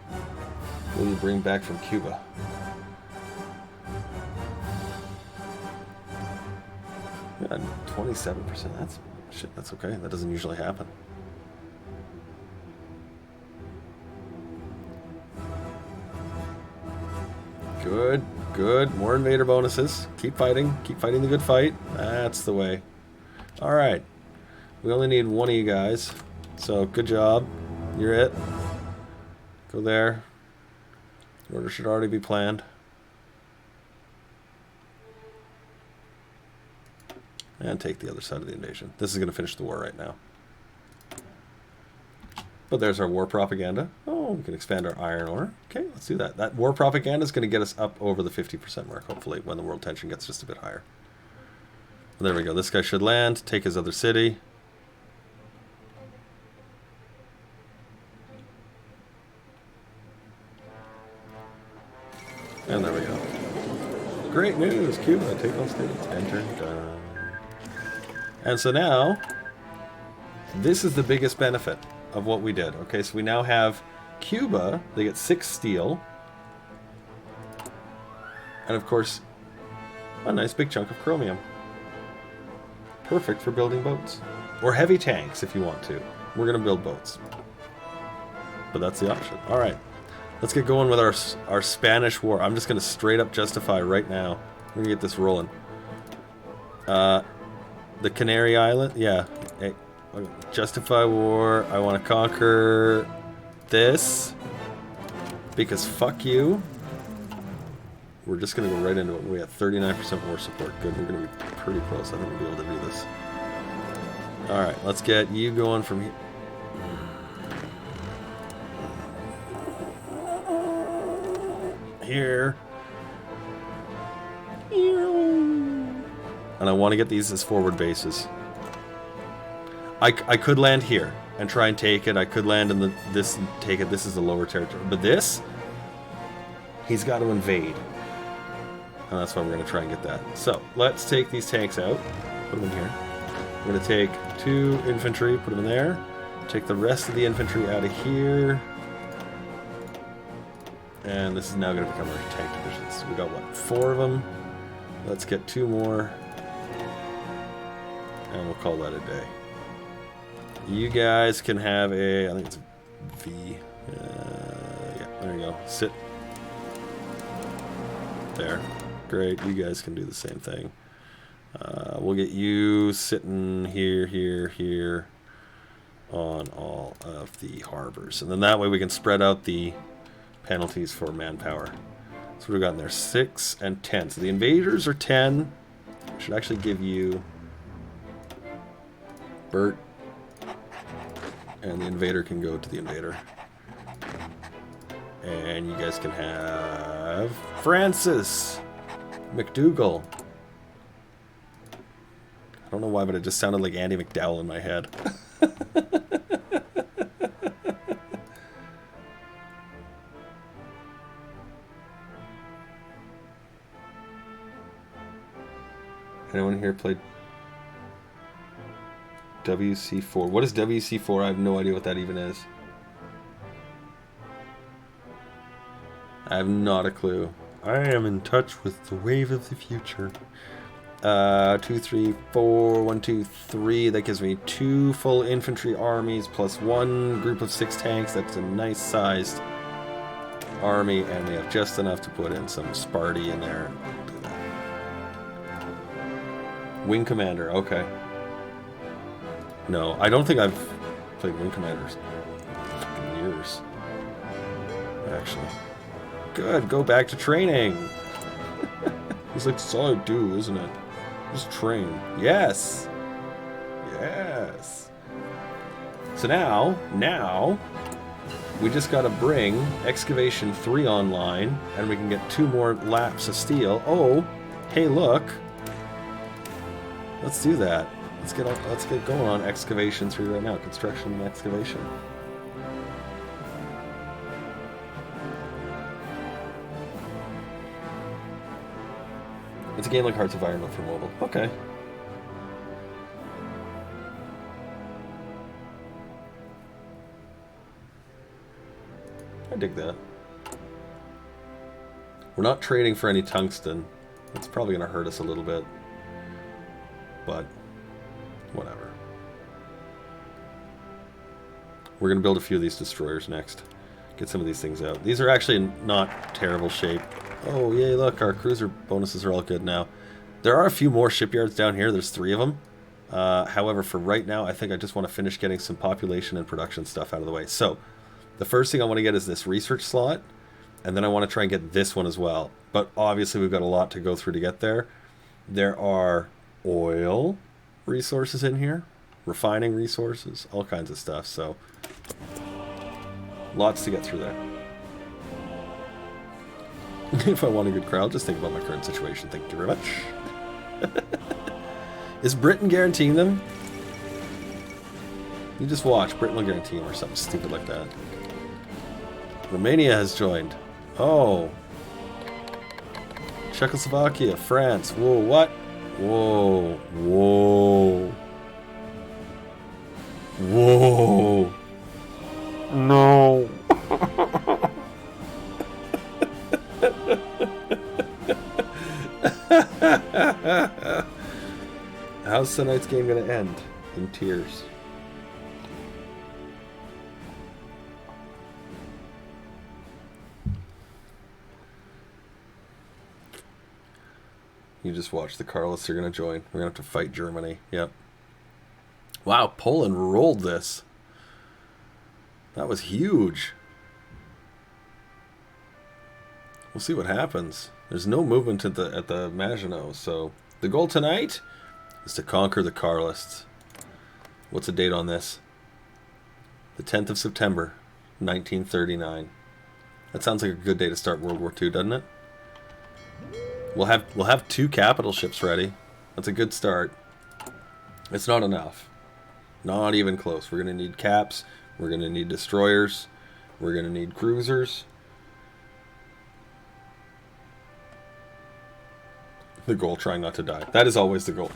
will you bring back from Cuba? Yeah, 27%, that's shit, that's okay. That doesn't usually happen. Good, good. More invader bonuses. Keep fighting. Keep fighting the good fight. That's the way. Alright. We only need one of you guys. So, good job. You're it. Go there. The order should already be planned. And take the other side of the invasion. This is going to finish the war right now. But there's our war propaganda. Oh, we can expand our iron ore. Okay, let's do that. That war propaganda is going to get us up over the 50% mark, hopefully, when the world tension gets just a bit higher. There we go. This guy should land, take his other city. And there we go. Great news! Cuba, take all states. Enter, done. And so now, this is the biggest benefit of what we did. Okay, so we now have Cuba, they get 6 steel. And of course, a nice big chunk of chromium. Perfect for building boats. Or heavy tanks if you want to. We're going to build boats. But that's the option. Alright, let's get going with our Spanish War. I'm just going to straight up justify right now. We're going to get this rolling. The Canary Island, yeah. Hey. Justify war. I want to conquer this because fuck you. We're just gonna go right into it. We have 39% war support. Good. We're gonna be pretty close. I think we'll be able to do this. All right. Let's get you going from here. Here. And I want to get these as forward bases. I could land here and try and take it. I could land in this and take it. This is the lower territory. But this, he's got to invade. And that's why we're going to try and get that. So, let's take these tanks out. Put them in here. We're going to take 2 infantry, put them in there. Take the rest of the infantry out of here. And this is now going to become our tank divisions. We got, what, 4 of them? Let's get 2 more. And we'll call that a day. You guys can have a, I think it's V. Yeah, there you go. Sit. There. Great. You guys can do the same thing. We'll get you sitting here, here, here on all of the harbors. And then that way we can spread out the penalties for manpower. So what do we got in there? 6 and 10. So the invaders are 10. I should actually give you Bert. And the invader can go to the invader. And you guys can have Francis McDougal. I don't know why, but it just sounded like Andy McDowell in my head. Anyone here played WC4? What is WC4? I have no idea what that even is. I have not a clue. I am in touch with the wave of the future. 2, 3, 4, 1, 2, 3. That gives me 2 full infantry armies plus 1 group of 6 tanks. That's a nice sized army, and we have just enough to put in some Sparty in there. Wing Commander, okay. No, I don't think I've played Wing Commanders in years. Actually. Good, go back to training. It's like, it's all I do, isn't it? Just train. Yes! Yes! So now, we just gotta bring Excavation 3 online, and we can get 2 more laps of steel. Oh, hey look! Let's do that. Let's get going on Excavation 3 right now. Construction and Excavation. It's a game like Hearts of Iron for mobile. Okay. I dig that. We're not trading for any tungsten. That's probably going to hurt us a little bit. But whatever. We're going to build a few of these destroyers next. Get some of these things out. These are actually in not terrible shape. Oh, yay, look, our cruiser bonuses are all good now. There are a few more shipyards down here. There's 3 of them. However, for right now, I think I just want to finish getting some population and production stuff out of the way. So, the first thing I want to get is this research slot, and then I want to try and get this one as well. But obviously, we've got a lot to go through to get there. There are oil resources in here, refining resources, all kinds of stuff. So, lots to get through there. If I want a good crowd, just think about my current situation. Thank you very much. Is Britain guaranteeing them? You just watch. Britain will guarantee them or something stupid like that. Romania has joined. Oh. Czechoslovakia, France. Whoa, what? Whoa. Whoa. Whoa. No. How's tonight's game gonna end? In tears. You just watch. The Carlists are gonna join. We're gonna have to fight Germany. Yep. Wow, Poland rolled this. That was huge. We'll see what happens. There's no movement at the Maginot, so the goal tonight is to conquer the Carlists. What's the date on this? The 10th of September, 1939. That sounds like a good day to start World War II, doesn't it? We'll have 2 capital ships ready. That's a good start. It's not enough. Not even close. We're going to need caps. We're going to need destroyers. We're going to need cruisers. The goal, trying not to die. That is always the goal.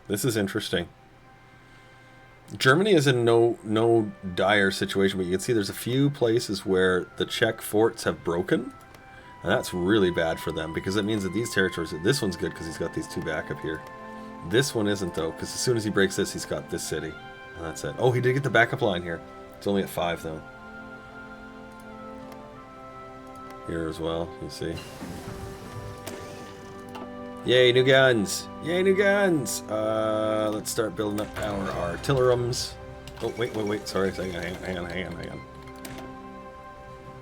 This is interesting. Germany is in no dire situation, but you can see there's a few places where the Czech forts have broken. And that's really bad for them, because it means that these territories... This one's good because he's got these 2 back up here. This one isn't, though, because as soon as he breaks this, he's got this city. And that's it. Oh, he did get the backup line here. It's only at 5, though. Here as well, you see. Yay, new guns! Yay, new guns! Let's start building up our artillerums. Oh, wait. Sorry, hang on.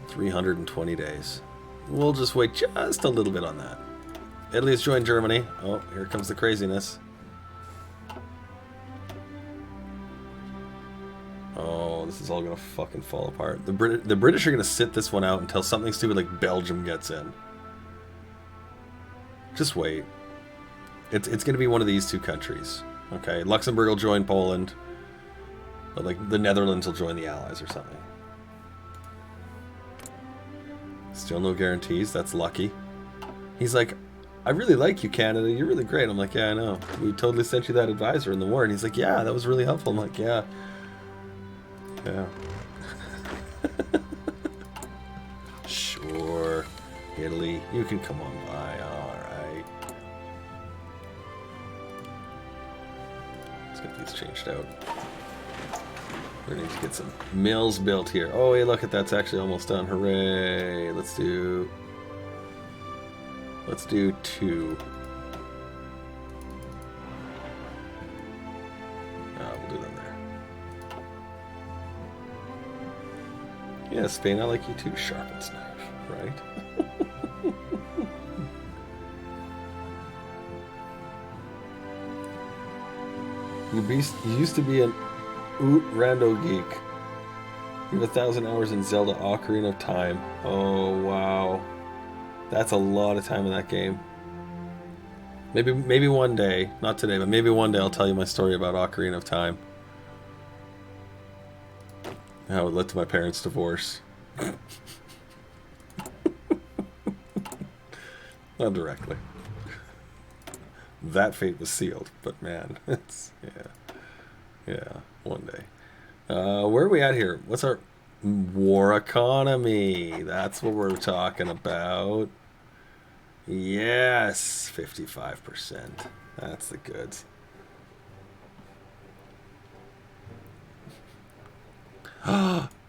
320 days. We'll just wait just a little bit on that. Italy has joined Germany. Oh, here comes the craziness. Oh, this is all gonna fucking fall apart. The British are gonna sit this one out until something stupid like Belgium gets in. Just wait. It's gonna be one of these two countries. Okay, Luxembourg will join Poland, but like the Netherlands will join the Allies or something. Still no guarantees. That's lucky. He's like, I really like you, Canada. You're really great. I'm like, yeah, I know. We totally sent you that advisor in the war. And he's like, yeah, that was really helpful. I'm like, yeah. Yeah. Sure. Italy, you can come on by. Alright. Let's get these changed out. We need to get some mills built here. Oh, hey, look at that's actually almost done. Hooray! Let's do 2. We'll do them there. Yeah, Spain, I like you too. Sharpens knife, right? You used to be an Oot Rando geek. You have 1,000 hours in Zelda Ocarina of Time. Oh wow, that's a lot of time in that game. Maybe one day, not today, but maybe one day I'll tell you my story about Ocarina of Time. How it led to my parents' divorce. Not directly. That fate was sealed, but man, it's yeah, one day. Where are we at here? What's our war economy? That's what we're talking about. Yes, 55%. That's the goods.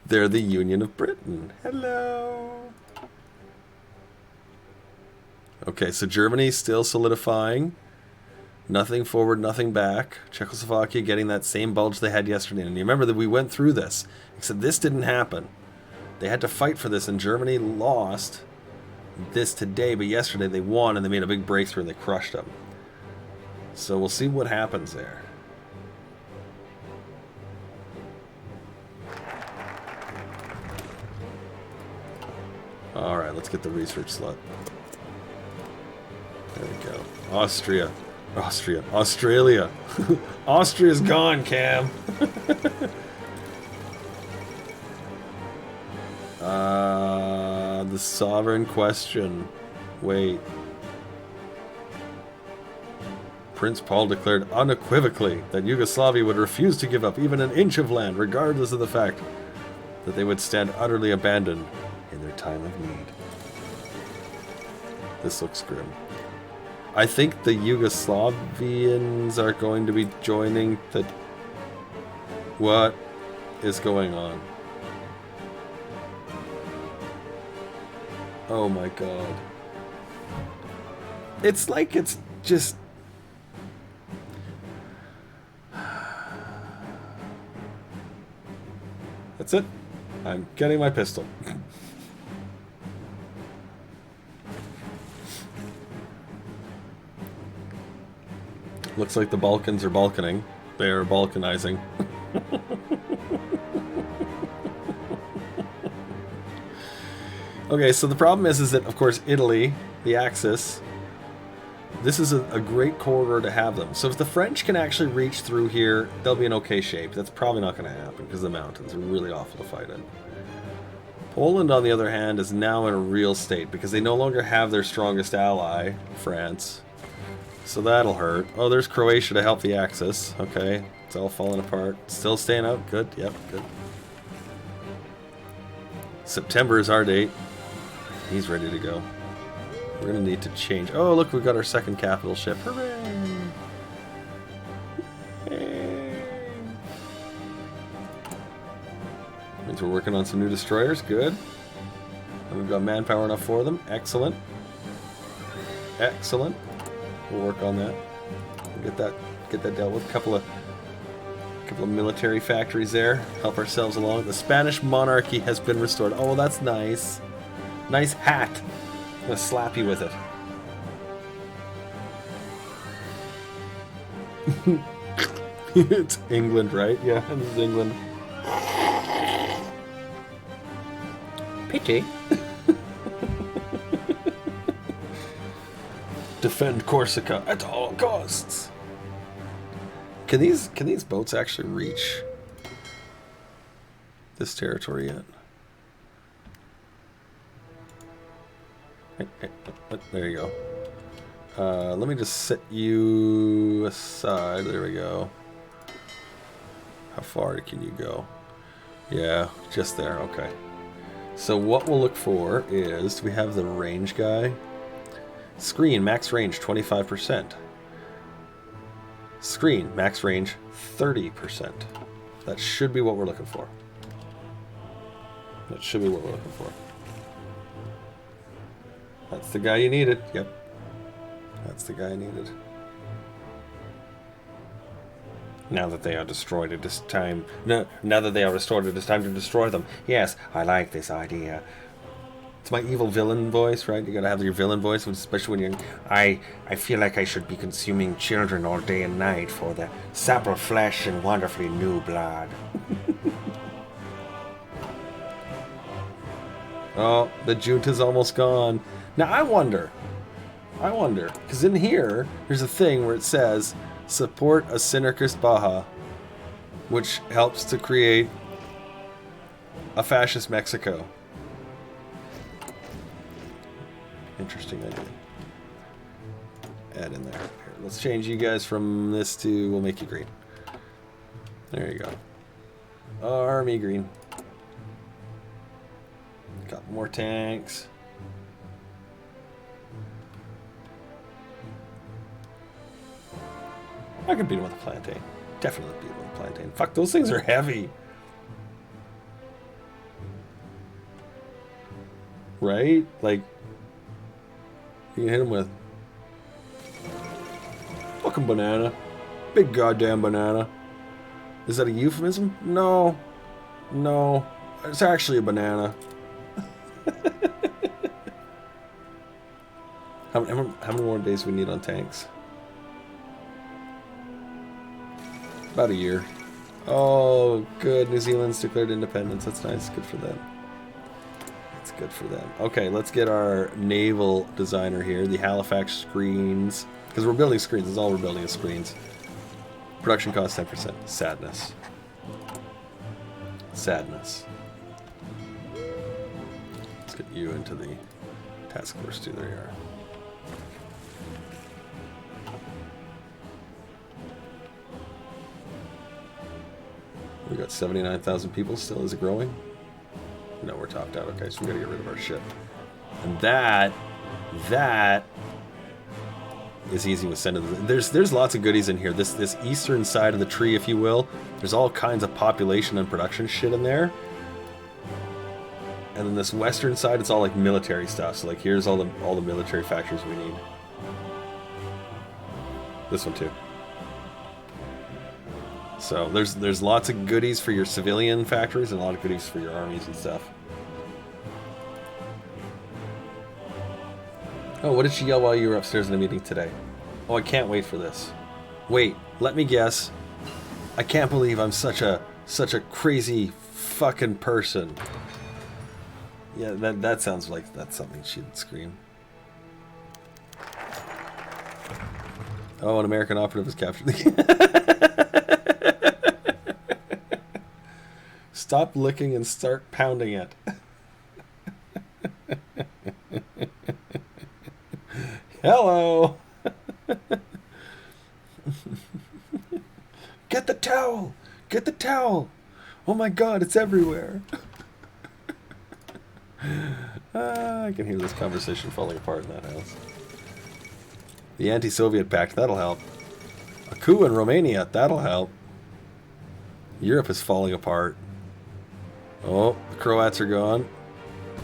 They're the Union of Britain. Hello. Okay, so Germany's still solidifying. Nothing forward, nothing back. Czechoslovakia getting that same bulge they had yesterday. And you remember that we went through this, except this didn't happen. They had to fight for this, and Germany lost this today, but yesterday they won, and they made a big breakthrough, and they crushed them. So we'll see what happens there. Alright, let's get the research slot. There we go. Australia. Austria's gone, Cam. The sovereign question. Wait. Prince Paul declared unequivocally that Yugoslavia would refuse to give up even an inch of land, regardless of the fact that they would stand utterly abandoned in their time of need. This looks grim. I think the Yugoslavians are going to be joining the... What is going on? Oh my god. It's like it's just... That's it. I'm getting my pistol. Looks like the Balkans are Balkaning. They are Balkanizing. Okay, so the problem is that, of course, Italy, the Axis, this is a great corridor to have them. So if the French can actually reach through here, they'll be in okay shape. That's probably not going to happen because the mountains are really awful to fight in. Poland, on the other hand, is now in a real state because they no longer have their strongest ally, France. So that'll hurt. Oh, there's Croatia to help the Axis. Okay, it's all falling apart. Still staying out. Good. Yep, good. September is our date. He's ready to go. We're going to need to change. Oh, look, we've got our second capital ship. Hooray! Yay. Means we're working on some new destroyers. Good. And we've got manpower enough for them. Excellent. Excellent. We'll work on that. We'll get that dealt with. Couple of military factories there. Help ourselves along. The Spanish monarchy has been restored. Oh, that's nice. Nice hat. I'm gonna slap you with it. It's England, right? Yeah, this is England. Pity. Defend Corsica at all costs. Can these boats actually reach this territory yet? There you go. Let me just set you aside. There we go. How far can you go? Yeah, just there. Okay. So what we'll look for is, do we have the range guy? Screen, max range, 25%. Screen, max range, 30%. That should be what we're looking for. That should be what we're looking for. That's the guy you needed. Yep. That's the guy I needed. Now that they are destroyed, it is time... No, now that they are restored, it is time to destroy them. Yes, I like this idea. It's my evil villain voice, right? You gotta have your villain voice, especially when you're... I feel like I should be consuming children all day and night for the sap of flesh and wonderfully new blood. Oh, the junta's almost gone. Now, I wonder, because in here, there's a thing where it says, support a Synergist Baja, which helps to create a fascist Mexico. Interesting idea. Add in there. Here, let's change you guys from this to, we'll make you green. There you go. Army green. Got more tanks. I can beat him with a plantain. Definitely beat him with a plantain. Fuck, those things are heavy. Right? Like, you can hit him with fucking banana. Big goddamn banana. Is that a euphemism? No. No. It's actually a banana. How many more days do we need on tanks? About a year. Oh, good. New Zealand's declared independence. That's nice. Good for them. That's good for them. Okay, let's get our naval designer here. The Halifax screens. Because we're building screens. That's all we're building is screens. Production cost 10%. Sadness. Sadness. Let's get you into the task force too. There you are. We got 79,000 people still. Is it growing? No, we're topped out. Okay, so we gotta get rid of our ship. And that is easy with sending. There's lots of goodies in here. This eastern side of the tree, if you will, there's all kinds of population and production shit in there. And then this western side, it's all like military stuff. So like here's all the military factories we need. This one too. So there's lots of goodies for your civilian factories and a lot of goodies for your armies and stuff. Oh, what did she yell while you were upstairs in a meeting today? Oh, I can't wait for this. Wait, let me guess. I can't believe I'm such a crazy fucking person. Yeah, that sounds like that's something she'd scream. Oh, an American operative was captured. Stop licking and start pounding it. Hello. Get the towel. Get the towel. Oh my God, it's everywhere. I can hear this conversation falling apart in that house. The anti-Soviet pact, that'll help. A coup in Romania, that'll help. Europe is falling apart. Oh, the Croats are gone.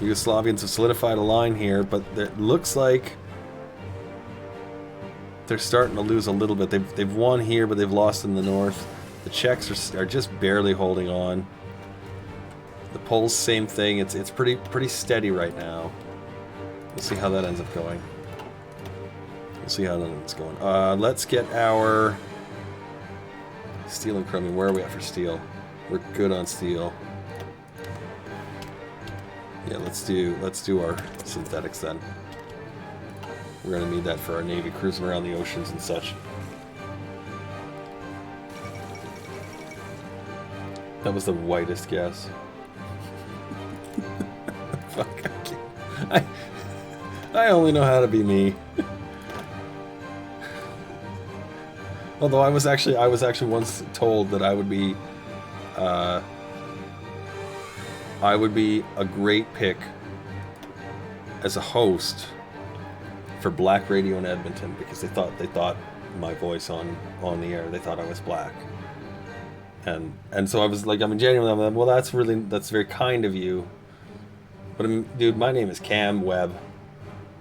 The Yugoslavians have solidified a line here, but it looks like they're starting to lose a little bit. They've won here, but they've lost in the north. The Czechs are just barely holding on. The Poles, same thing. It's pretty steady right now. We'll see how that ends up going. We'll see how that ends up going. Let's get our steel and chromium. Where are we at for steel? We're good on steel. Yeah, let's do our synthetics then. We're gonna need that for our navy cruising around the oceans and such. That was the whitest guess. Fuck, I only know how to be me. Although I was actually once told that I would be a great pick as a host for Black Radio in Edmonton because they thought my voice on the air, they thought I was black. And so I was like, I mean, genuinely, I'm like, well, that's very kind of you. But I mean, dude, my name is Cam Webb.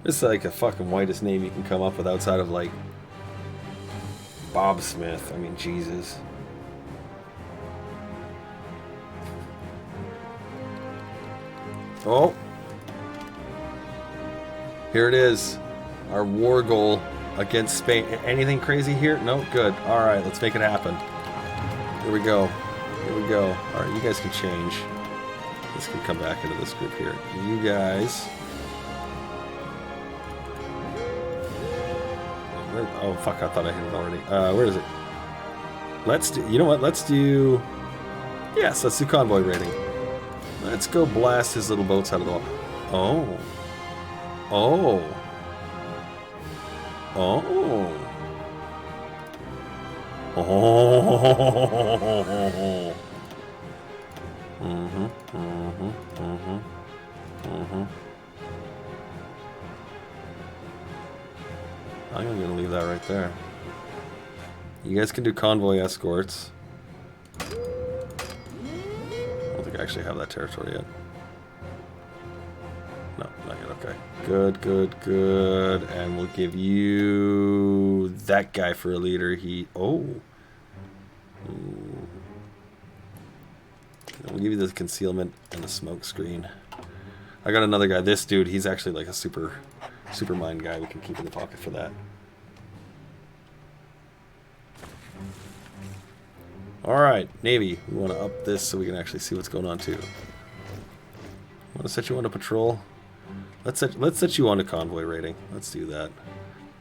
It's like the fucking whitest name you can come up with outside of like Bob Smith. I mean, Jesus. Oh. Here it is. Our war goal against Spain. Anything crazy here? No? Good. Alright, let's make it happen. Here we go. Here we go. Alright, you guys can change. This can come back into this group here. You guys. Oh, fuck, I thought I hit it already. Where is it? Let's do... You know what? Let's do... Yes, let's do convoy raiding. Let's go blast his little boats out of the water. Oh. Oh. Oh. Oh. Mm-hmm. Mm-hmm. Mm-hmm. Mm-hmm. I'm gonna leave that right there. You guys can do convoy escorts. I don't think I actually have that territory yet. No, not yet. Okay. Good, good, good. And we'll give you that guy for a leader. Oh. Ooh. We'll give you the concealment and the smoke screen. I got another guy. This dude, he's actually like a super mind guy. We can keep in the pocket for that. Alright, Navy. We want to up this so we can actually see what's going on too. Want to set you on a patrol? Let's set you on a convoy rating. Let's do that.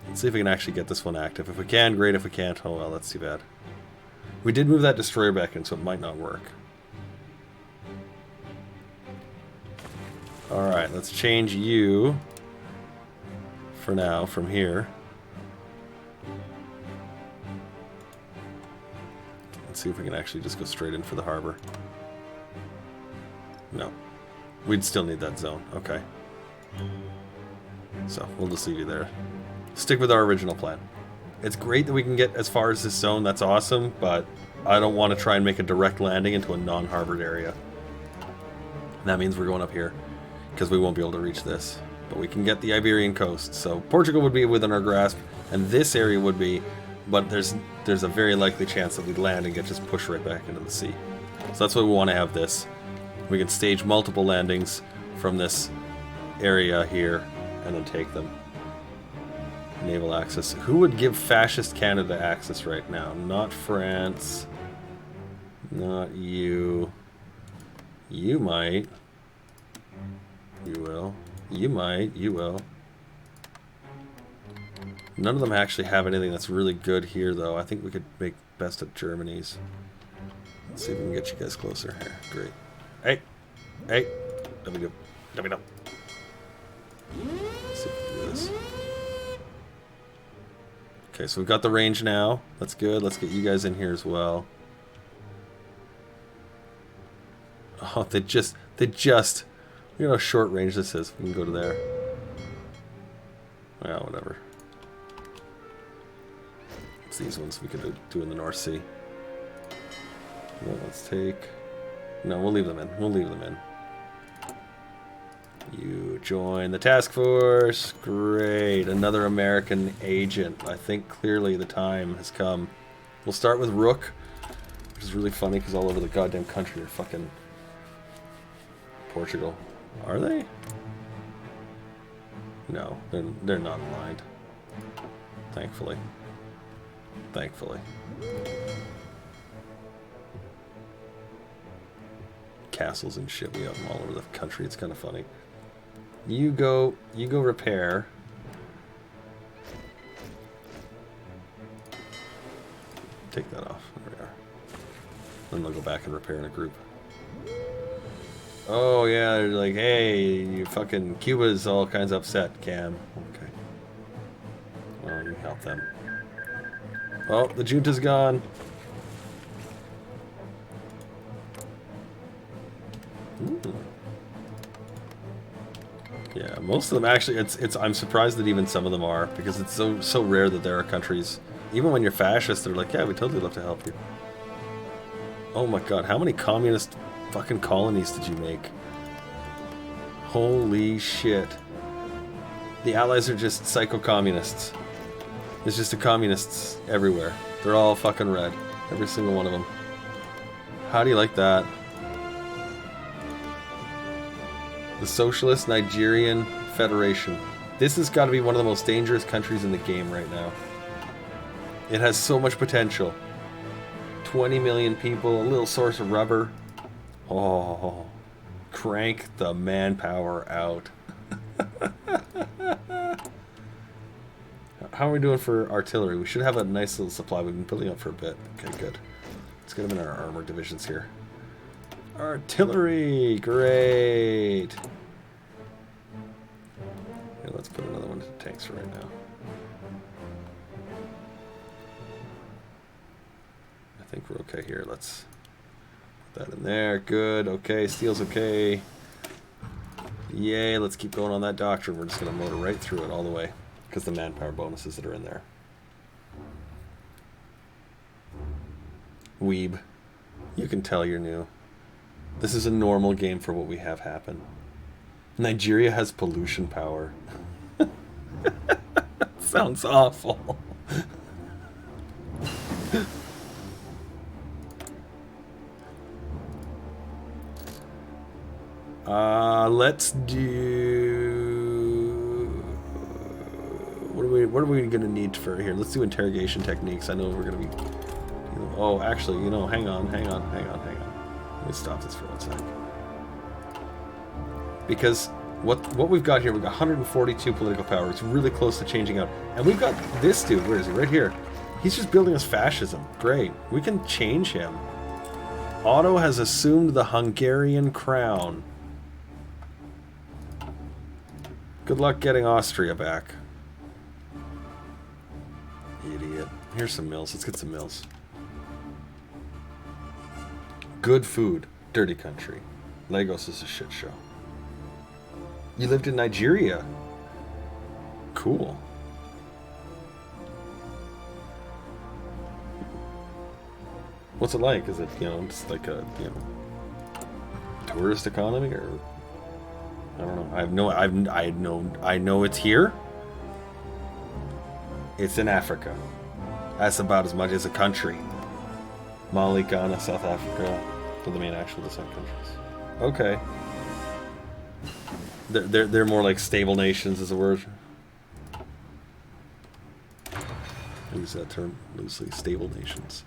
Let's see if we can actually get this one active. If we can, great. If we can't, oh well, that's too bad. We did move that destroyer back in, so it might not work. Alright, let's change you for now from here. Let's see if we can actually just go straight in for the harbor. No. We'd still need that zone. Okay. So, we'll just leave you there. Stick with our original plan. It's great that we can get as far as this zone. That's awesome, but I don't want to try and make a direct landing into a non-harbored area. And that means we're going up here, because we won't be able to reach this. But we can get the Iberian coast. So, Portugal would be within our grasp, and this area would be, but there's a very likely chance that we'd land and get just pushed right back into the sea. So that's why we want to have this. We can stage multiple landings from this area here and then take them. Naval access. Who would give fascist Canada access right now? Not France. Not you. You might. You will. You might. You will. None of them actually have anything that's really good here, though. I think we could make best of Germany's. Let's see if we can get you guys closer here. Great. Hey! Hey! Let me go. Let me know. Let's see if we can do this. Okay, so we've got the range now. That's good. Let's get you guys in here as well. Oh, they just... Look at how short range this is. We can go to there. Well, whatever. It's these ones we could do in the North Sea. Well, let's take... No, we'll leave them in. We'll leave them in. You join the task force. Great. Another American agent. I think clearly the time has come. We'll start with Rook. Which is really funny because all over the goddamn country are fucking Portugal. Are they? No, they're not aligned. Thankfully. Thankfully. Castles and shit, we have them all over the country. It's kind of funny. You go repair. Take that off. There we are. Then they'll go back and repair in a group. Oh yeah, they're like, hey, you fucking Cuba's all kinds upset, Cam. Okay. Well, you help them. Oh, the junta's gone. Ooh. Yeah, most of them actually. It's. I'm surprised that even some of them are, because it's so rare that there are countries. Even when you're fascist, they're like, yeah, we totally love to help you. Oh my god, how many communist fucking colonies did you make? Holy shit. The Allies are just psycho-communists. There's just the communists everywhere. They're all fucking red. Every single one of them. How do you like that? The Socialist Nigerian Federation. This has got to be one of the most dangerous countries in the game right now. It has so much potential. 20 million people, a little source of rubber. Oh, crank the manpower out. How are we doing for artillery? We should have a nice little supply. We've been building up for a bit. Okay, good. Let's get them in our armor divisions here. Artillery! Great! Okay, let's put another one to the tanks for right now. I think we're okay here. Let's put that in there. Good. Okay, steel's okay. Yay, let's keep going on that doctrine. We're just going to motor right through it all the way because the manpower bonuses that are in there. Weeb. You can tell you're new. This is a normal game for what we have happen. Nigeria has pollution power. Sounds awful. Let's do. What are we gonna need for here? Let's do interrogation techniques. I know we're gonna be. Oh, actually, hang on. Let me stop this for 1 sec. Because what we've got here, we've got 142 political power. It's really close to changing out. And we've got this dude. Where is he? Right here. He's just building us fascism. Great. We can change him. Otto has assumed the Hungarian crown. Good luck getting Austria back. Idiot. Here's some mills. Let's get some mills. Good food. Dirty country. Lagos is a shit show. You lived in Nigeria. Cool. What's it like? Is it, just like a, tourist economy, or I don't know. I know it's here. It's in Africa. That's about as much as a country. Mali, Ghana, South Africa, are the main actual descent countries. Okay. They're more like stable nations, is a word. I use that term loosely. Stable nations.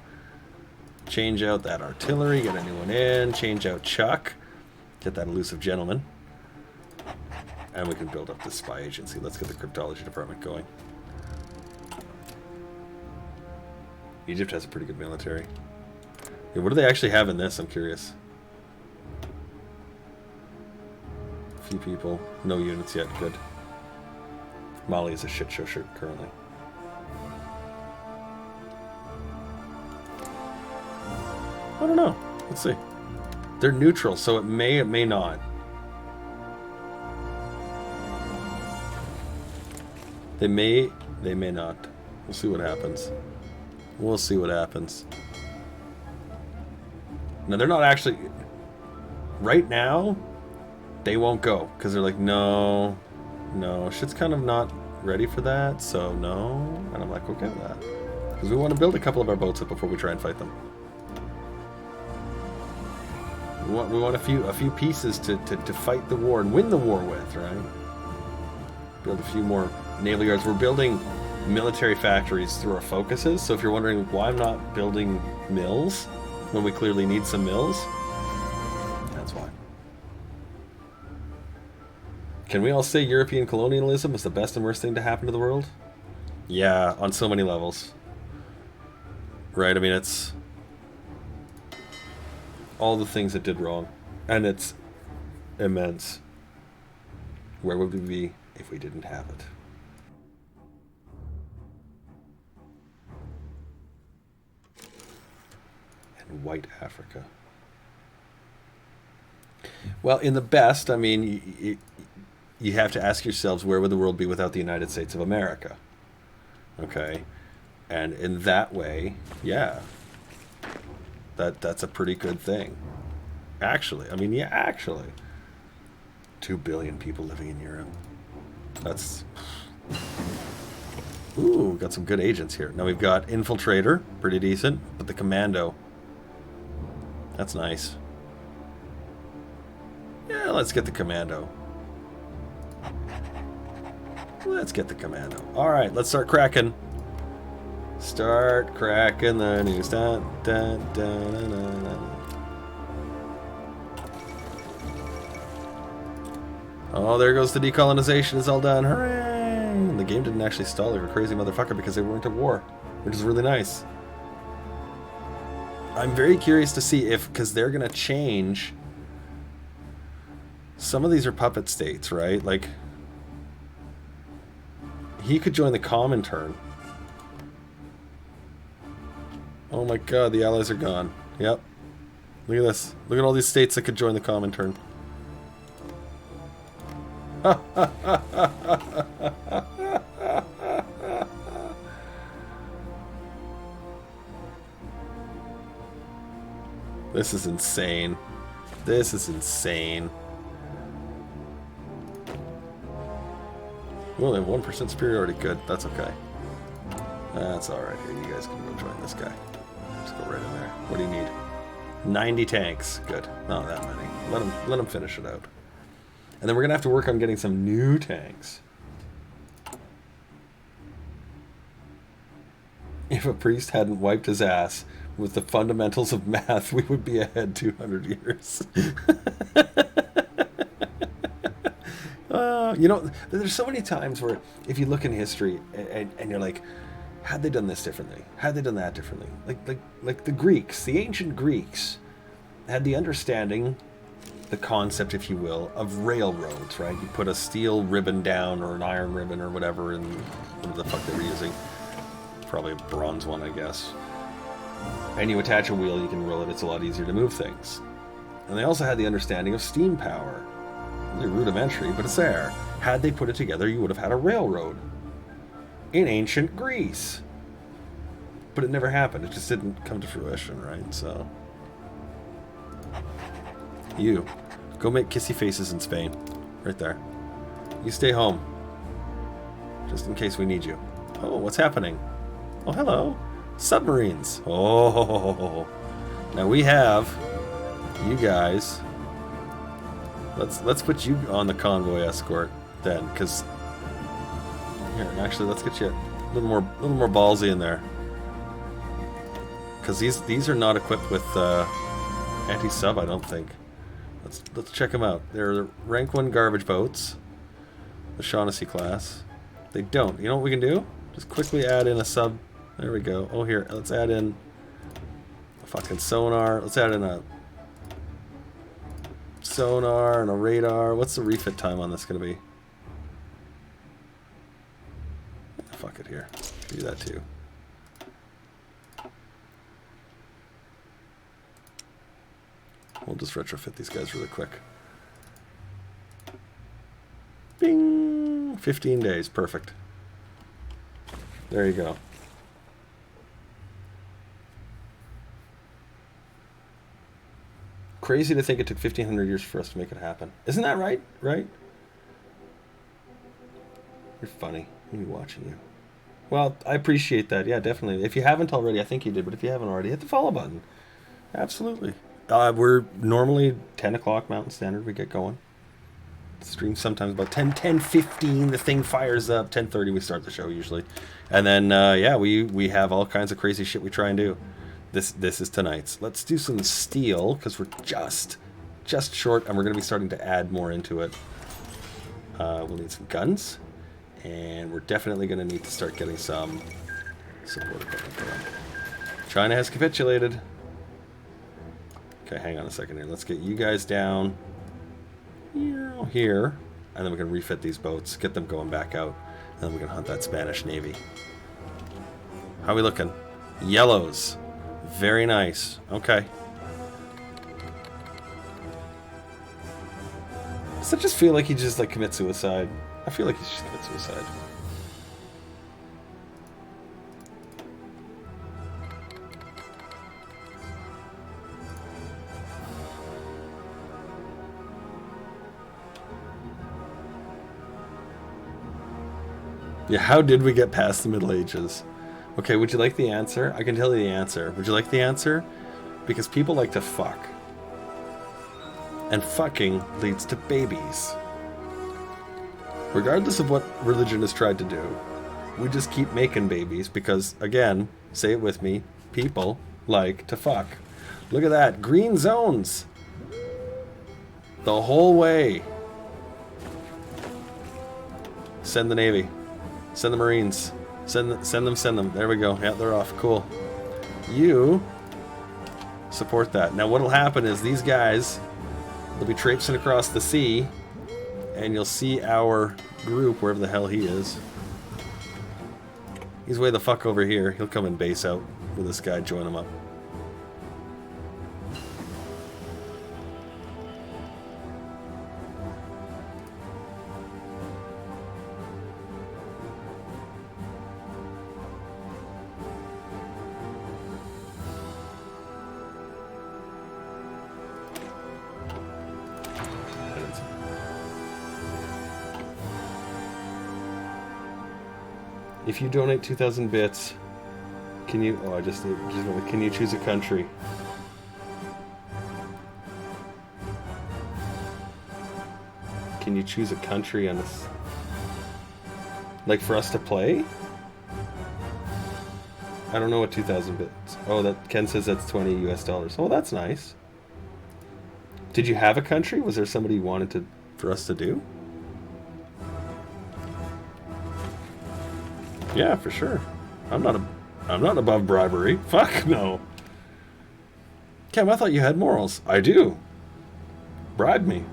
Change out that artillery. Get a new one in. Change out Chuck. Get that elusive gentleman. And we can build up the spy agency. Let's get the cryptology department going. Egypt has a pretty good military. Yeah, what do they actually have in this? I'm curious. A few people. No units yet. Good. Mali is a shit show currently. I don't know. Let's see. They're neutral, so it may not. They may not. We'll see what happens. We'll see what happens. Now, they're not actually... Right now, they won't go. Because they're like, no. Shit's kind of not ready for that, so no. And I'm like, okay with that. Because we want to build a couple of our boats up before we try and fight them. We want a few pieces to fight the war and win the war with, right? Build a few more naval yards. We're building military factories through our focuses. So if you're wondering why I'm not building mills when we clearly need some mills, that's why. Can we all say European colonialism is the best and worst thing to happen to the world? Yeah, on so many levels. Right, I mean, it's all the things it did wrong. And it's immense. Where would we be if we didn't have it? And white Africa. Well, in the best, I mean, you have to ask yourselves, where would the world be without the United States of America? Okay? And in that way, yeah, that's a pretty good thing. Actually, I mean, yeah, actually. 2 billion people living in Europe. That's... Ooh, got some good agents here. Now we've got Infiltrator, pretty decent, but the Commando. That's nice. Yeah, let's get the Commando. Let's get the Commando. Alright, let's start cracking. Start cracking the news. Dun, dun, dun, dun, dun, dun. Oh, there goes the decolonization. It's all done. Hooray! The game didn't actually stall like a crazy motherfucker because they weren't at war, which is really nice. I'm very curious to see if, because they're going to change. Some of these are puppet states, right? Like, he could join the Comintern. Oh my god, the allies are gone. Yep. Look at this. Look at all these states that could join the Comintern. This is insane. This is insane. We only have 1% superiority. Good. That's okay. That's alright. Here, you guys can go join this guy. Just go right in there. What do you need? 90 tanks. Good. Not that many. Let him finish it out. And then we're going to have to work on getting some new tanks. If a priest hadn't wiped his ass with the fundamentals of math, we would be ahead 200 years. You know, there's so many times where if you look in history and you're like, had they done this differently? Had they done that differently? Like the Greeks, the ancient Greeks had the understanding, the concept, if you will, of railroads, right? You put a steel ribbon down or an iron ribbon or whatever, and what the fuck they were using. Probably a bronze one, I guess. And you attach a wheel, you can roll it, it's a lot easier to move things. And they also had the understanding of steam power. Really rudimentary, but it's there. Had they put it together, you would have had a railroad. In ancient Greece. But it never happened, it just didn't come to fruition, right? So... You. Go make kissy faces in Spain. Right there. You stay home. Just in case we need you. Oh, what's happening? Oh, hello. Submarines. Oh. Now we have you guys. Let's put you on the convoy escort then, because here, actually, let's get you a little more ballsy in there. Because these are not equipped with anti-sub, I don't think. Let's check them out. They're rank 1 garbage boats, the Shaughnessy class. They don't. You know what we can do? Just quickly add in a sub. There we go. Oh, here. Let's add in a fucking sonar. Let's add in a sonar and a radar. What's the refit time on this going to be? Fuck it here. Do that too. We'll just retrofit these guys really quick. Bing! 15 days. Perfect. There you go. Crazy to think it took 1,500 years for us to make it happen. Isn't that right? Right? You're funny. Me watching you. Well, I appreciate that. Yeah, definitely. If you haven't already, I think you did, but if you haven't already, hit the follow button. Absolutely. We're normally 10 o'clock Mountain Standard. We get going. Stream sometimes about 10:15. The thing fires up. 10:30 we start the show usually, and then yeah, we have all kinds of crazy shit we try and do. This is tonight's. Let's do some steel because we're just short, and we're going to be starting to add more into it. We'll need some guns, and we're definitely going to need to start getting some support equipment going. China has capitulated. Okay, hang on a second here. Let's get you guys down here, and then we can refit these boats, get them going back out, and then we can hunt that Spanish Navy. How are we looking? Yellows. Very nice. Okay. Does it just feel like he just like commit suicide? I feel like he's just commit suicide. Yeah, how did we get past the Middle Ages? Okay, would you like the answer? I can tell you the answer. Would you like the answer? Because people like to fuck. And fucking leads to babies. Regardless of what religion has tried to do, we just keep making babies because, again, say it with me, people like to fuck. Look at that. Green zones. The whole way. Send the Navy. Send the Marines. Send them. There we go. Yeah, they're off. Cool. You support that. Now what'll happen is these guys, they'll be traipsing across the sea, and you'll see our group, wherever the hell he is. He's way the fuck over here. He'll come and base out with this guy, join him up. If you donate 2,000 bits, can you... Oh, can you choose a country? Can you choose a country on this? Like for us to play? I don't know what 2,000 bits... Oh, that Ken says that's 20 US dollars. Oh, that's nice. Did you have a country? Was there somebody you wanted for us to do? Yeah, for sure. I'm not above bribery. Fuck no. Cam, I thought you had morals. I do. Bribe me.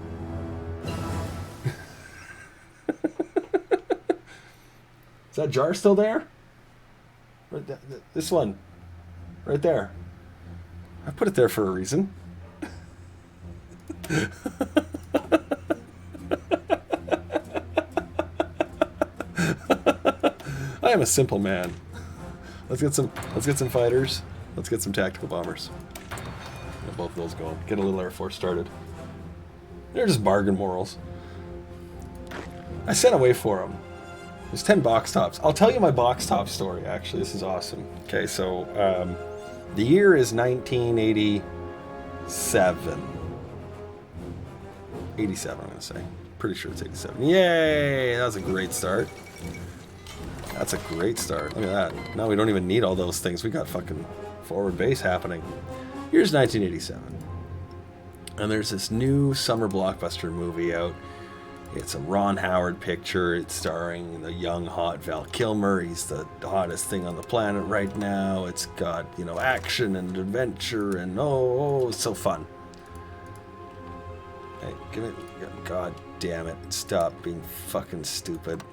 Is that jar still there? This one. Right there. I put it there for a reason. I am a simple man. Let's get some fighters. Let's get some tactical bombers. Get both of those going. Get a little Air Force started. They're just bargain morals. I sent away for them. There's 10 box tops. I'll tell you my box top story, actually. This is awesome. Okay, so the year is 1987. 87, I'm going to say. Pretty sure it's 87. Yay! That was a great start. That's a great start. Look at that. Now we don't even need all those things. We got fucking forward base happening. Here's 1987. And there's this new summer blockbuster movie out. It's a Ron Howard picture. It's starring the young, hot Val Kilmer. He's the hottest thing on the planet right now. It's got, you know, action and adventure and oh, it's so fun. Hey, give it... God damn it. Stop being fucking stupid.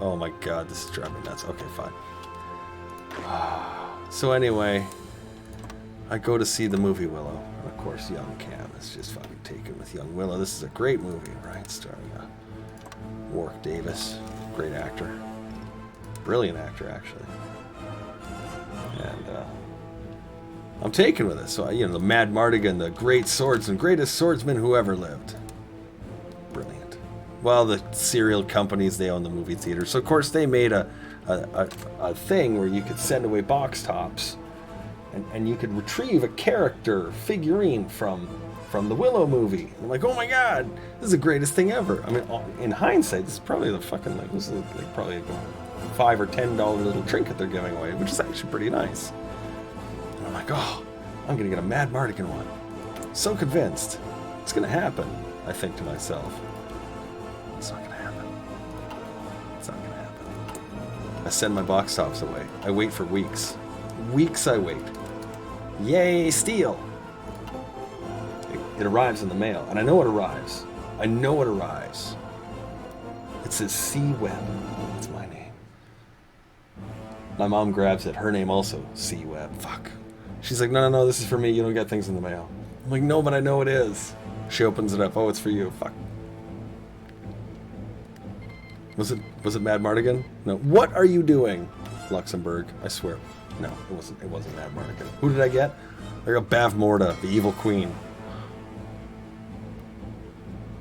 Oh my god, this is driving me nuts. Okay, fine. So anyway, I go to see the movie Willow. And of course, young Cam is just fucking taken with young Willow. This is a great movie, right? Starring Warwick Davis. Great actor. Brilliant actor, actually. And I'm taken with it. So, you know, the Mad Mardigan, the great swordsman, greatest swordsman who ever lived. Brilliant. Well, the serial companies, they own the movie theater. So, of course, they made a thing where you could send away box tops. and you could retrieve a character figurine from the Willow movie. I'm like, oh my god, this is the greatest thing ever. I mean, in hindsight, this is probably the fucking, like, this is like probably a $5 or $10 little trinket they're giving away, which is actually pretty nice. And I'm like, oh, I'm gonna get a Mad Mardigan one. So convinced. It's gonna happen, I think to myself. It's not gonna happen. It's not gonna happen. I send my box tops away. I wait for weeks. Weeks I wait. Yay, steel! It arrives in the mail, and I know it arrives. I know it arrives. It says C-Web. That's my name. My mom grabs it. Her name also, C-Web. Fuck. She's like, no, this is for me. You don't get things in the mail. I'm like, no, but I know it is. She opens it up. Oh, it's for you. Fuck. Was it Mad Mardigan? No. What are you doing, Luxembourg? I swear. No, it wasn't Mad Mardigan. Who did I get? I got Bavmorda, the evil queen.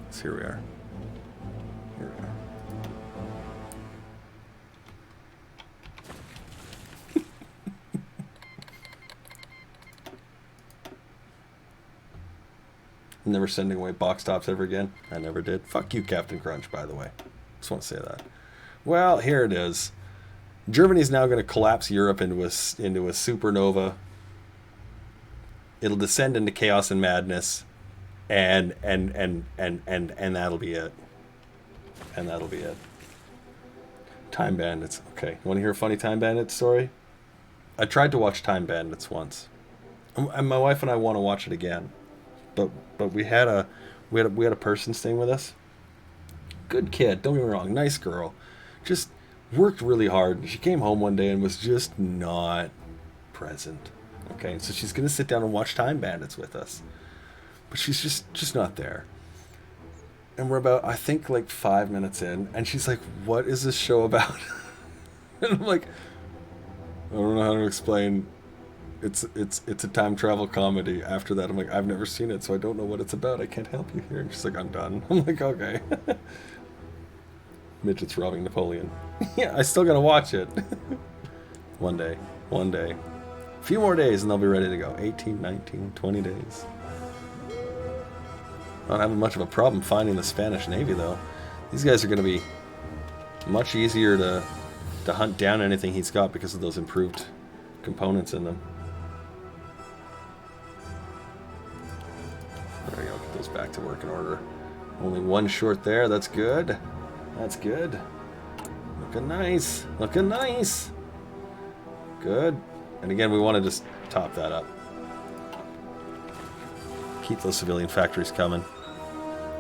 So here we are. Here we are. I'm never sending away box tops ever again. I never did. Fuck you, Captain Crunch, by the way. Just want to say that. Well, here it is. Germany's now going to collapse Europe into a supernova. It'll descend into chaos and madness, and that'll be it. And that'll be it. Time Bandits. Okay, you want to hear a funny Time Bandits story? I tried to watch Time Bandits once, and my wife and I want to watch it again, but we had a person staying with us. Good kid, don't get me wrong, nice girl, just worked really hard. She came home one day and was just not present. Okay, so she's gonna sit down and watch Time Bandits with us, but she's just not there. And we're about, I think, like 5 minutes in, and she's like, "What is this show about?" And I'm like, "I don't know how to explain. It's a time travel comedy." After that, I'm like, "I've never seen it, so I don't know what it's about. I can't help you here." And she's like, "I'm done." I'm like, "Okay." Midgets robbing Napoleon. Yeah, I still gotta watch it. One day. A few more days and they'll be ready to go. 18, 19, 20 days. Not having much of a problem finding the Spanish Navy, though. These guys are gonna be much easier to hunt down anything he's got because of those improved components in them. There we go, get those back to working order. Only one short there, that's good. That's good. Looking nice. Looking nice. Good. And again, we want to just top that up. Keep those civilian factories coming.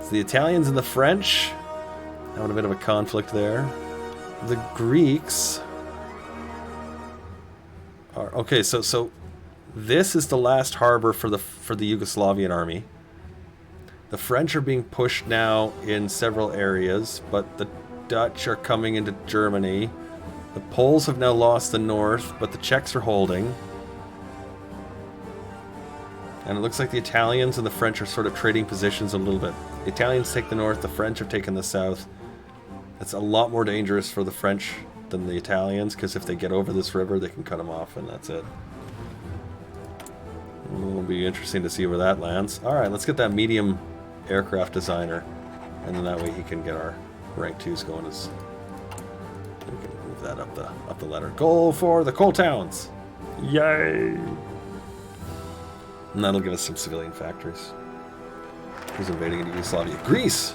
So the Italians and the French having a bit of a conflict there. The Greeks are okay. So this is the last harbor for the Yugoslavian army. The French are being pushed now in several areas, but the Dutch are coming into Germany. The Poles have now lost the north, but the Czechs are holding. And it looks like the Italians and the French are sort of trading positions a little bit. The Italians take the north, the French have taken the south. It's a lot more dangerous for the French than the Italians, because if they get over this river, they can cut them off, and that's it. It'll be interesting to see where that lands. Alright, let's get that medium aircraft designer, and then that way he can get our rank 2s going. As we can move that up the ladder. Goal for the coal towns! Yay! And that'll give us some civilian factories. Who's invading into Yugoslavia? Greece!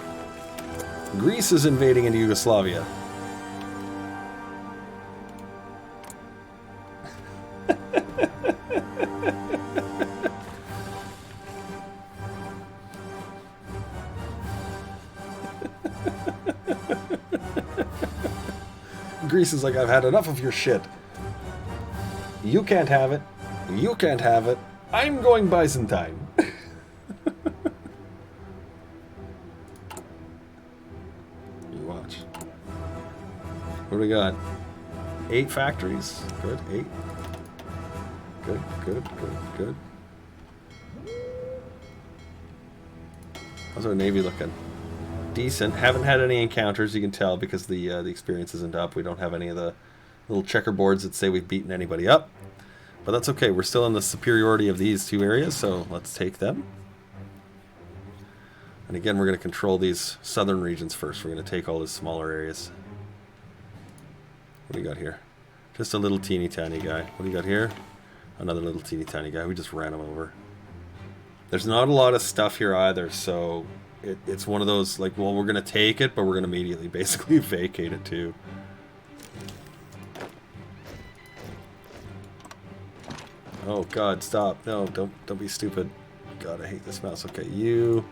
Greece is invading into Yugoslavia. Greece is like, I've had enough of your shit. You can't have it. You can't have it. I'm going Byzantine. You watch. What do we got? 8 factories. Good. 8. Good. How's our Navy looking? Decent. Haven't had any encounters, you can tell, because the experience isn't up. We don't have any of the little checkerboards that say we've beaten anybody up. But that's okay. We're still in the superiority of these two areas, so let's take them. And again, we're going to control these southern regions first. We're going to take all these smaller areas. What do you got here? Just a little teeny tiny guy. What do you got here? Another little teeny tiny guy. We just ran him over. There's not a lot of stuff here either, so it's one of those, like, well, we're going to take it, but we're going to immediately basically vacate it too. Oh god, stop. No, don't be stupid. God, I hate this mouse. Okay, you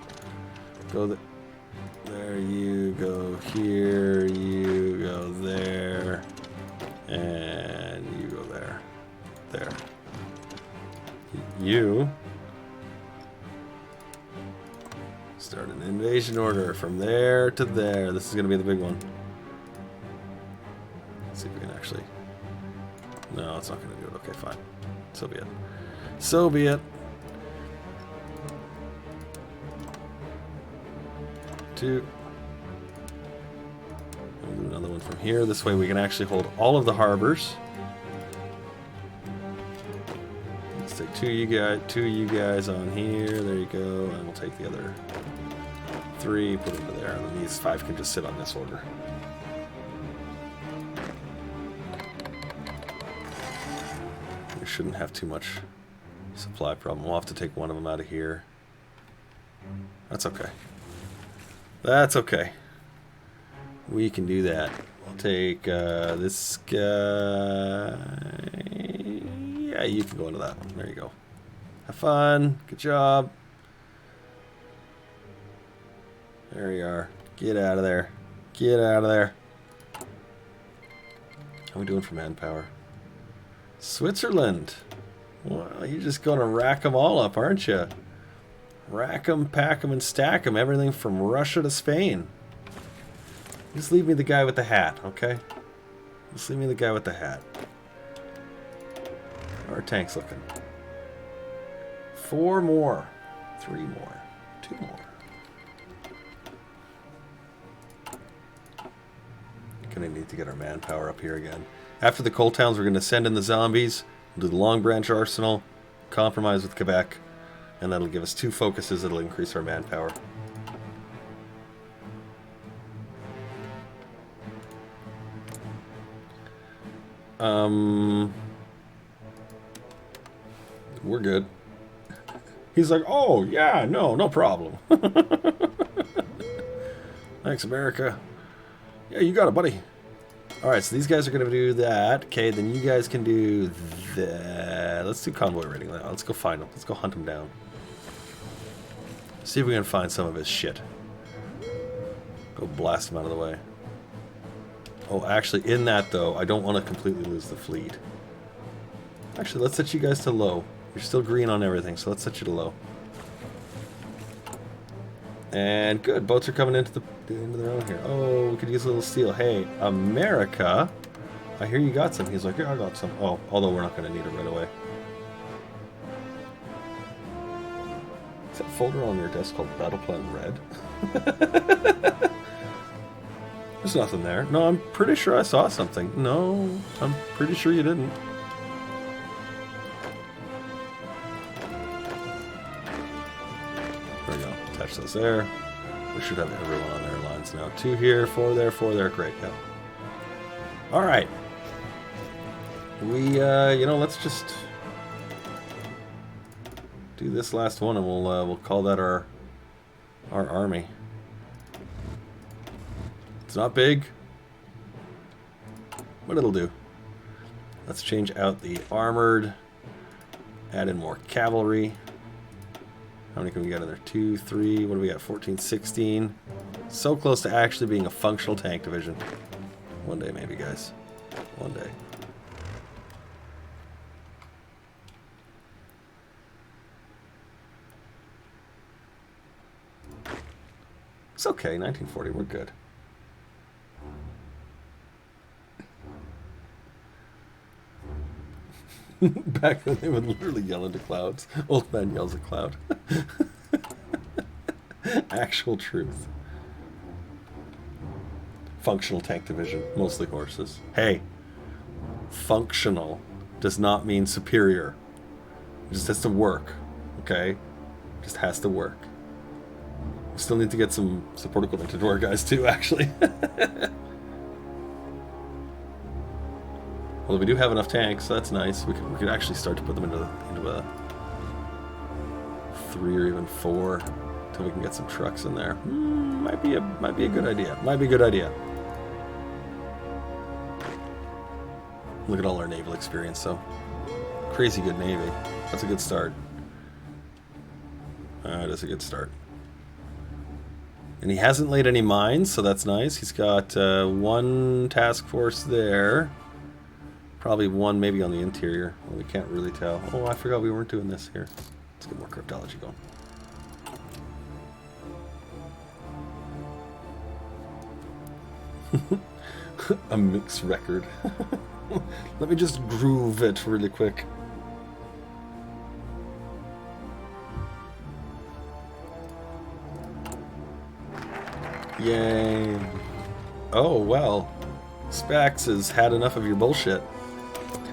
go there, you go here, you go there, and you go there. There. You start an invasion order from there to there. This is going to be the big one. Let's see if we can actually... No, it's not going to do it. Okay, fine. So be it. So be it. Two. We'll do another one from here. This way we can actually hold all of the harbors. Let's take two of you guys on here. There you go. And we'll take the other 3, put them there. And then these 5 can just sit on this order. We shouldn't have too much supply problem. We'll have to take one of them out of here. That's okay. That's okay. We can do that. We'll take this guy. Yeah, you can go into that one. There you go. Have fun. Good job. There you are. Get out of there. Get out of there. How are we doing for manpower? Switzerland. Well, you're just going to rack them all up, aren't you? Rack them, pack them, and stack them. Everything from Russia to Spain. Just leave me the guy with the hat, okay? Just leave me the guy with the hat. How are our tanks looking? 4 more. 3 more. 2 more. Gonna need to get our manpower up here again. After the coal towns, we're going to send in the zombies. We'll do the Long Branch Arsenal. Compromise with Quebec. And that'll give us 2 focuses that'll increase our manpower. We're good. He's like, oh, yeah, no problem. Thanks, America. Yeah, you got it, buddy. Alright, so these guys are going to do that. Okay, then you guys can do that. Let's do convoy raiding. Let's go find him. Let's go hunt him down. See if we can find some of his shit. Go blast him out of the way. Oh, actually, in that, though, I don't want to completely lose the fleet. Actually, let's set you guys to low. You're still green on everything, so let's set you to low. And good, boats are coming into their own here. Oh, we could use a little steel. Hey, America, I hear you got some. He's like, yeah, I got some. Oh, although we're not going to need it right away. Is that folder on your desk called Battle Plan Red? There's nothing there. No, I'm pretty sure I saw something. No, I'm pretty sure you didn't. There we go. Attach those there. We should have everyone on their lines now. 2 here, 4 there, 4 there. Great, yeah. All right. We, you know, let's just do this last one, and we'll call that our army. It's not big, but it'll do. Let's change out the armored. Add in more cavalry. How many can we get in there? 2, 3, what do we got? 14, 16. So close to actually being a functional tank division. One day maybe, guys. One day. It's okay, 1940, we're good. Back then they would literally yell into clouds. Old man yells at cloud. Actual truth. Functional tank division, mostly horses. Hey, functional does not mean superior. It just has to work, okay? Just has to work. We still need to get some support equipment to our guys too, actually. Well, we do have enough tanks, so that's nice. We could actually start to put them into a 3 or even 4 until we can get some trucks in there. Might be a good idea. Might be a good idea. Look at all our naval experience, though. Crazy good navy. That's a good start. That's a good start. And he hasn't laid any mines, so that's nice. He's got 1 task force there. Probably 1 maybe on the interior. Well, we can't really tell. Oh, I forgot we weren't doing this here. Let's get more cryptology going. A mixed record. Let me just groove it really quick. Yay. Oh, well. Spax has had enough of your bullshit.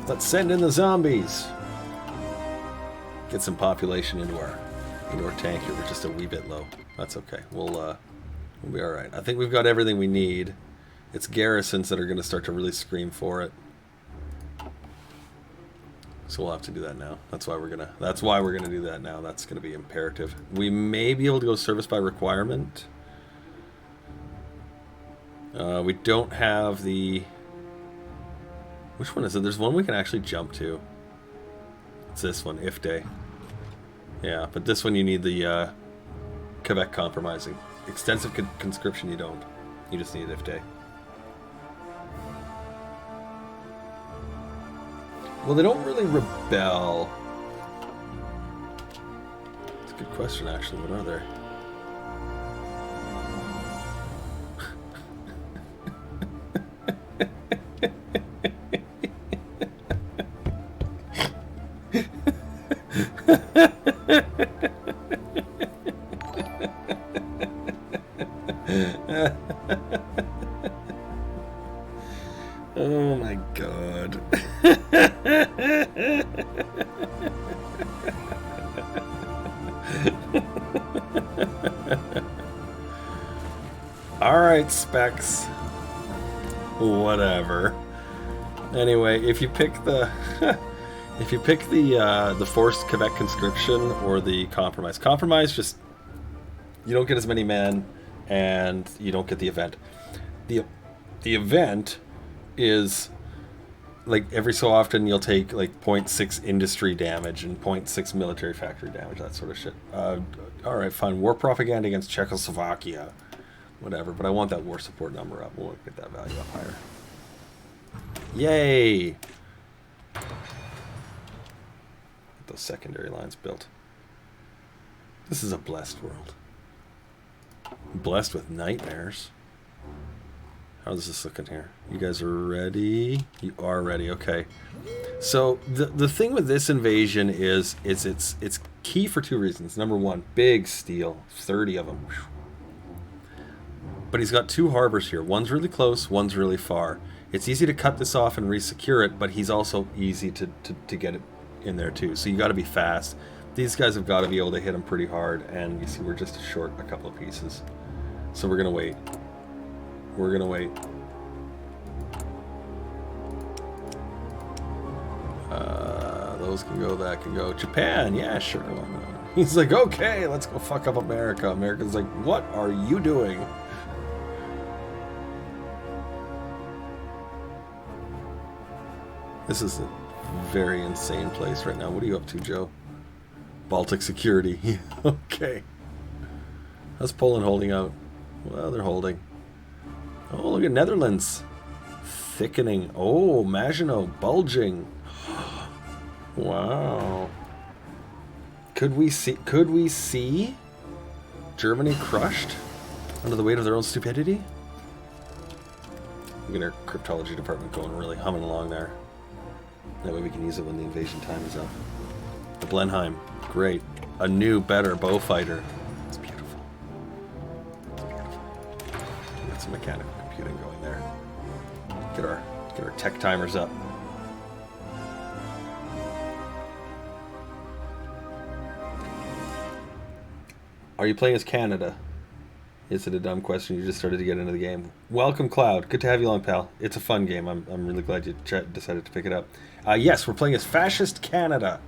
Let's send in the zombies. Get some population into our tank here. We're just a wee bit low. That's okay. We'll be all right. I think we've got everything we need. It's garrisons that are going to start to really scream for it. So we'll have to do that now. That's why we're gonna do that now. That's gonna be imperative. We may be able to go service by requirement. We don't have the... Which one is it? There's one we can actually jump to. It's this one, if day. Yeah, but this one you need the Quebec compromising. Extensive conscription you don't. You just need if day. Well, they don't really rebel. It's a good question, actually. What are they? Oh my god. Alright, Specs. Whatever. Anyway, if you pick the the forced Quebec conscription or the compromise. Compromise, just you don't get as many men and you don't get the event. The event is like every so often you'll take like 0.6 industry damage and 0.6 military factory damage, that sort of shit. Alright, fine. War propaganda against Czechoslovakia. Whatever, but I want that war support number up. We'll get that value up higher. Yay! Get those secondary lines built. This is a blessed world. Blessed with nightmares. How's this looking here? You guys are ready? You are ready, okay. So the thing with this invasion is it's key for 2 reasons. Number 1, big steel, 30 of them. But he's got 2 harbors here. One's really close, one's really far. It's easy to cut this off and resecure it, but he's also easy to get it in there too. So you got to be fast. These guys have got to be able to hit him pretty hard, and you see we're just short a couple of pieces. So we're gonna wait. We're gonna wait. Those can go, that can go. Japan, yeah, sure. He's like, okay, let's go fuck up America. America's like, what are you doing? This is a very insane place right now. What are you up to, Joe? Baltic security. Okay. How's Poland holding out? Well, they're holding. Oh, look at Netherlands. Thickening. Oh, Maginot bulging. Wow. Could we see Germany crushed under the weight of their own stupidity? We're getting our cryptology department going, really humming along there. That way we can use it when the invasion time is up. The Blenheim, great. A new, better bow fighter. It's beautiful. It's beautiful. Get some mechanical computing going there. Get our tech timers up. Are you playing as Canada? Is it a dumb question? You just started to get into the game. Welcome, Cloud. Good to have you along, pal. It's a fun game. I'm really glad you decided to pick it up. Yes, we're playing as Fascist Canada.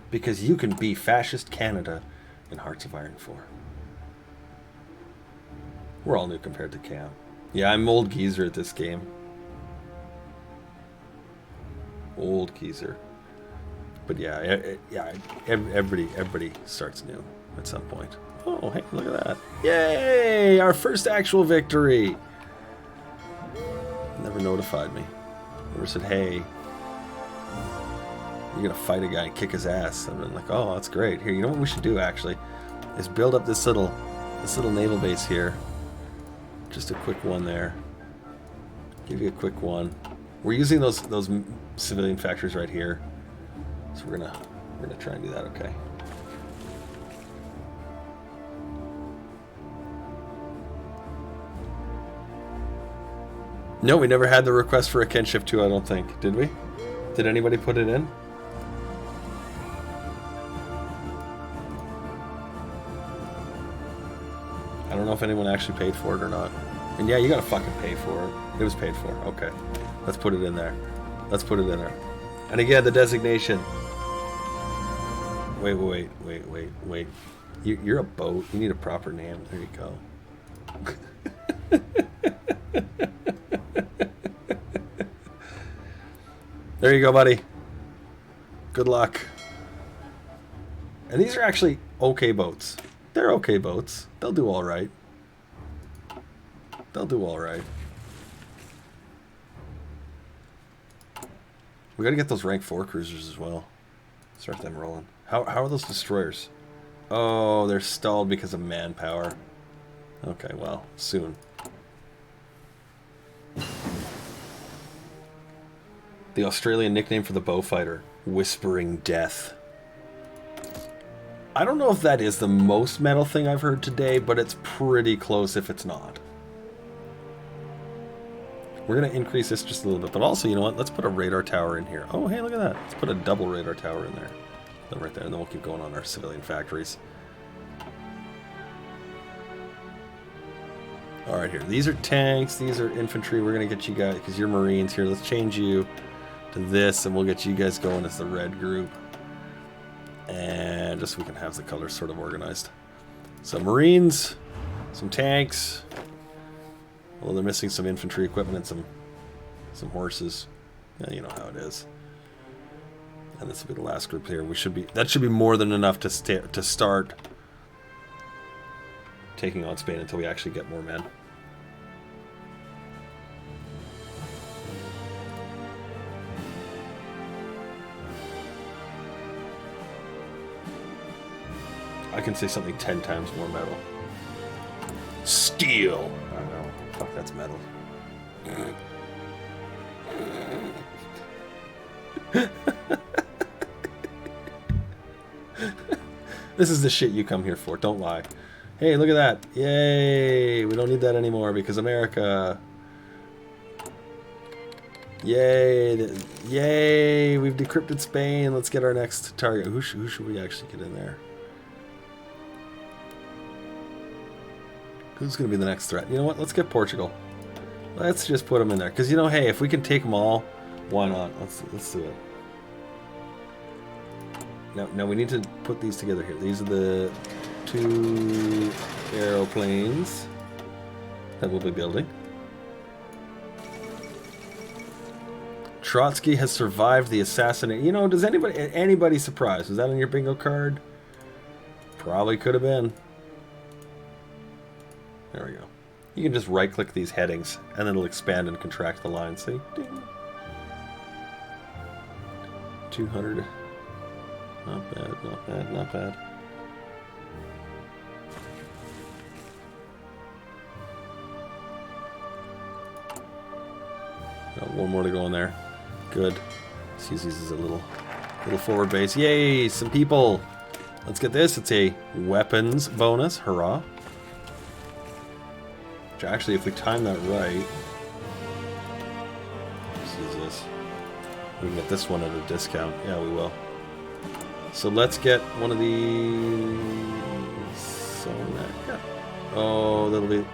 Because you can be Fascist Canada in Hearts of Iron 4. We're all new compared to Cam. Yeah, I'm old geezer at this game. Old geezer. But yeah, everybody starts new at some point. Oh, hey, look at that. Yay! Our first actual victory! Never notified me. Never said, hey, you're gonna fight a guy and kick his ass. I've been like, oh, that's great. Here, you know what we should do, actually? Is build up this little naval base here. Just a quick one there. Give you a quick one. We're using those civilian factories right here. So we're gonna try and do that, okay? No, we never had the request for a Kinship 2, I don't think. Did we? Did anybody put it in? I don't know if anyone actually paid for it or not. And yeah, you gotta fucking pay for it. It was paid for. Okay. Let's put it in there. Let's put it in there. And again, the designation. Wait. You're a boat. You need a proper name. There you go. There you go, buddy. Good luck. And these are actually okay boats. They're okay boats. They'll do all right. They'll do all right. We gotta get those rank 4 cruisers as well. Start them rolling. How are those destroyers? Oh, they're stalled because of manpower. Okay, well, soon. The Australian nickname for the bowfighter, Whispering Death. I don't know if that is the most metal thing I've heard today, but it's pretty close if it's not. We're going to increase this just a little bit, but also, you know what? Let's put a radar tower in here. Oh, hey, look at that. Let's put a double radar tower in there. Right there, and then we'll keep going on our civilian factories. Alright, here. These are tanks. These are infantry. We're going to get you guys, because you're Marines here. Let's change you to this, and we'll get you guys going as the red group. And just so we can have the colors sort of organized. So Marines, some tanks. Well, they're missing some infantry equipment and some horses. Yeah, you know how it is. And this will be the last group here. That should be more than enough to start taking on Spain until we actually get more men. I can say something 10 times more metal. Steel! I don't know. Fuck, that's metal. This is the shit you come here for, don't lie. Hey, look at that. Yay! We don't need that anymore because America. Yay! Yay! We've decrypted Spain. Let's get our next target. Who should we actually get in there? Who's going to be the next threat? You know what? Let's get Portugal. Let's just put them in there. Because, you know, hey, if we can take them all, why not? Let's do it. Now we need to put these together here. These are the 2 aeroplanes that we'll be building. Trotsky has survived the assassination. You know, does anybody surprised? Was that on your bingo card? Probably could have been. There we go. You can just right-click these headings, and then it'll expand and contract the line. See? Ding. 200. Not bad, not bad, not bad. Got one more to go in there. Good. Let's use these as a little forward base. Yay! Some people! Let's get this. It's a weapons bonus. Hurrah. Which actually, if we time that right... Let's use this. We can get this one at a discount. Yeah, we will. So let's get one of these zone there. Yeah. Oh, that'll be...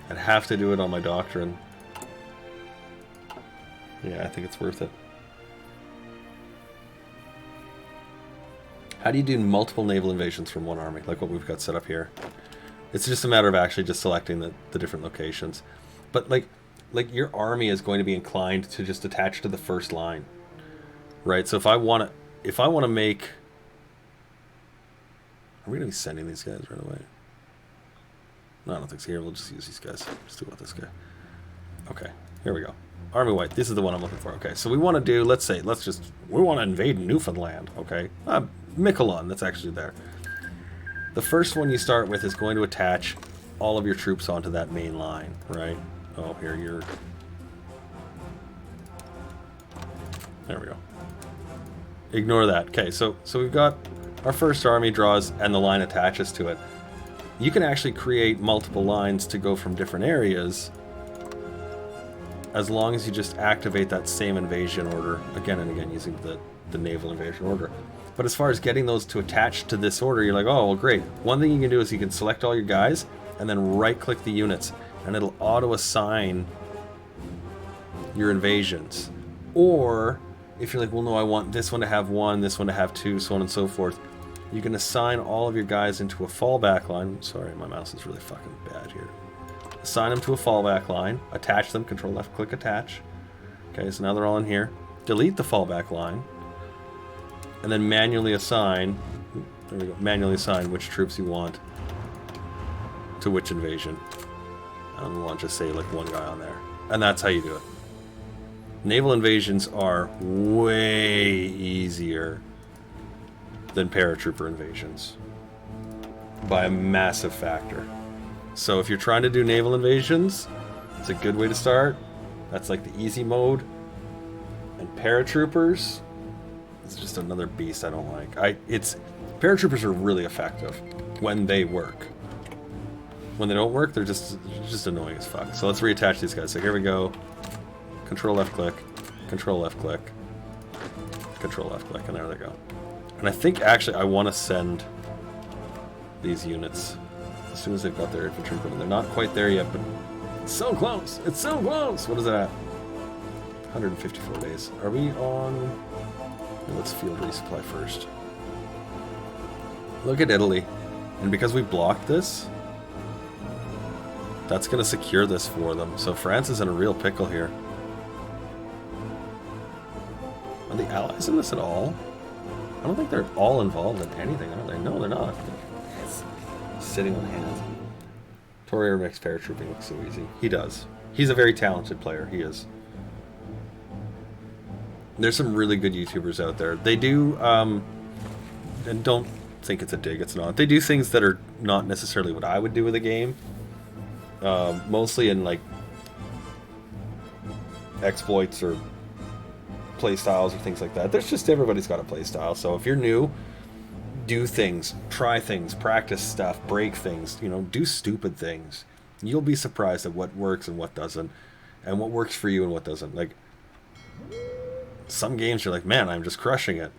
I'd have to do it on my doctrine. Yeah, I think it's worth it. How do you do multiple naval invasions from one army, like what we've got set up here? It's just a matter of actually just selecting the different locations. But like your army is going to be inclined to just attach to the first line, right? So if I want to make... Are we going to be sending these guys right away? No, I don't think so. Here, we'll just use these guys. Just do it with this guy. Okay, here we go. Army White. This is the one I'm looking for. Okay, so we want to do, we want to invade Newfoundland. Okay, Miquelon, that's actually there. The first one you start with is going to attach all of your troops onto that main line, right? Oh, here, you're... There we go. Ignore that. Okay, so we've got our first army draws and the line attaches to it. You can actually create multiple lines to go from different areas as long as you just activate that same invasion order again and again using the naval invasion order. But as far as getting those to attach to this order, you're like, oh, well, great. One thing you can do is you can select all your guys and then right-click the units, and it'll auto-assign your invasions. Or, if you're like, well, no, I want this one to have 1, this one to have 2, so on and so forth, you can assign all of your guys into a fallback line. Sorry, my mouse is really fucking bad here. Assign them to a fallback line, attach them, control left click attach. Okay, so now they're all in here. Delete the fallback line, and then manually assign, there we go, manually assign which troops you want to which invasion. And we want to just say like one guy on there. And that's how you do it. Naval invasions are way easier than paratrooper invasions by a massive factor. So if you're trying to do naval invasions, it's a good way to start. That's like the easy mode. And paratroopers, it's just another beast I don't like. Paratroopers are really effective when they work. When they don't work, they're just annoying as fuck. So let's reattach these guys. So here we go. Control left click, control left click, control left click, and there they go. And I think actually I want to send these units as soon as they've got their infantry equipment. They're not quite there yet, but it's so close. It's so close. What is that? 154 days. Are we on? Let's field resupply first. Look at Italy. And because we blocked this, that's going to secure this for them. So France is in a real pickle here. Are the Allies in this at all? I don't think they're all involved in anything, are they? No, they're not. They're sitting on hands. Torreira makes paratrooping look so easy. He does. He's a very talented player. He is. There's some really good YouTubers out there. They do, and don't think it's a dig, it's not. They do things that are not necessarily what I would do with a game. Mostly in, like, exploits or play styles or things like that. There's just, everybody's got a play style. So if you're new, do things, try things, practice stuff, break things, you know, do stupid things. You'll be surprised at what works and what doesn't, and what works for you and what doesn't. Like, some games you're like, man, I'm just crushing it.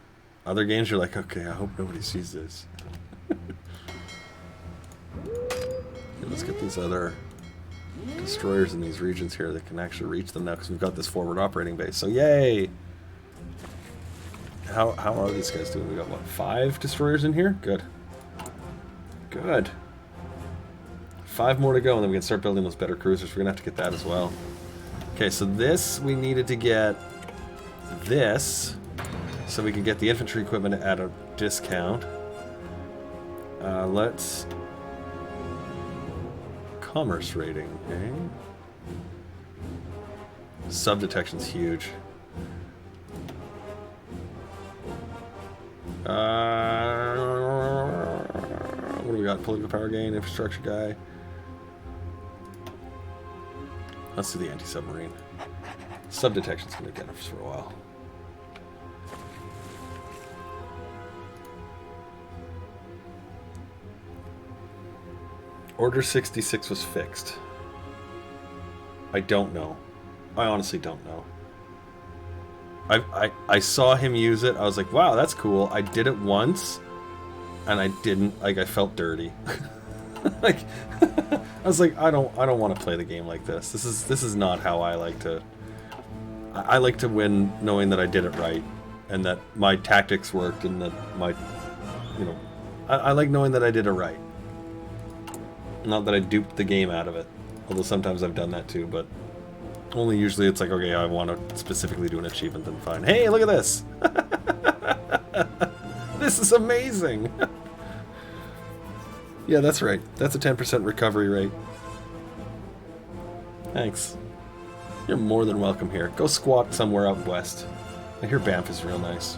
Other games you're like, okay, I hope nobody sees this. Okay, let's get these other destroyers in these regions here that can actually reach them now, because we've got this forward operating base. So yay! How are these guys doing? We got, what, 5 destroyers in here? Good. Good. 5 more to go, and then we can start building those better cruisers. We're going to have to get that as well. Okay, so this, we needed to get this, so we can get the infantry equipment at a discount. Let's... Commerce rating, okay? Sub-detection's huge. What do we got? Political power gain, infrastructure guy. Let's do the anti-submarine. Sub-detection's gonna get us for a while. Order 66 was fixed. I don't know. I honestly don't know. I saw him use it. I was like, wow, that's cool. I did it once, and I didn't. Like, I felt dirty. Like, I was like, I don't want to play the game like this. This is not how I like to. I like to win knowing that I did it right, and that my tactics worked, and that my, you know, I like knowing that I did it right. Not that I duped the game out of it, although sometimes I've done that too, but only usually it's like, okay, I want to specifically do an achievement, then fine. Hey, look at this! This is amazing! Yeah, that's right. That's a 10% recovery rate. Thanks. You're more than welcome here. Go squat somewhere out west. I hear Banff is real nice.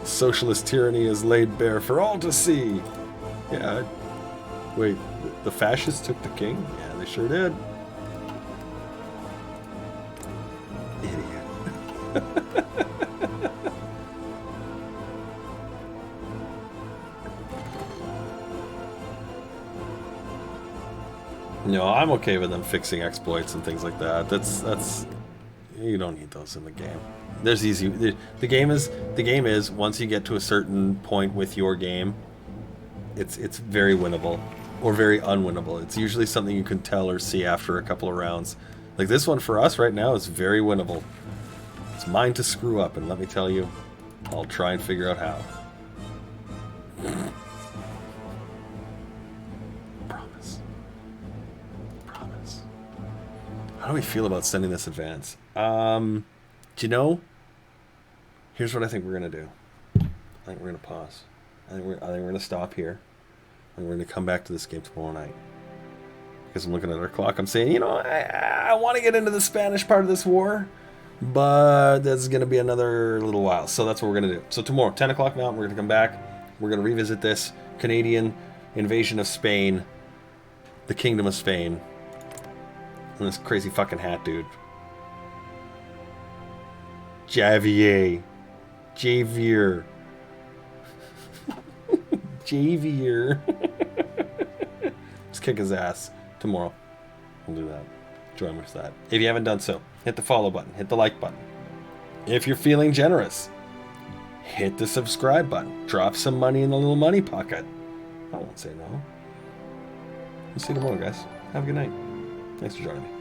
Socialist tyranny is laid bare for all to see. Yeah. Wait, the fascists took the king? Yeah, they sure did. Idiot. No, I'm okay with them fixing exploits and things like that. That's you don't need those in the game. There's easy. The game is once you get to a certain point with your game, it's very winnable or very unwinnable. It's usually something you can tell or see after a couple of rounds. Like this one for us right now is very winnable. It's mine to screw up, and let me tell you, I'll try and figure out how. Promise. How do we feel about sending this advance? Do you know? Here's what I think we're gonna do. I think we're gonna pause. I think we're gonna stop here, and we're gonna come back to this game tomorrow night. Because I'm looking at our clock, I'm saying, you know, I want to get into the Spanish part of this war, but that's gonna be another little while. So that's what we're gonna do. So tomorrow, 10 o'clock Mountain, we're gonna come back. We're gonna revisit this Canadian invasion of Spain, the Kingdom of Spain, and this crazy fucking hat dude. Javier. Javier. Just kick his ass tomorrow. We'll do that. Join me for that. If you haven't done so, hit the follow button, hit the like button. If you're feeling generous, hit the subscribe button. Drop some money in the little money pocket. I won't say no. We'll see you tomorrow, guys. Have a good night. Thanks for joining me.